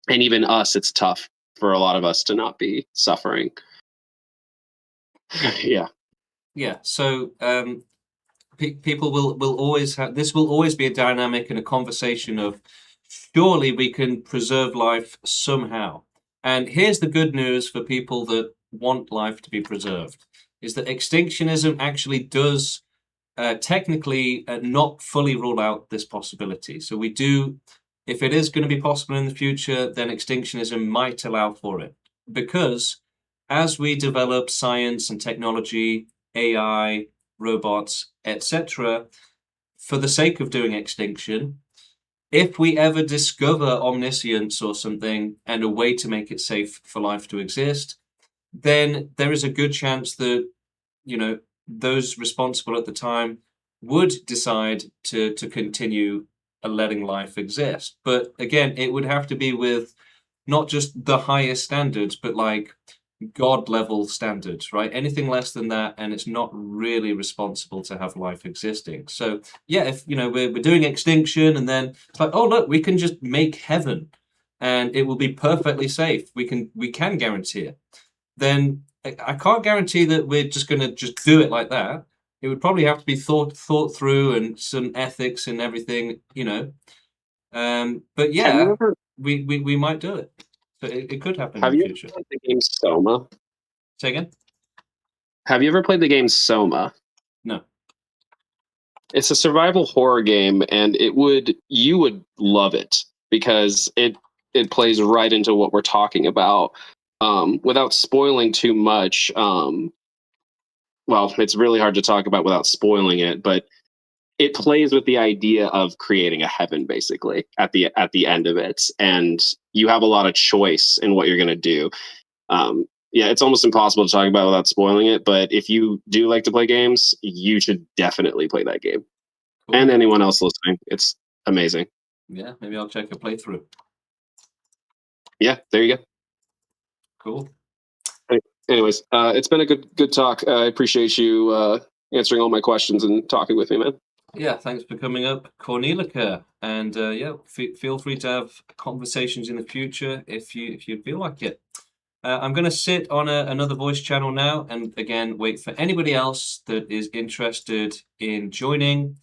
and even us, it's tough for a lot of us to not be suffering. Yeah. Yeah. So people will always have, this will always be a dynamic and a conversation of surely we can preserve life somehow. And here's the good news for people that want life to be preserved, is that extinctionism actually does technically not fully rule out this possibility. So we do, if it is going to be possible in the future, then extinctionism might allow for it. Because as we develop science and technology, AI, robots, etc., for the sake of doing extinction, if we ever discover omniscience or something and a way to make it safe for life to exist, then there is a good chance that, those responsible at the time would decide to continue letting life exist. But again, it would have to be with not just the highest standards, but like God level standards, right? Anything less than that, and it's not really responsible to have life existing. So yeah, if we're doing extinction, and then it's like, oh look, we can just make heaven, and it will be perfectly safe. We can guarantee it. Then I can't guarantee that we're just going to just do it like that. It would probably have to be thought through and some ethics and everything, But yeah, we might do it. So it could happen Have in the you future. ever played the game Soma? Say again? Have you ever played the game Soma? No. It's a survival horror game, and you would love it because it plays right into what we're talking about. Without spoiling too much, well, it's really hard to talk about without spoiling it, but it plays with the idea of creating a heaven basically at the end of it, and you have a lot of choice in what you're going to do. Yeah, it's almost impossible to talk about without spoiling it. But if you do like to play games, you should definitely play that game. Cool. And anyone else listening, it's amazing. Yeah, maybe I'll check a playthrough. Yeah, there you go. Cool. Anyways, it's been a good talk. I appreciate you answering all my questions and talking with me, man. Yeah, thanks for coming up, Cornelica. And yeah, feel free to have conversations in the future if you feel like it. I'm going to sit on another voice channel now, and again, wait for anybody else that is interested in joining.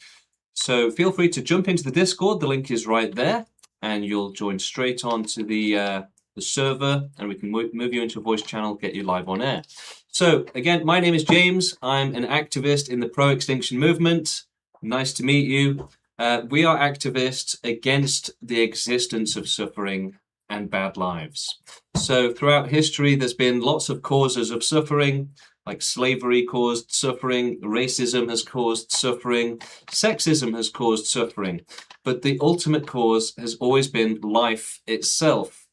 So feel free to jump into the Discord. The link is right there, and you'll join straight on to the server, and we can move you into a voice channel, get you live on air. So again, my name is James. I'm an activist in the pro-extinction movement. Nice to meet you. We are activists against the existence of suffering and bad lives. So throughout history, there's been lots of causes of suffering, like slavery caused suffering, racism has caused suffering, sexism has caused suffering. But the ultimate cause has always been life itself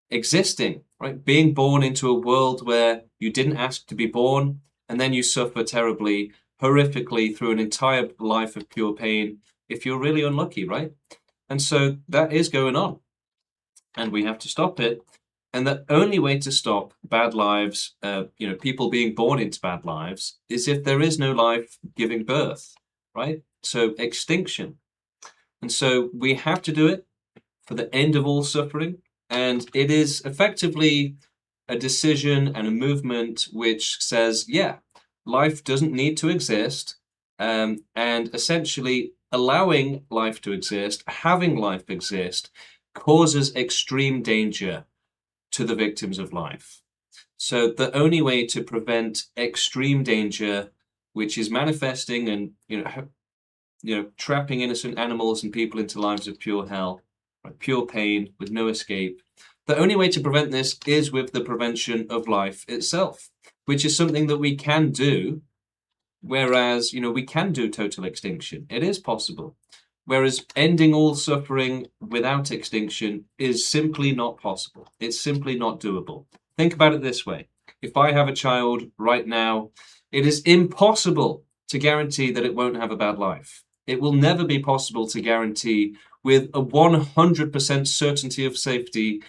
existing, right? Being born into a world where you didn't ask to be born, and then you suffer terribly, horrifically through an entire life of pure pain if you're really unlucky, right? And so that is going on, and we have to stop it. And the only way to stop bad lives, people being born into bad lives, is if there is no life giving birth, right? So extinction. And so we have to do it for the end of all suffering. And it is effectively a decision and a movement which says, yeah, life doesn't need to exist. And essentially allowing life to exist, having life exist, causes extreme danger to the victims of life. So the only way to prevent extreme danger, which is manifesting and trapping innocent animals and people into lives of pure hell, pure pain with no escape, the only way to prevent this is with the prevention of life itself, which is something that we can do. Whereas, we can do total extinction. It is possible. Whereas ending all suffering without extinction is simply not possible. It's simply not doable. Think about it this way. If I have a child right now, it is impossible to guarantee that it won't have a bad life. It will never be possible to guarantee with a 100% certainty of safety,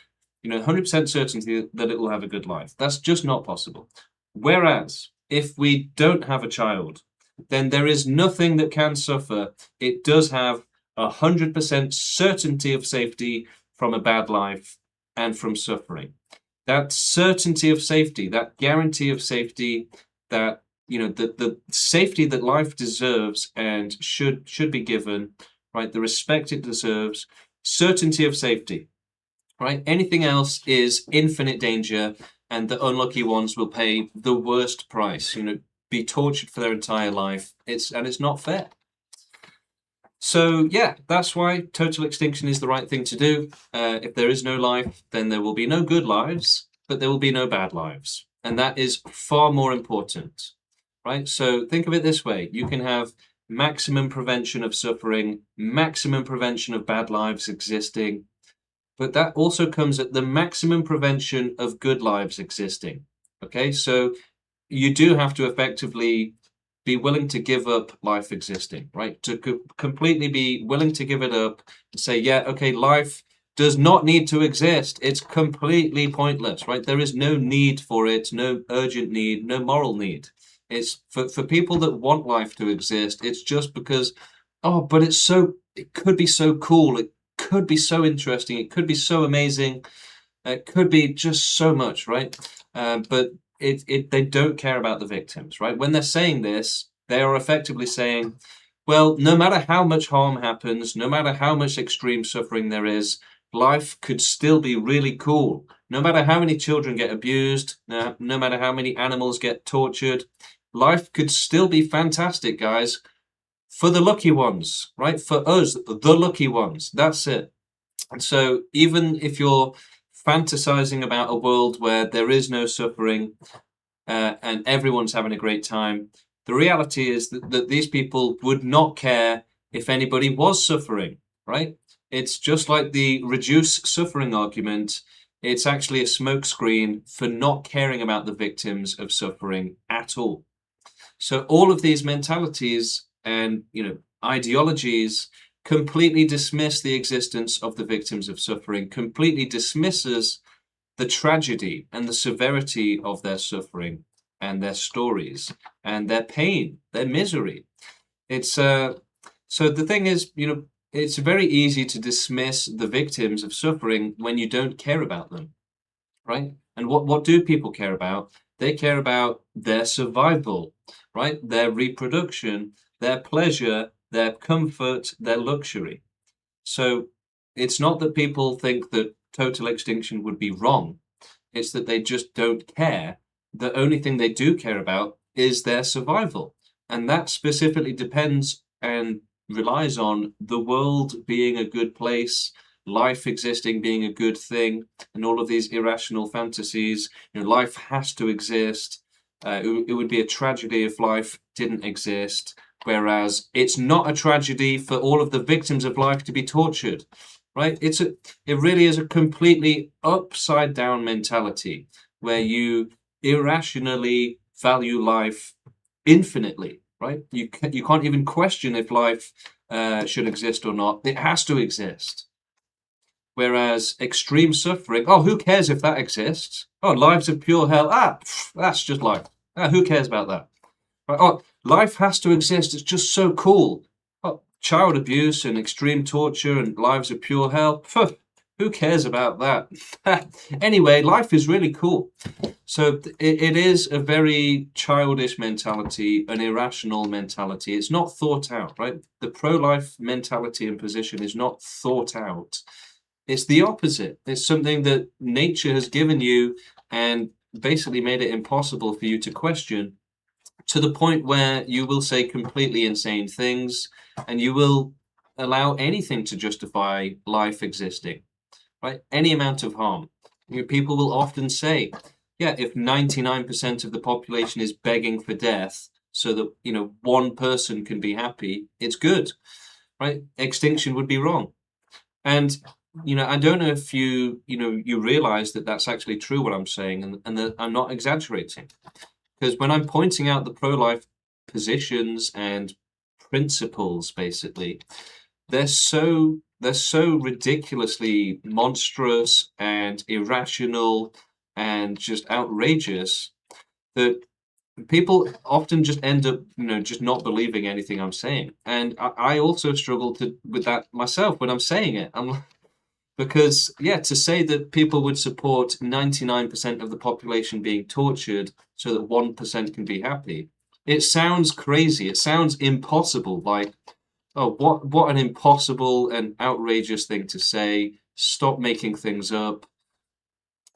100% certainty that it will have a good life. That's just not possible. Whereas if we don't have a child, then there is nothing that can suffer. It does have 100% certainty of safety from a bad life and from suffering. That certainty of safety, that guarantee of safety, that the safety that life deserves and should be given, right? The respect it deserves, certainty of safety, right? Anything else is infinite danger, and the unlucky ones will pay the worst price. Be tortured for their entire life. It's not fair. So yeah, that's why total extinction is the right thing to do. If there is no life, then there will be no good lives, but there will be no bad lives. And that is far more important, right? So think of it this way. You can have maximum prevention of suffering, maximum prevention of bad lives existing, but that also comes at the maximum prevention of good lives existing. Okay, so you do have to effectively be willing to give up life existing, right? To completely be willing to give it up and say, yeah, okay, life does not need to exist. It's completely pointless, right? There is no need for it, no urgent need, no moral need. It's for people that want life to exist. It's just because, but it could be so cool. It could be so interesting. It could be so amazing. It could be just so much, right? But they don't care about the victims, right? When they're saying this, they are effectively saying, well, no matter how much harm happens, no matter how much extreme suffering there is, life could still be really cool. No matter how many children get abused, no matter how many animals get tortured, life could still be fantastic, guys. For the lucky ones, right? For us, the lucky ones. That's it. And so even if you're fantasizing about a world where there is no suffering and everyone's having a great time, the reality is that these people would not care if anybody was suffering, right? It's just like the reduce suffering argument. It's actually a smokescreen for not caring about the victims of suffering at all. So all of these mentalities and ideologies completely dismiss the existence of the victims of suffering, completely dismisses the tragedy and the severity of their suffering and their stories and their pain, their misery. It's so the thing is, it's very easy to dismiss the victims of suffering when you don't care about them, right? And what do people care about? They care about their survival, right? Their reproduction, their pleasure, their comfort, their luxury. So it's not that people think that total extinction would be wrong. It's that they just don't care. The only thing they do care about is their survival. And that specifically depends and relies on the world being a good place, life existing being a good thing, and all of these irrational fantasies. Life has to exist. It would be a tragedy if life didn't exist. Whereas it's not a tragedy for all of the victims of life to be tortured, right? It really is a completely upside down mentality where you irrationally value life infinitely, right? You can't even question if life should exist or not. It has to exist. Whereas extreme suffering, oh, who cares if that exists? Oh, lives of pure hell. That's just life. Who cares about that? Right? Oh, life has to exist. It's just so cool. Oh, child abuse and extreme torture and lives of pure hell. Who cares about that? Anyway, life is really cool. So it is a very childish mentality, an irrational mentality. It's not thought out, right? The pro-life mentality and position is not thought out. It's the opposite. It's something that nature has given you and basically made it impossible for you to question, to the point where you will say completely insane things and you will allow anything to justify life existing, right? Any amount of harm. People will often say, yeah, if 99% of the population is begging for death so that, one person can be happy, it's good, right? Extinction would be wrong. And, I don't know if you realize that that's actually true, what I'm saying, and that I'm not exaggerating. Because when I'm pointing out the pro-life positions and principles, basically, they're so ridiculously monstrous and irrational and just outrageous that people often just end up, just not believing anything I'm saying. And I also struggle with that myself when I'm saying it. Because, to say that people would support 99% of the population being tortured so that 1% can be happy, it sounds crazy. It sounds impossible. Like, oh, what an impossible and outrageous thing to say. Stop making things up.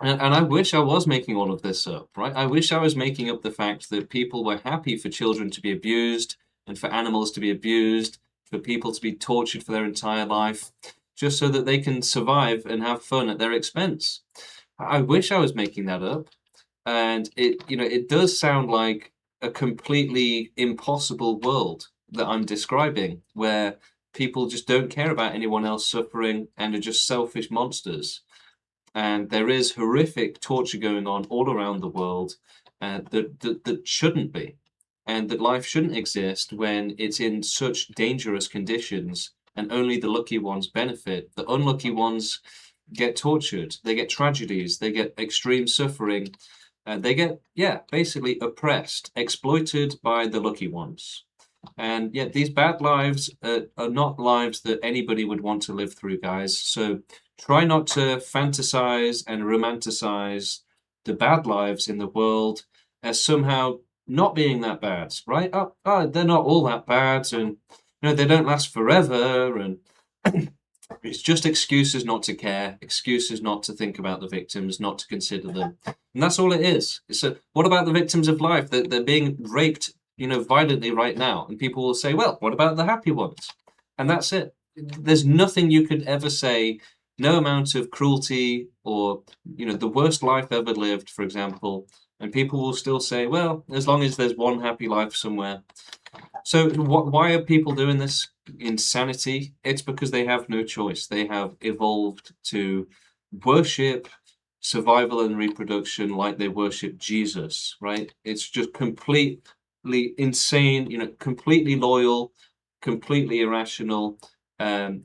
And I wish I was making all of this up, right? I wish I was making up the fact that people were happy for children to be abused and for animals to be abused, for people to be tortured for their entire life, just so that they can survive and have fun at their expense. I wish I was making that up. And it does sound like a completely impossible world that I'm describing, where people just don't care about anyone else suffering and are just selfish monsters. And there is horrific torture going on all around the world that shouldn't be, and that life shouldn't exist when it's in such dangerous conditions, and only the lucky ones benefit. The unlucky ones get tortured, they get tragedies, they get extreme suffering, they get, basically oppressed, exploited by the lucky ones. And yet these bad lives are not lives that anybody would want to live through, guys. So try not to fantasize and romanticize the bad lives in the world as somehow not being that bad, right? Oh, they're not all that bad, and they don't last forever, and it's just excuses not to care, excuses not to think about the victims, not to consider them. And that's all it is. So what about the victims of life? They're being raped, violently right now. And people will say, well, what about the happy ones? And that's it. There's nothing you could ever say, no amount of cruelty or, the worst life ever lived, for example. And people will still say, well, as long as there's one happy life somewhere. So why are people doing this insanity? It's because they have no choice. They have evolved to worship survival and reproduction like they worship Jesus, right? It's just completely insane, you know, completely loyal, completely irrational,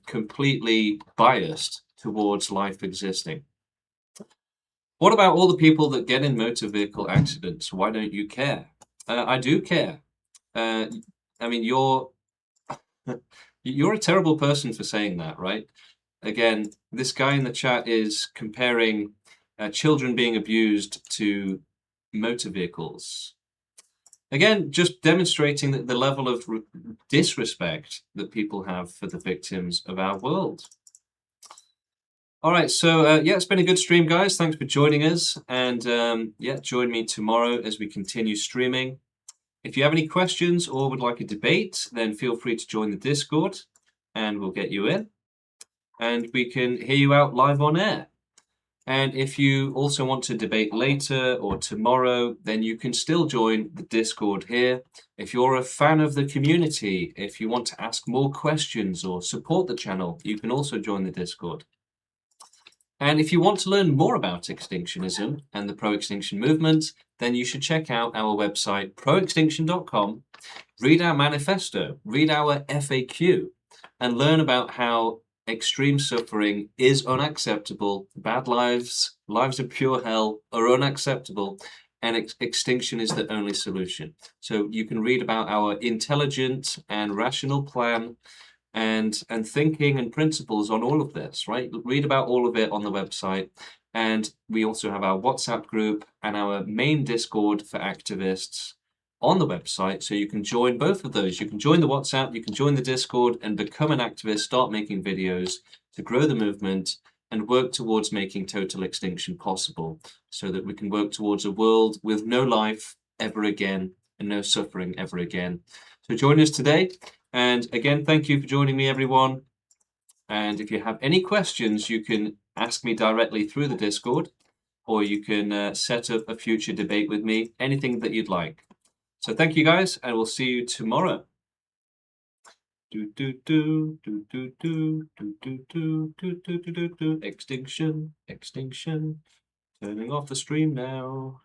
completely biased towards life existing. What about all the people that get in motor vehicle accidents? Why don't you care? I do care. I mean, you're a terrible person for saying that, right? Again, this guy in the chat is comparing children being abused to motor vehicles. Again, just demonstrating that the level of disrespect that people have for the victims of our world. All right, so yeah, it's been a good stream, guys. Thanks for joining us. And yeah, join me tomorrow as we continue streaming. If you have any questions or would like a debate, then feel free to join the Discord and we'll get you in. And we can hear you out live on air. And if you also want to debate later or tomorrow, then you can still join the Discord here. If you're a fan of the community, if you want to ask more questions or support the channel, you can also join the Discord. And if you want to learn more about extinctionism and the pro-extinction movement, then you should check out our website, proextinction.com, read our manifesto, read our FAQ, and learn about how extreme suffering is unacceptable, bad lives, lives of pure hell are unacceptable, and extinction is the only solution. So you can read about our intelligent and rational plan and thinking and principles on all of this, right? Read about all of it on the website. And we also have our WhatsApp group and our main Discord for activists on the website. So you can join both of those. You can join the WhatsApp, you can join the Discord and become an activist, start making videos to grow the movement and work towards making total extinction possible so that we can work towards a world with no life ever again and no suffering ever again. So join us today. And again, thank you for joining me, everyone. And if you have any questions, you can ask me directly through the Discord, or you can set up a future debate with me, anything that you'd like. So thank you, guys, and we'll see you tomorrow. Extinction, extinction. Turning off the stream now.